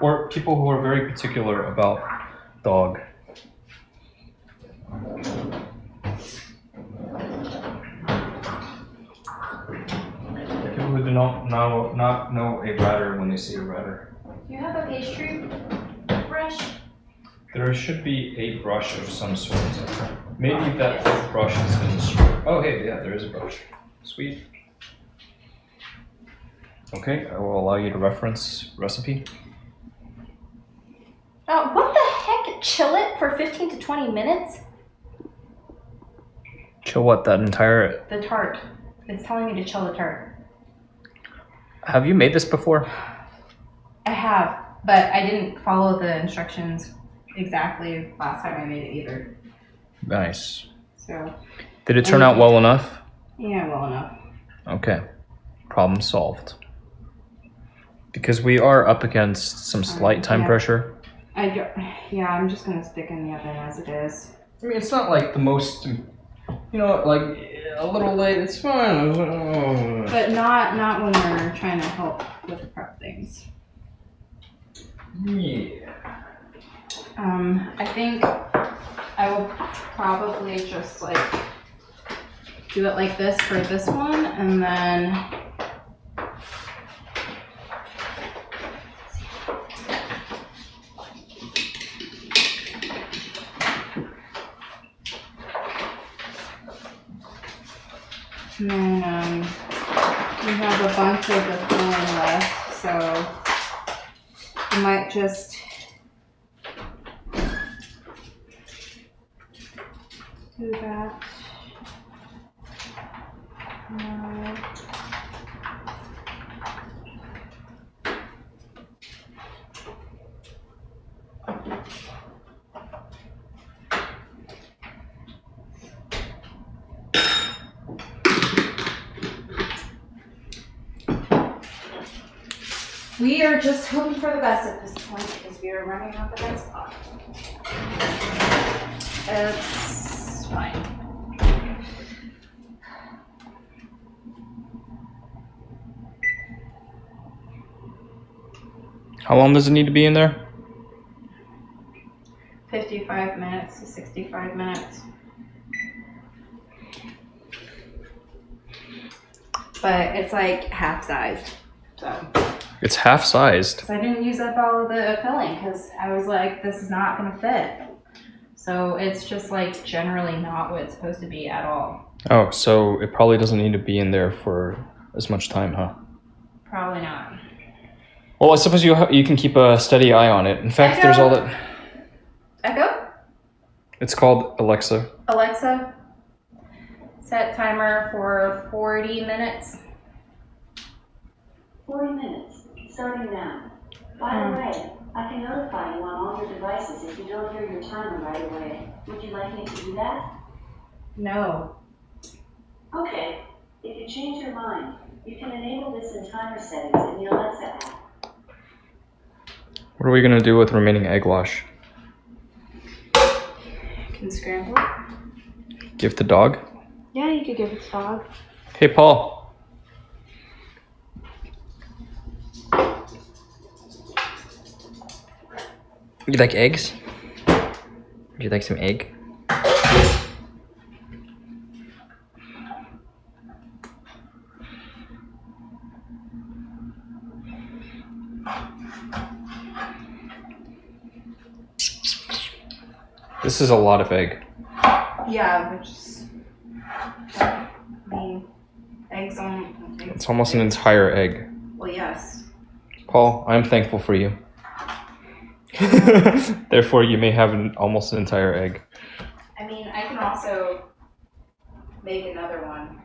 Or people who are very particular about dog. People who do not know a ratter when they see a ratter. Do you have a pastry brush? There should be a brush of some sort. Maybe that brush has been destroyed. Oh, hey, yeah, there is a brush. Sweet. Okay, I will allow you to reference recipe. What the heck? Chill it for 15 to 20 minutes? Chill what, that entire... The tart. It's telling me to chill the tart. Have you made this before? I have, but I didn't follow the instructions exactly last time I made it either. Nice. So. Did it turn out well enough? Yeah, well enough. Okay. Problem solved. Because we are up against some slight time pressure. Yeah, I'm just gonna stick in the oven as it is. I mean, it's not like the most, you know, like a little late. It's fine. But not when we're trying to help with prep things. Yeah. I think I will probably just like do it like this for this one, and then we have a bunch of the filling left, so I might just do that. We are just hoping for the best at this point because we are running out of that spot. It's fine. How long does it need to be in there? 55 minutes to 65 minutes. But it's like half sized, so. It's half sized. So I didn't use up all of the filling because I was like, this is not gonna fit. So it's just like generally not what it's supposed to be at all. Oh, so it probably doesn't need to be in there for as much time, huh? Probably not. Well, I suppose you can keep a steady eye on it. In fact, there's all that. Echo? It's called Alexa. Alexa, set timer for 40 minutes. 40 minutes, starting now. By the way, I can notify you on all your devices if you don't hear your timer right away. Would you like me to do that? No. Okay, if you change your mind, you can enable this in timer settings in the Alexa app. What are we gonna do with remaining egg wash? You can scramble it. Give the dog? Yeah, you could give it to dog. Hey, Paul. You like eggs? Would you like some egg? This is a lot of egg. Yeah, which is, I mean, eggs on. It's almost an entire egg. Well, yes. Paul, I'm thankful for you. Therefore, you may have almost an entire egg. I mean, I can also make another one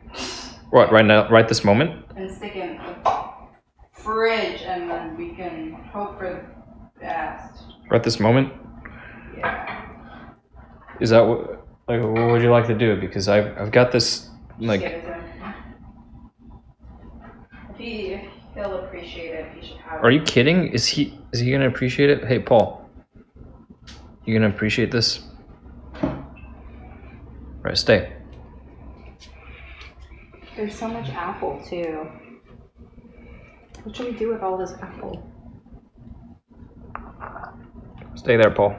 What, right now, right this moment? and stick in the fridge, and then we can hope for the best. Right this moment? Yeah. Is that what, like, what would you like to do? Because I've got this, like, Give it to him. If he'll appreciate it, he should have it. are you kidding? Is he gonna appreciate it? Hey, Paul, you gonna appreciate this? Right, stay. There's so much apple, too. What should we do with all this apple? Stay there, Paul.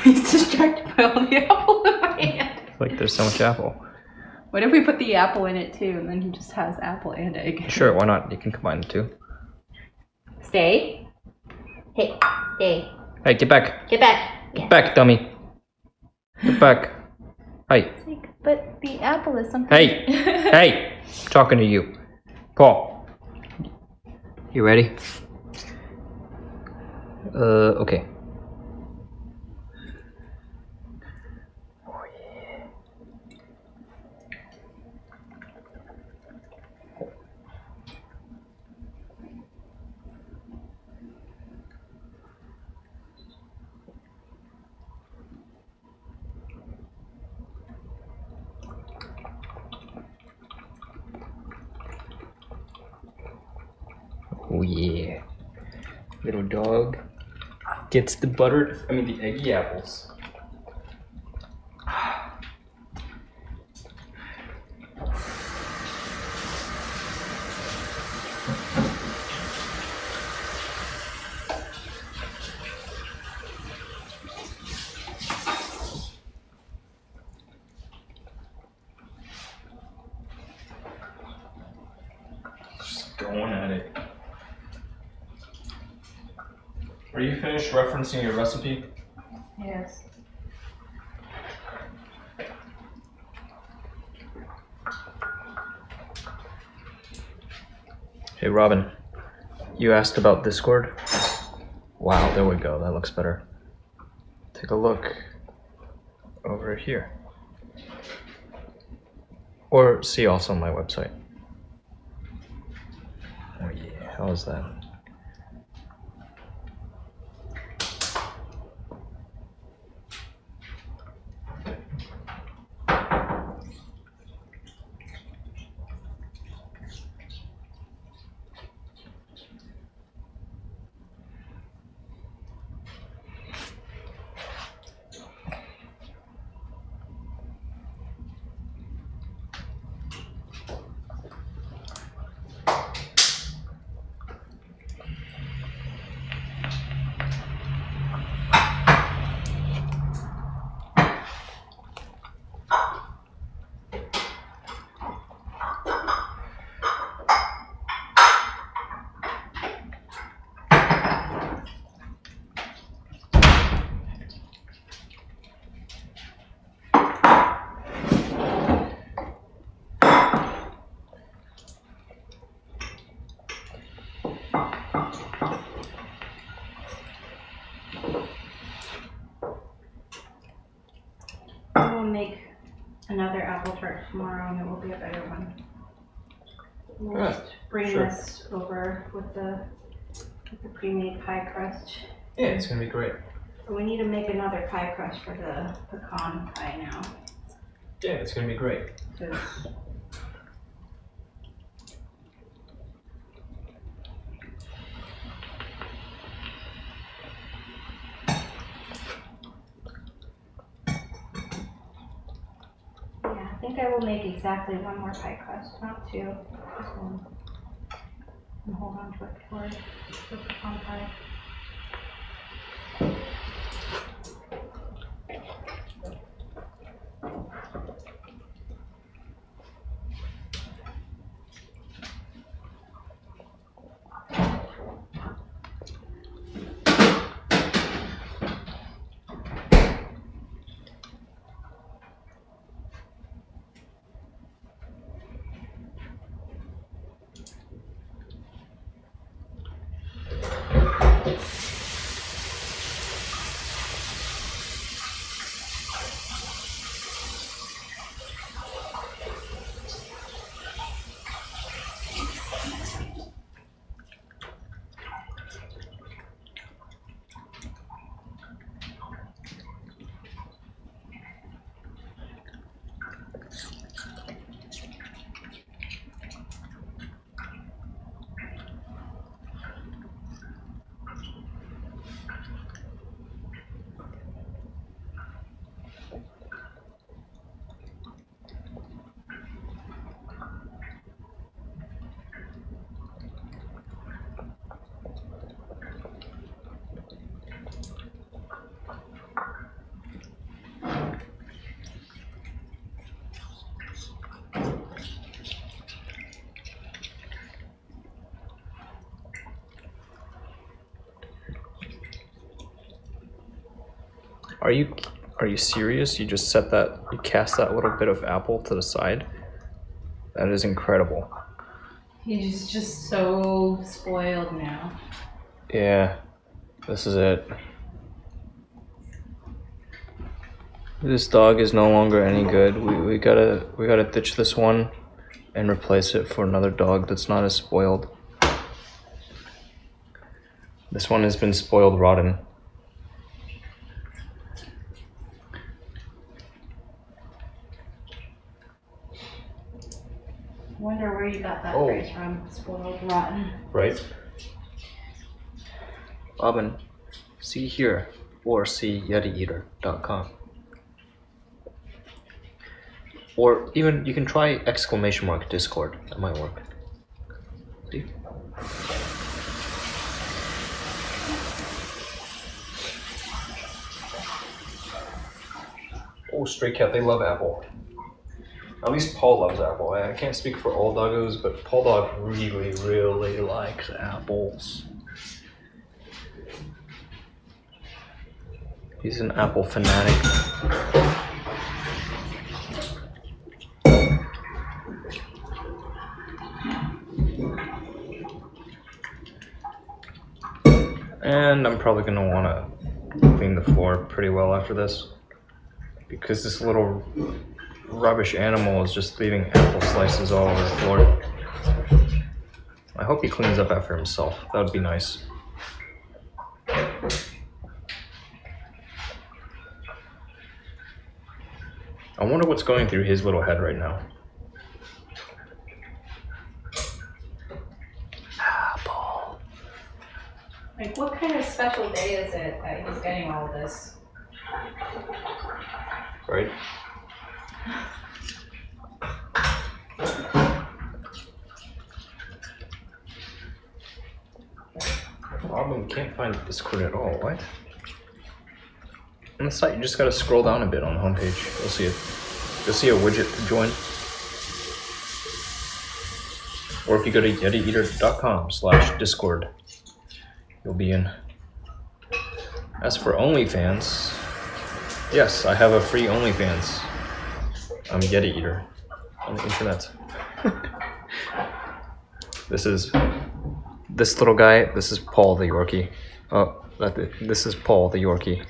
He's distracted by all the apple in my hand. Like, there's so much apple. What if we put the apple in it too, and then he just has apple and egg? Sure, why not? You can combine the two. Stay. Hey, stay. Hey, get back. Get back. Get back, dummy. Get back. Hey. But the apple is something. Hey. Hey. I'm talking to you. Paul. You ready? Okay. Oh yeah. Little dog gets the the eggy apples. Just going at it. Are you finished referencing your recipe? Yes. Hey Robin, you asked about Discord? Wow, there we go, that looks better. Take a look over here. Or see also on my website. Oh yeah, how is that? We'll make another apple tart tomorrow, and it will be a better one. We'll Yeah, just bring sure. this over with the pre-made pie crust. Yeah, it's gonna be great. But we need to make another pie crust for the pecan pie now. Yeah, it's gonna be great. Good. Yeah, I think I will make exactly one more pie crust, not two, just one. And hold on to it for the pecan pie. Are you serious? You just you cast that little bit of apple to the side? That is incredible. He's just so spoiled now. Yeah, this is it. This dog is no longer any good. We gotta ditch this one and replace it for another dog that's not as spoiled. This one has been spoiled rotten. Wonder where you got that phrase from, spoiled rotten. Right? Robin, see here or see yetieater.com. Or even you can try ! Discord. That might work. See? Oh, Stray Cat, they love apple. At least Paul loves apple. I can't speak for all doggos, but Paul Dog really, really likes apples. He's an apple fanatic. And I'm probably gonna wanna clean the floor pretty well after this, because this little rubbish animal is just leaving apple slices all over the floor. I hope he cleans up after himself. That would be nice. I wonder what's going through his little head right now. Apple. Like, what kind of special day is it that he's getting all this? Right? Robin can't find Discord at all. What? On the site, you just gotta scroll down a bit on the homepage. You'll see it. You'll see a widget to join. Or if you go to yetieater.com/Discord, you'll be in. As for OnlyFans, yes, I have a free OnlyFans. I'm Yeti Eater on the internet. This little guy. This is Paul the Yorkie. Oh, this is Paul the Yorkie.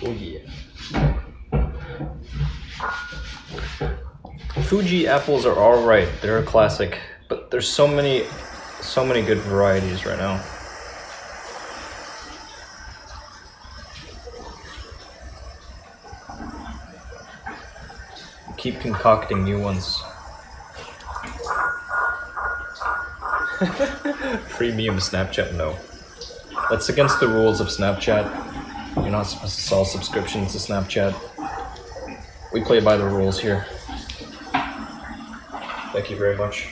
Oh yeah. Fuji apples are alright. They're a classic. But there's so many good varieties right now. Keep concocting new ones. Premium Snapchat, no. That's against the rules of Snapchat. You're not supposed to sell subscriptions to Snapchat. We play by the rules here. Thank you very much.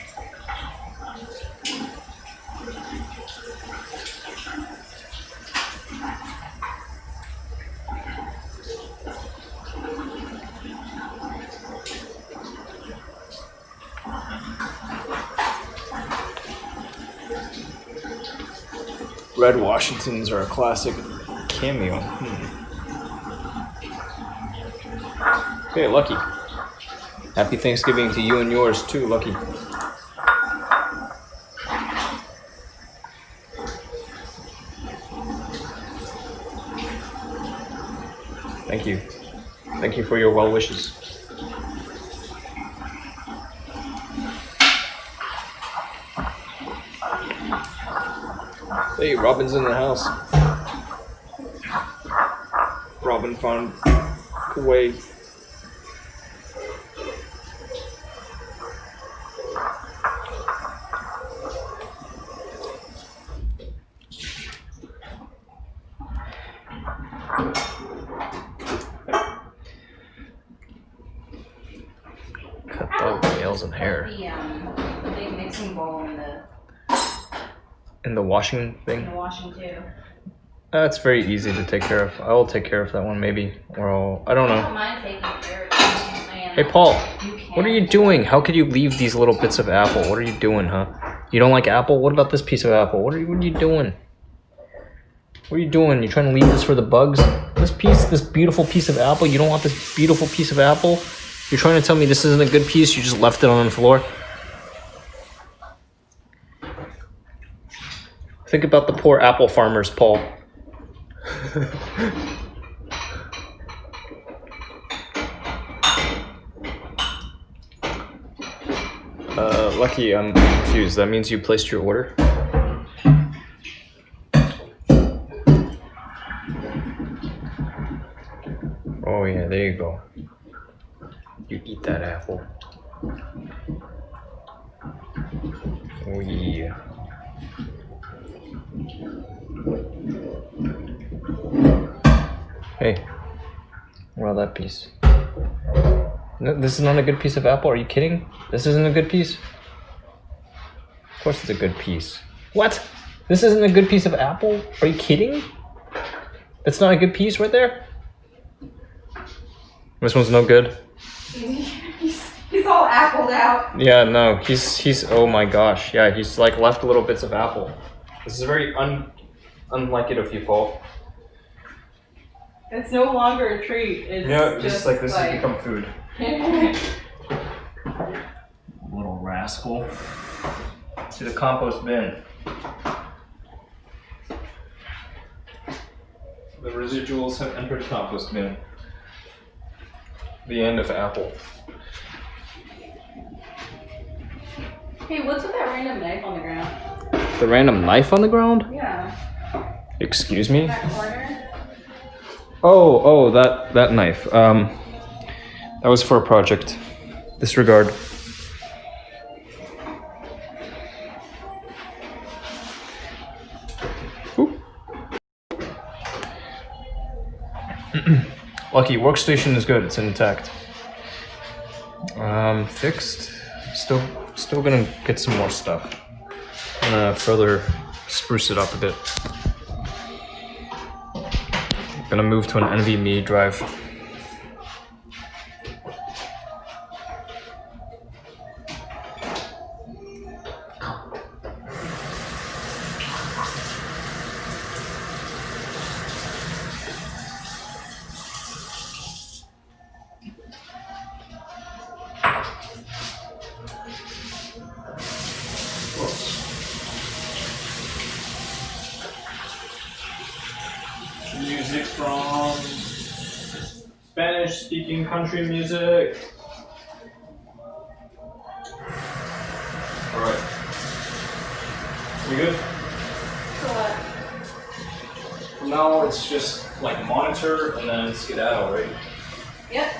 Red Washingtons are a classic cameo. Hey, Lucky. Happy Thanksgiving to you and yours too, Lucky. Thank you. Thank you for your well wishes. Hey, Robin's in the house. Robin found a way. Cut dog nails and hair. The big mixing bowl In the washing thing? in the washing too. That's very easy to take care of. I will take care of that one maybe. Or I don't I know. don't mind taking care of it. Hey Paul, You can. what are you doing? How could you leave these little bits of apple? What are you doing, huh? You don't like apple? What about this piece of apple? What are you doing? What are you doing? You trying to leave this for the bugs? This beautiful piece of apple, you don't want this beautiful piece of apple? You're trying to tell me this isn't a good piece, you just left it on the floor? Think about the poor apple farmers, Paul. Lucky, I'm confused. That means you placed your order? Oh yeah, there you go. You eat that apple. Oh yeah. Hey, what about that piece? No, this is not a good piece of apple. Are you kidding? This isn't a good piece? Of course it's a good piece. What? This isn't a good piece of apple? Are you kidding? That's not a good piece right there? This one's no good? He's all appled out. Yeah, no, he's oh my gosh. Yeah, he's like left little bits of apple. This is very unlike it of you, Paul. It's no longer a treat. It's Just like this has become food. Little rascal. To the compost bin. The residuals have entered compost bin. The end of apple. Hey, what's with that random knife on the ground? The random knife on the ground? Yeah. Excuse me? That corner? Oh, that knife. That was for a project. Disregard. Ooh. Lucky, workstation is good. It's intact. Fixed. Still gonna get some more stuff. I'm gonna further spruce it up a bit. Gonna move to an NVMe drive. Music from Spanish-speaking country music. We good? From now it's just like monitor and then skedaddle, right? Yep.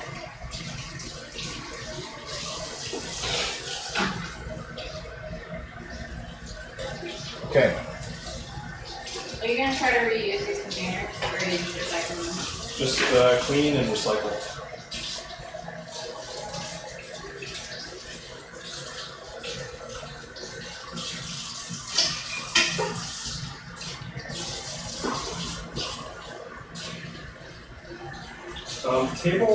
Okay. Are you gonna try to reuse these containers or are you just recycling them? Just clean and recycle. Table,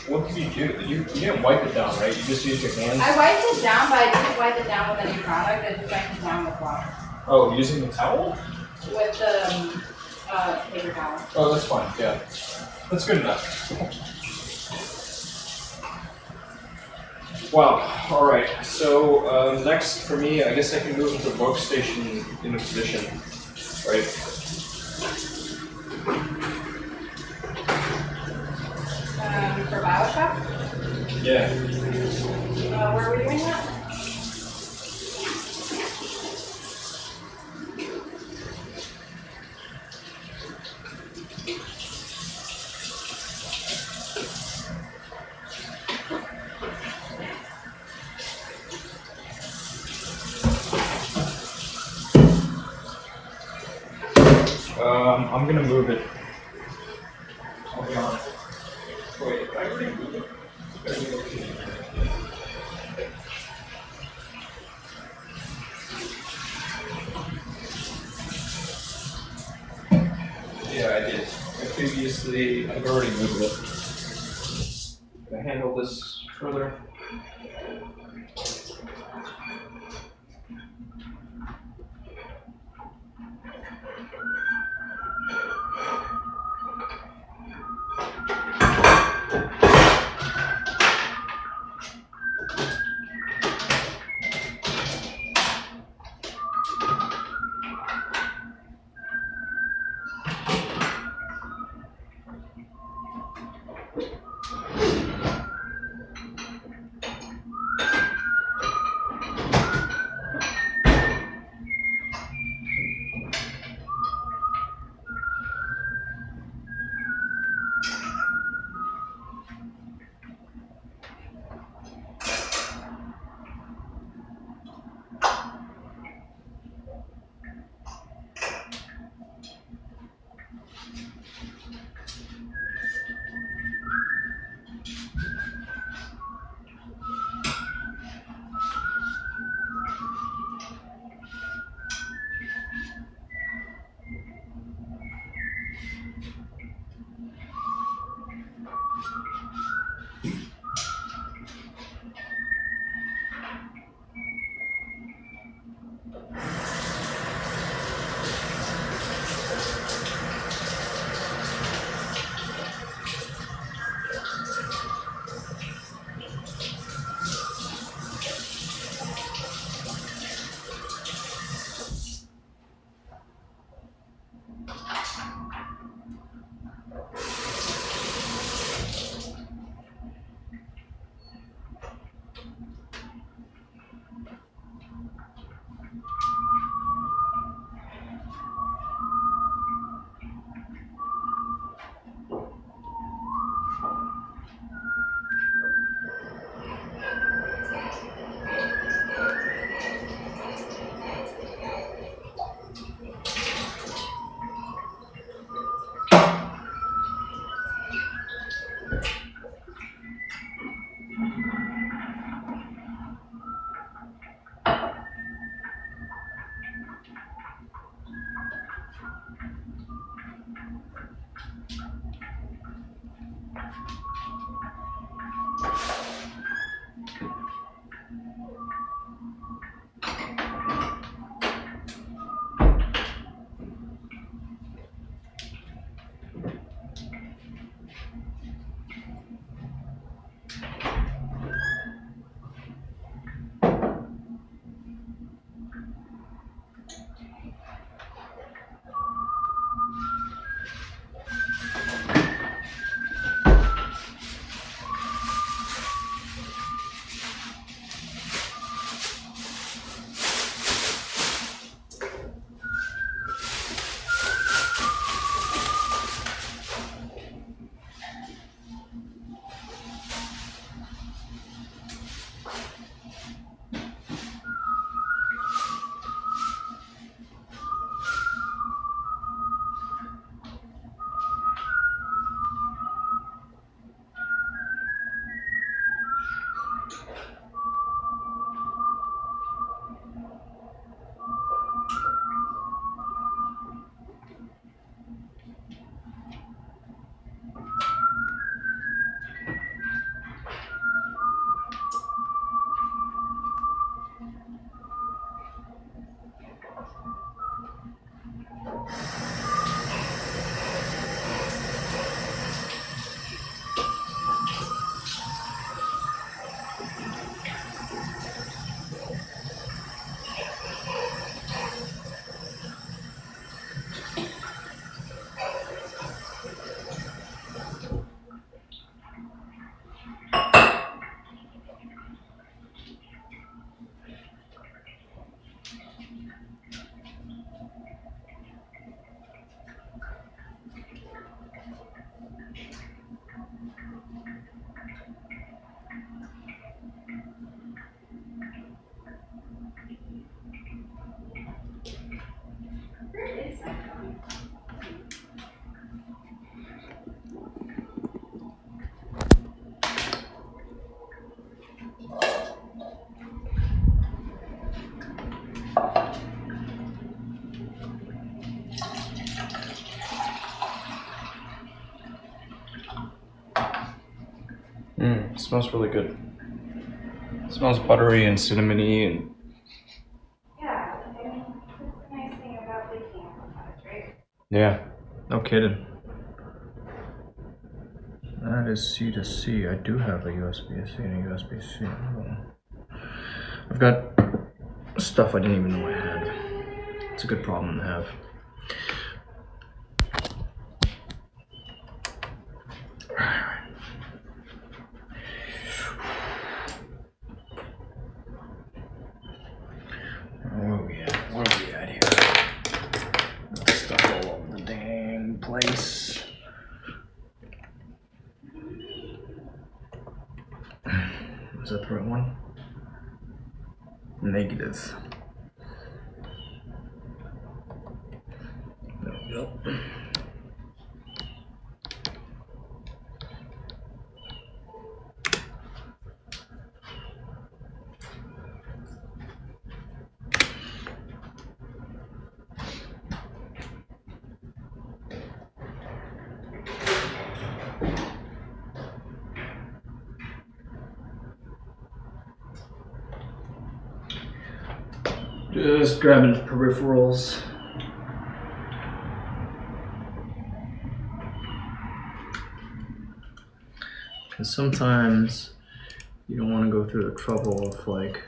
what did you do? You didn't wipe it down, right? You just used your hands? I wiped it down, but I didn't wipe it down with any product. I just wiped it down with water. Oh, using the towel? With the paper towel. Oh, that's fine, yeah. That's good enough. Wow, alright. So, next for me, I guess I can move the workstation into position, right? For Bioshock? Yeah. Where are we doing that? I'm gonna move it. I'll be honest. Wait, did I already move it? Yeah, I did. I've already moved it. Can I handle this further? smells really good. It smells buttery and cinnamony and. Yeah, I mean, that's the nice thing about baking pods, right? Yeah, no kidding. That is C to C. I do have a USB-C and a USB-C. I've got stuff I didn't even know I had. It's a good problem to have. Where are we at? Where are we at here? Got stuff all over the dang place. Is that the right one? Negative. There we go. Just grabbing peripherals. Because sometimes you don't want to go through the trouble of like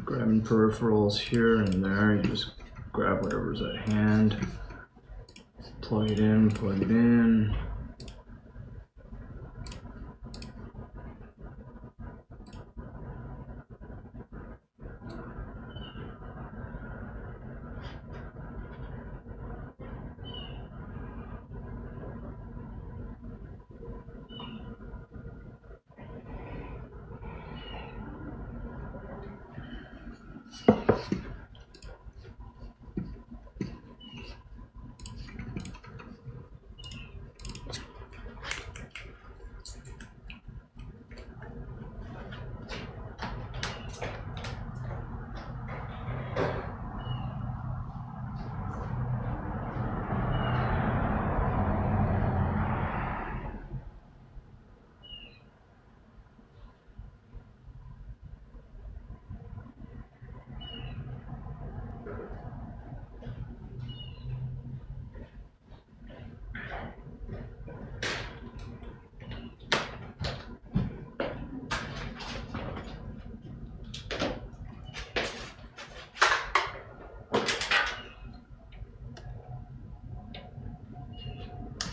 grabbing peripherals here and there. You just grab whatever's at hand, plug it in, plug it in.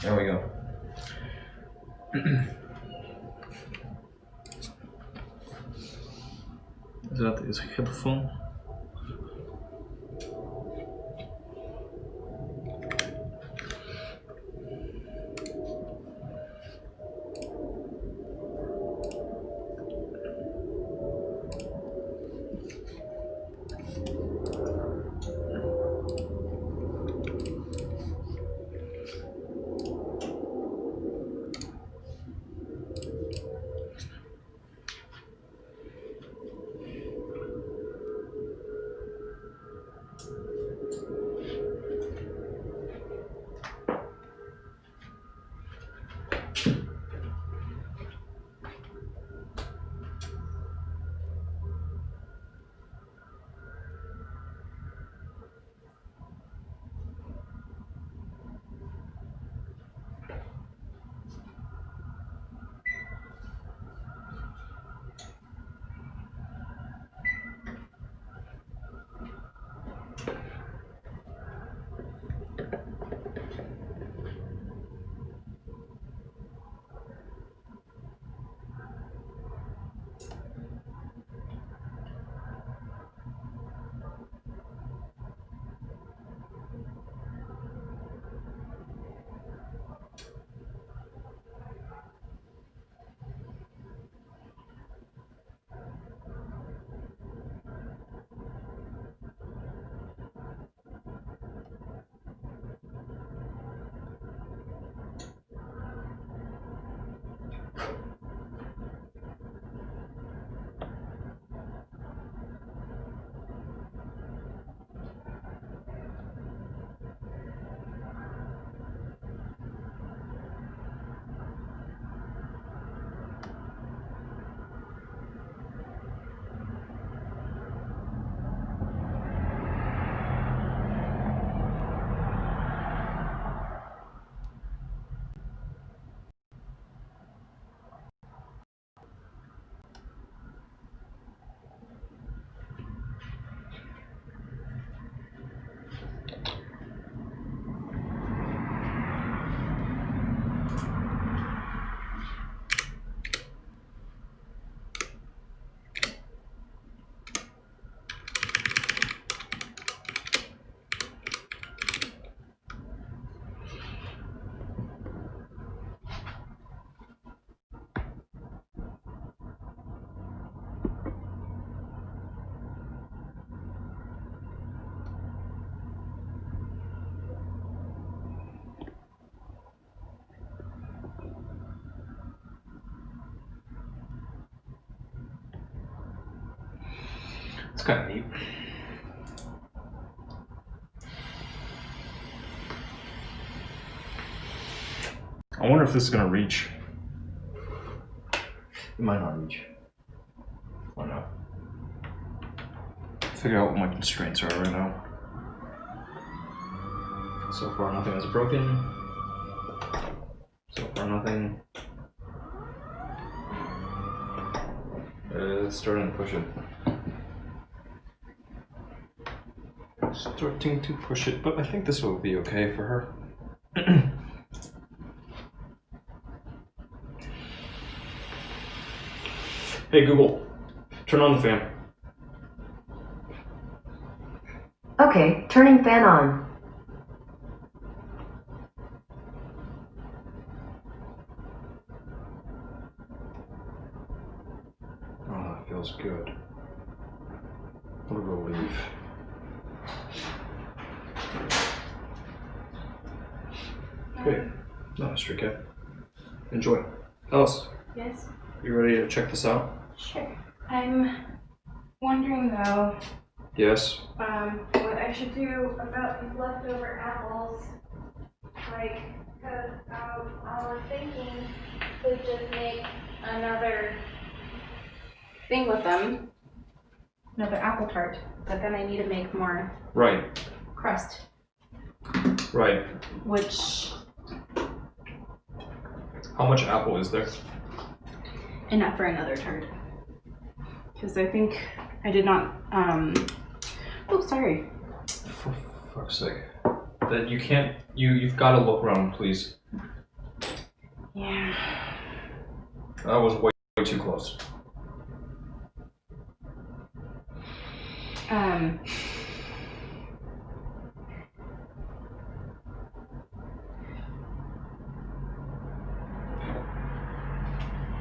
There we go. Is it a headphone? It's kind of neat. I wonder if this is gonna reach. It might not reach. Why not? Figure out what my constraints are right now. So far, nothing is broken. So far, nothing. It's starting to push it. Starting to push it, but I think this will be okay for her. Hey Google, turn on the fan. Okay, turning fan on. Oh, that feels good. What a relief. Okay, no, street cat. Enjoy. Alice, Yes. you ready to check this out? Sure. I'm wondering though, Yes. what I should do about these leftover apples. Like, cause I was thinking to just make another thing with them, another apple tart. But then I need to make more Right, crust, right. which How much apple is there? enough for another tart. Because I think I did not. Oh, sorry. For fuck's sake. That you can't. You've got to look around, please. Yeah. That was way too close.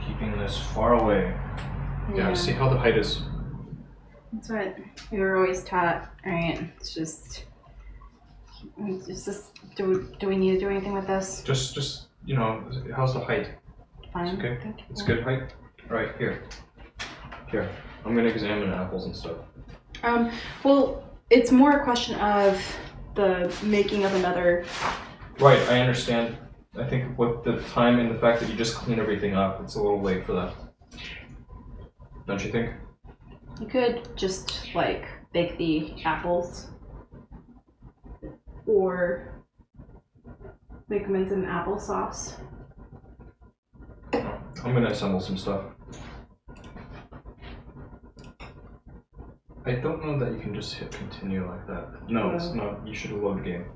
Keeping this far away. Yeah. See how the height is. That's what we were always taught, right? It's just do we need to do anything with this? Just you know, how's the height? Fine. It's okay. Thank you. It's good height. Right here. Here. I'm gonna examine apples and stuff. Well, it's more a question of the making of another. Right. I understand. I think with the time and the fact that you just clean everything up, it's a little late for that. Don't you think? You could just like bake the apples, or make them into an applesauce. I'm gonna assemble some stuff. I don't know that you can just hit continue like that. No, it's not. You should load game.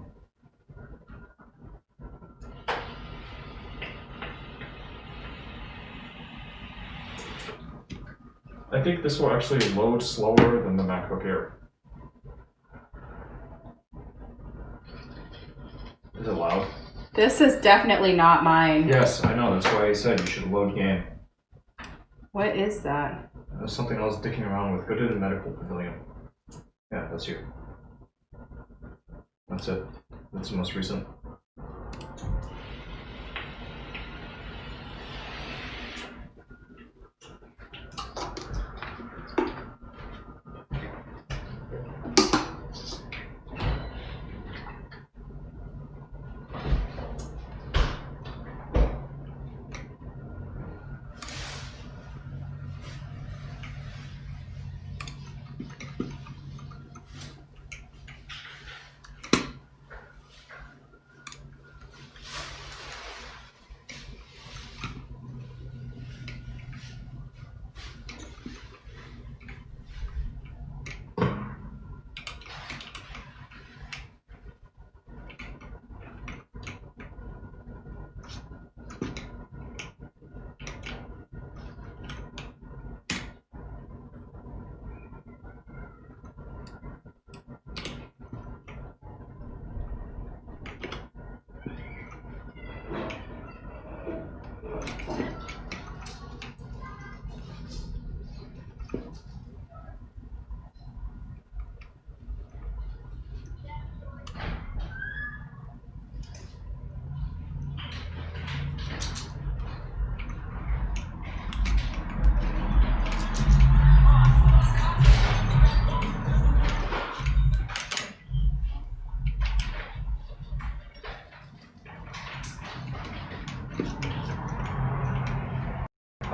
I think this will actually load slower than the MacBook Air. Is it loud? This is definitely not mine. Yes, I know. That's why I said you should load game. What is that? That's something I was dicking around with. Go to the medical pavilion. Yeah, that's you. That's it. That's the most recent.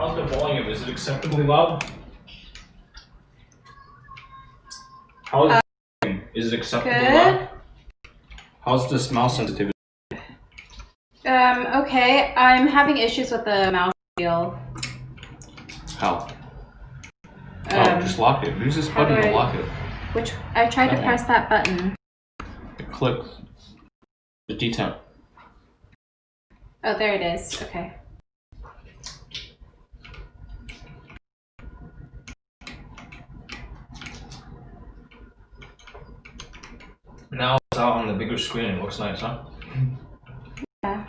How's the volume? Is it acceptably loud? How's the volume? Is it acceptably Good. loud? How's this mouse sensitivity? Okay. I'm having issues with the mouse wheel. How? Just lock it. Use this button to lock it. Which I tried to press that button. Click the detemp. Oh, there it is. Okay. Now it's out on the bigger screen. It looks nice, huh? Yeah.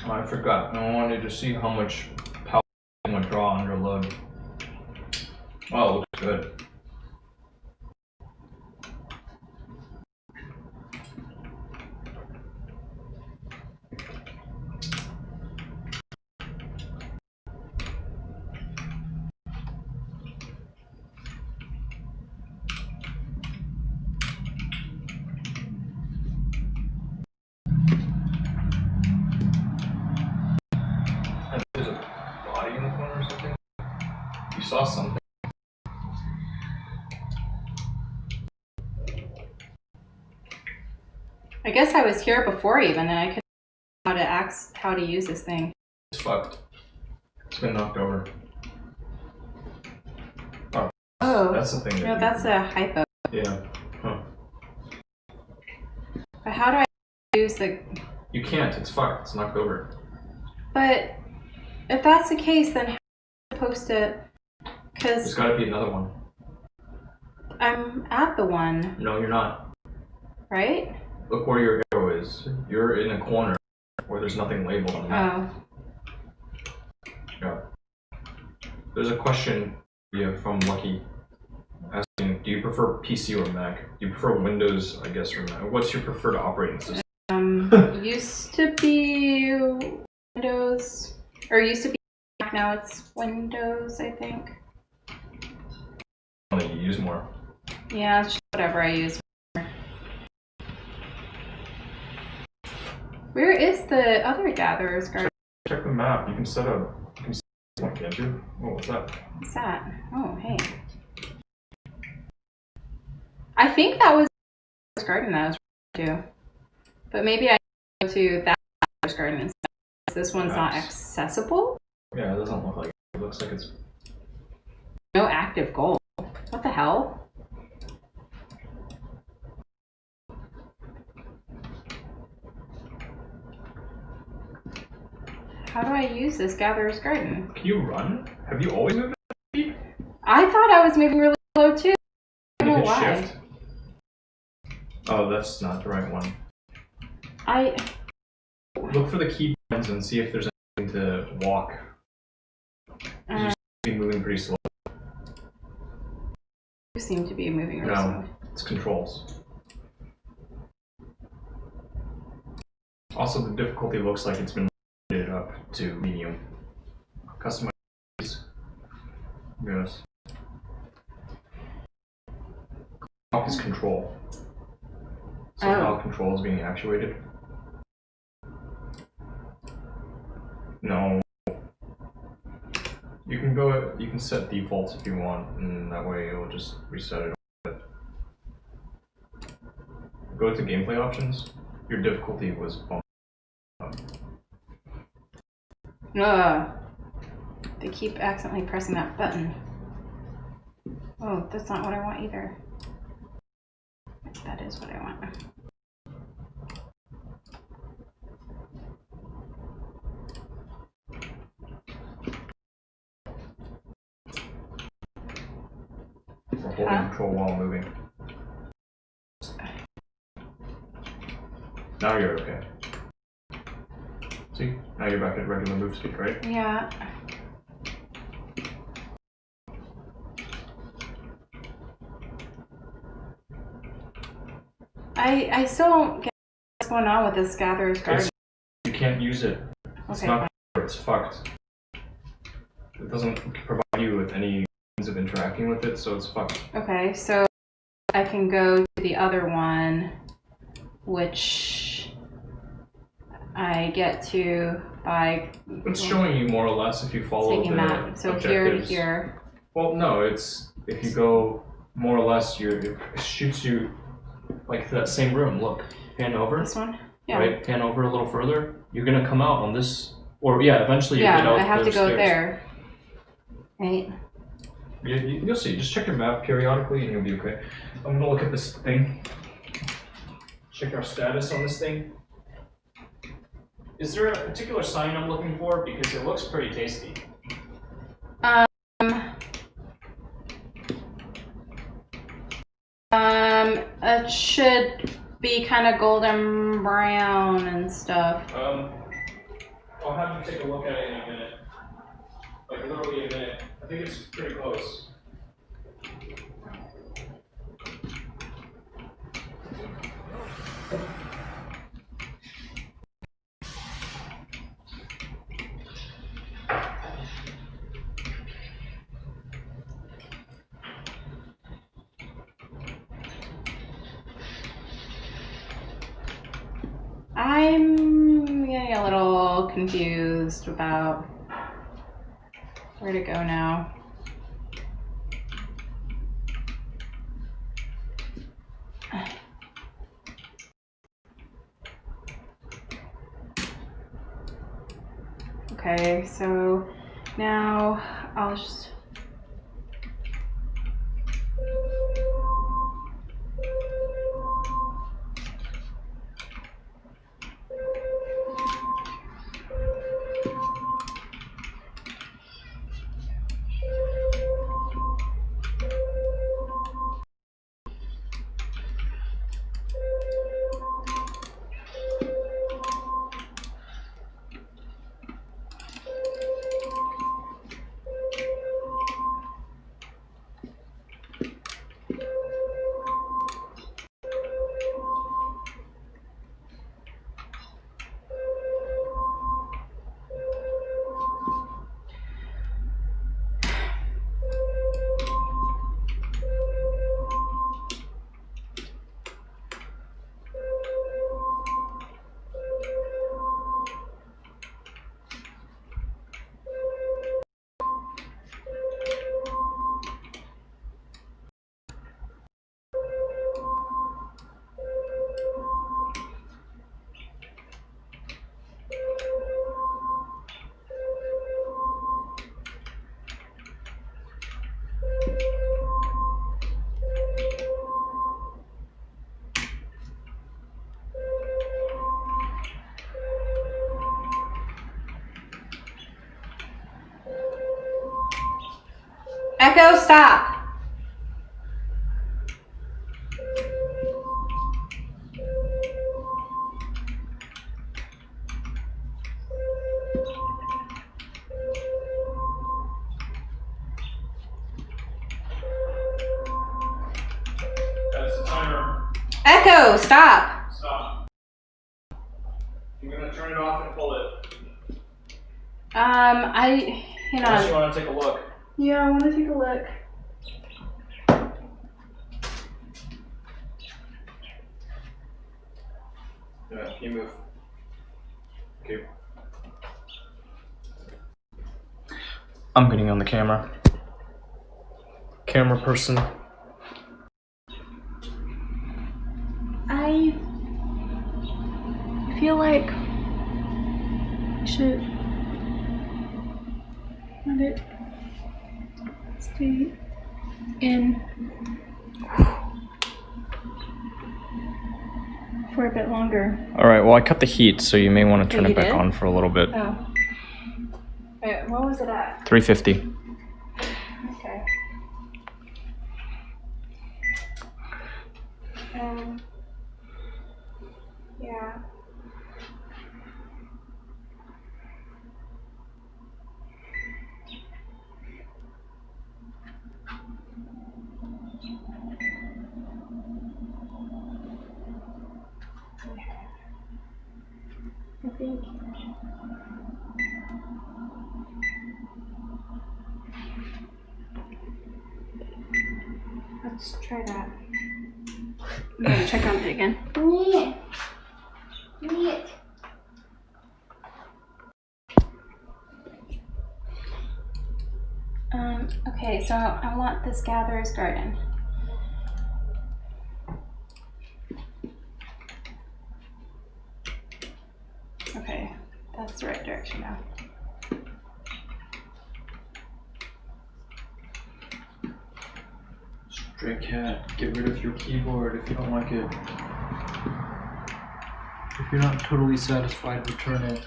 Oh, I forgot. I wanted to see how much power it would draw under load. Oh, it looks good. There's a body in the corner or something? You saw something. I guess I was here before even, and I couldn't how to use this thing. It's fucked. It's been knocked over. Oh. That's the thing. No, that's a hypo. Yeah. Huh. But how do I use the... You can't. It's fucked. It's knocked over. But if that's the case, then how am I supposed to... There's Because gotta be another one. I'm at the one, No, you're not. right? Look where your arrow is. You're in a corner where there's nothing labeled on the map. Oh. Yeah. There's a question from Lucky asking, do you prefer PC or Mac? Do you prefer Windows, I guess, or Mac? What's your preferred operating system? Used to be Windows, or used to be Mac, now it's Windows, I think. One that you use more. Yeah, it's just whatever I use. Where is the other gatherer's garden? Check the map. You can set a one, can't you? Oh, what's that? What's that? Oh, hey. I think that was the garden that I was to. But maybe I go to that garden instead. This one's not accessible? Yeah, it doesn't look like it. It looks like it's... No active goal. What the hell? How do I use this gatherer's garden? Can you run? Have you always moved at speed? I thought I was moving really slow too. I don't know why. Shift. Oh, that's not the right one. Look for the key buttons and see if there's anything to walk. You seem to be moving pretty slow. You seem to be moving really slow. No, it's controls. Also, the difficulty looks like it's been rated up to medium. Customize. Yes. Lock is control. So how control is being actuated. No. You can set defaults if you want, and that way it'll just reset it. Go to gameplay options. Your difficulty was bumped up. They keep accidentally pressing that button. Oh, that's not what I want either. That is what I want. We're holding control while moving. Now you're okay. See? Now you're back at regular move speed, right? Yeah. I still don't get what's going on with this gatherer's garden. You can't use it. It's not fair, it's fucked. It doesn't provide you with any means of interacting with it, so it's fucked. Okay, so I can go to the other one, which I get to buy. It's showing you more or less if you follow Taking the that. So here to objectives. here. Well, no, it's if you go more or less, it shoots you like to that same room. Look, pan over. This one? Yeah. Right, pan over a little further. You're gonna come out on this, or yeah, eventually you get out. I have to those go stairs. there. Right. You'll see. Just check your map periodically, and you'll be okay. I'm gonna look at this thing. Check our status on this thing. Is there a particular sign I'm looking for? Because it looks pretty tasty. It should be kind of golden brown and stuff. I'll have you take a look at it in a minute. Like literally a minute. I think it's pretty close. I'm getting a little confused about where to go now. Okay, so now I'll just... Echo, stop! That's the timer. Echo, stop! Stop. I'm gonna turn it off and pull it. Unless you want to take a look. Yeah, I want to take a look. Yeah, you move. Okay. I'm getting on the camera. Camera person. I feel like I should let it stay in for a bit longer. Alright, well I cut the heat, so you may want to turn you it back did? on for a little bit. Oh. Wait, what was it at? 350. Okay. Yeah. I think. Let's try that. I'm gonna check on it again. Neat. Neat. so I want this gatherer's garden. Okay, that's the right direction now. Stray cat, get rid of your keyboard if you don't like it. If you're not totally satisfied, return it.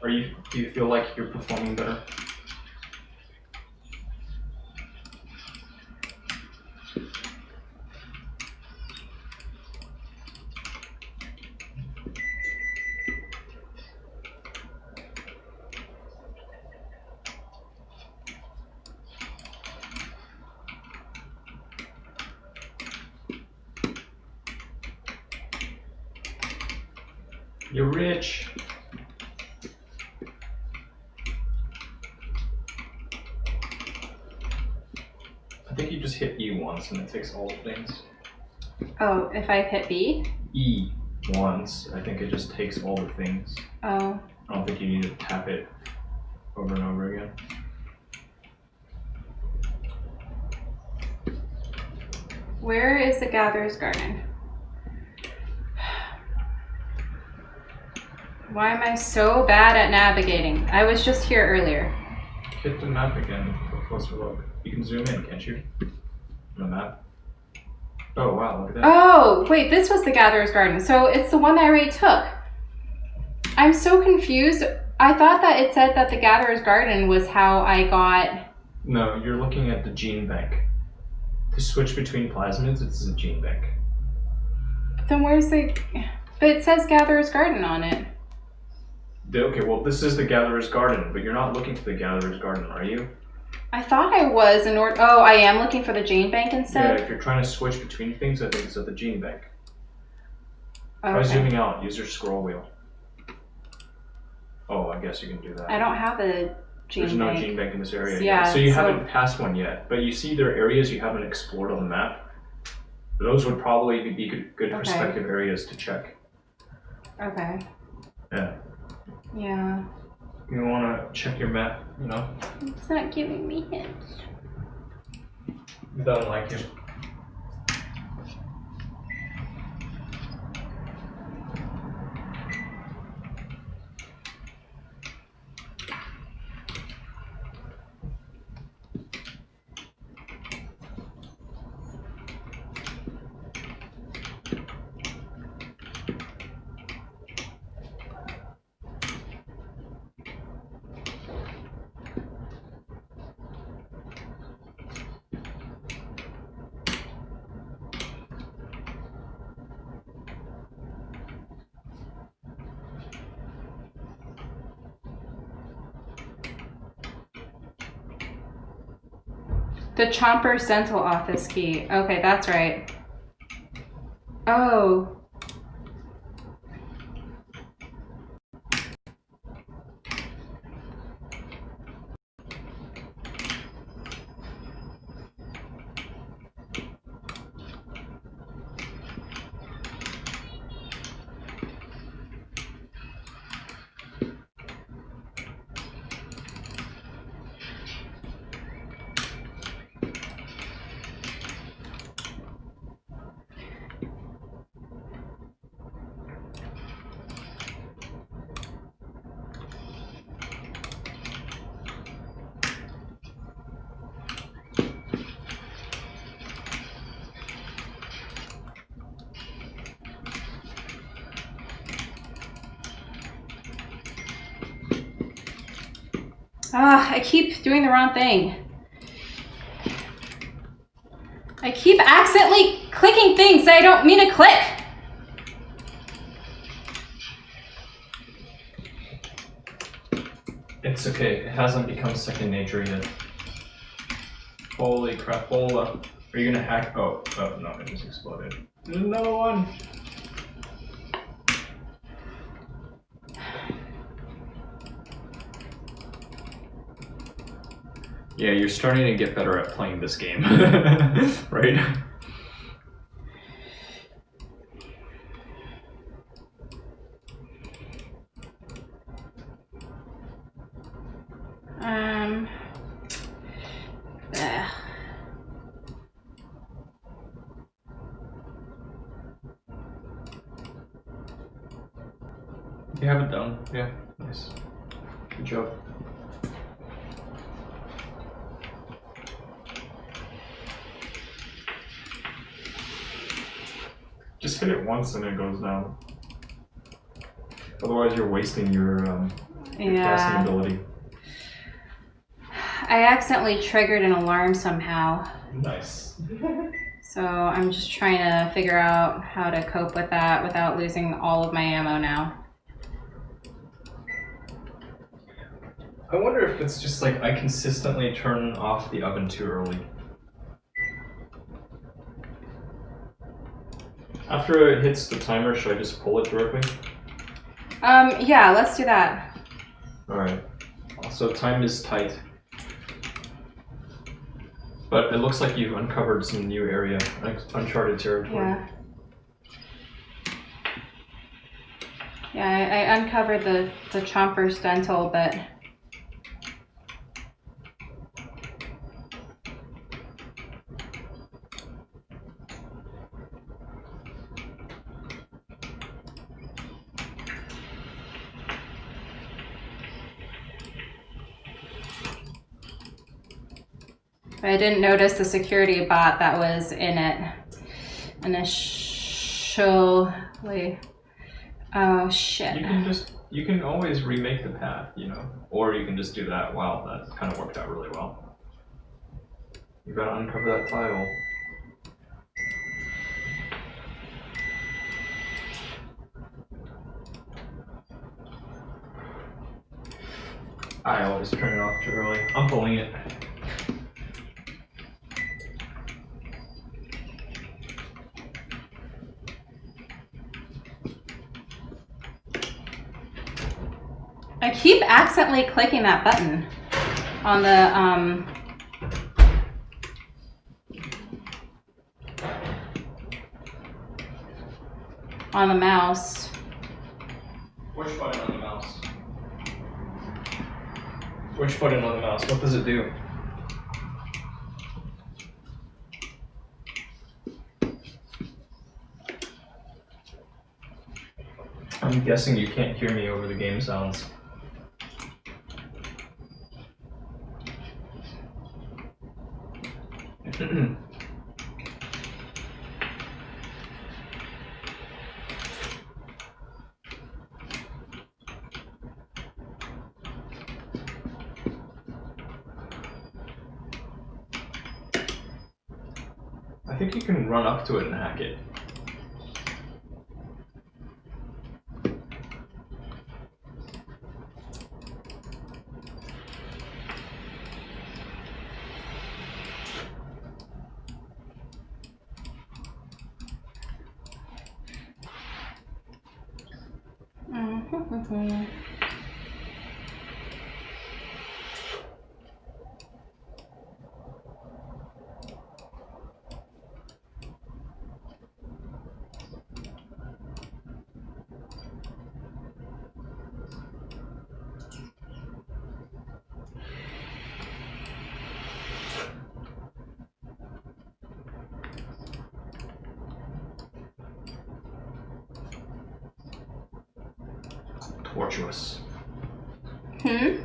Do you feel like you're performing better? You're rich. I think you just hit E once and it takes all the things. Oh, if I hit B? E once, I think it just takes all the things. Oh. I don't think you need to tap it over and over again. Where is the gatherer's garden? Why am I so bad at navigating? I was just here earlier. Hit the map again for a closer look. You can zoom in, can't you? On the map. Oh wow, look at that. Oh, wait, this was the gatherer's garden. So it's the one that I already took. I'm so confused. I thought that it said that the gatherer's garden was how I got... No, you're looking at the gene bank. To switch between plasmids, it's a gene bank. Then where's the... But it says gatherer's garden on it. Okay, well this is the gatherer's garden, but you're not looking for the gatherer's garden, are you? I thought I was in order... Oh, I am looking for the gene bank instead? Yeah, if you're trying to switch between things, I think it's at the gene bank. Try Okay. zooming out, use your scroll wheel. Oh, I guess you can do that. I don't have a gene There's bank. no gene bank in this area Yeah, yet. So you so- haven't passed one yet, but you see there are areas you haven't explored on the map. Those would probably be good Okay. prospective areas to check. Okay. Yeah. Yeah. You want to check your map, you know? It's not giving me hints. It doesn't like you. The Chomper Central Office key. Okay, that's right. Oh. Ah, I keep doing the wrong thing. I keep accidentally clicking things that I don't mean to click. It's okay, it hasn't become second nature yet. Holy crapola. Are you gonna hack? Oh, no, it just exploded. There's another one! Yeah, you're starting to get better at playing this game, right? You have it down. Yeah, nice. Good job. Just hit it once and it goes down. Otherwise, you're wasting your casting ability. I accidentally triggered an alarm somehow. Nice. So I'm just trying to figure out how to cope with that without losing all of my ammo now. I wonder if it's just like I consistently turn off the oven too early. After it hits the timer, should I just pull it directly? Yeah, let's do that. Alright. Also, time is tight. But it looks like you've uncovered some new area, like uncharted territory. Yeah. Yeah, I uncovered the Chomper's dental, but... I didn't notice the security bot that was in it initially. Oh shit. You can always remake the path, you know, or you can just do that. Wow, that kind of worked out really well. You gotta uncover that tile. I always turn it off too early. I'm pulling it. I keep accidentally clicking that button on the mouse. Which button on the mouse? Which button on the mouse? What does it do? I'm guessing you can't hear me over the game sounds. I think you can run up to it and hack it. Tortuous. You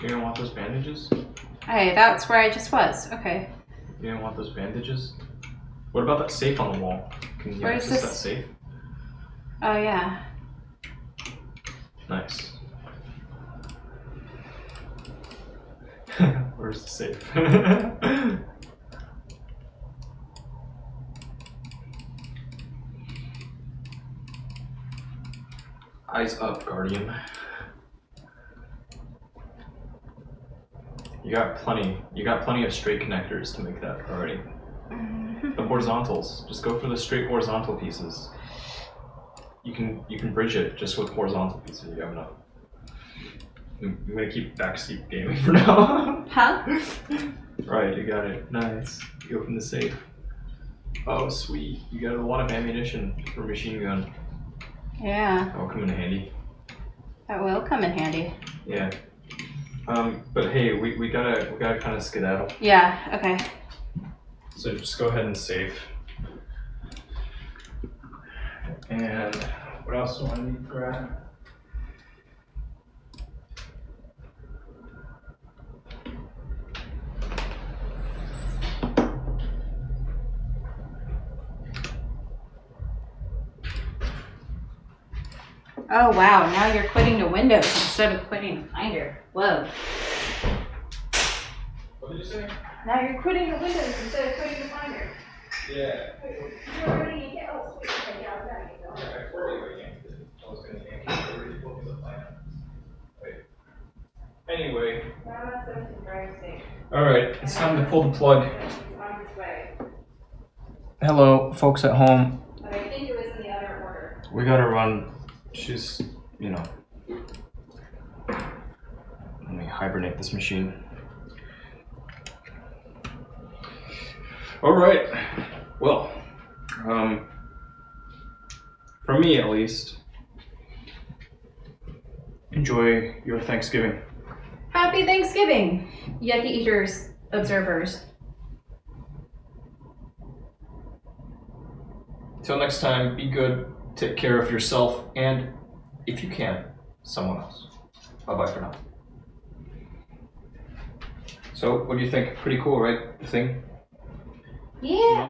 don't want those bandages? Hey, that's where I just was. Okay. You don't want those bandages? What about that safe on the wall? Can you Where's access this? that safe? Oh yeah. Nice. Where's the safe? Eyes up, Guardian. You got plenty of straight connectors to make that priority. The horizontals, just go for the straight horizontal pieces. You can bridge it just with horizontal pieces. You have enough. I'm gonna keep backseat gaming for now. Huh? Right, you got it. Nice. You open the safe. Oh, sweet. You got a lot of ammunition for a machine gun. Yeah, That'll come in handy. that will come in handy. Yeah. But hey, we gotta kind of skedaddle. Yeah, okay. So just go ahead and save. And what else do I need to grab? Oh wow, now you're quitting to Windows instead of quitting Finder. Whoa. What did you say? Now you're quitting to Windows instead of quitting to Finder. Yeah. You're already in oh, sweet. Okay, yeah, I gotta get going. I told you I yanked it. I was gonna yank it. I already told me the plan. Wait. Anyway. Now I'm at 17 Drive State. Alright, it's time to pull the plug. It's on its way. Hello, folks at home. But I think it was in the other order. We gotta run. She's, you know. Let me hibernate this machine. Alright. Well, for me at least, enjoy your Thanksgiving. Happy Thanksgiving, Yeti Eaters, observers. Till next time, be good, take care of yourself, and if you can, someone else. Bye-bye for now. So, what do you think? Pretty cool, right? The thing? Yeah.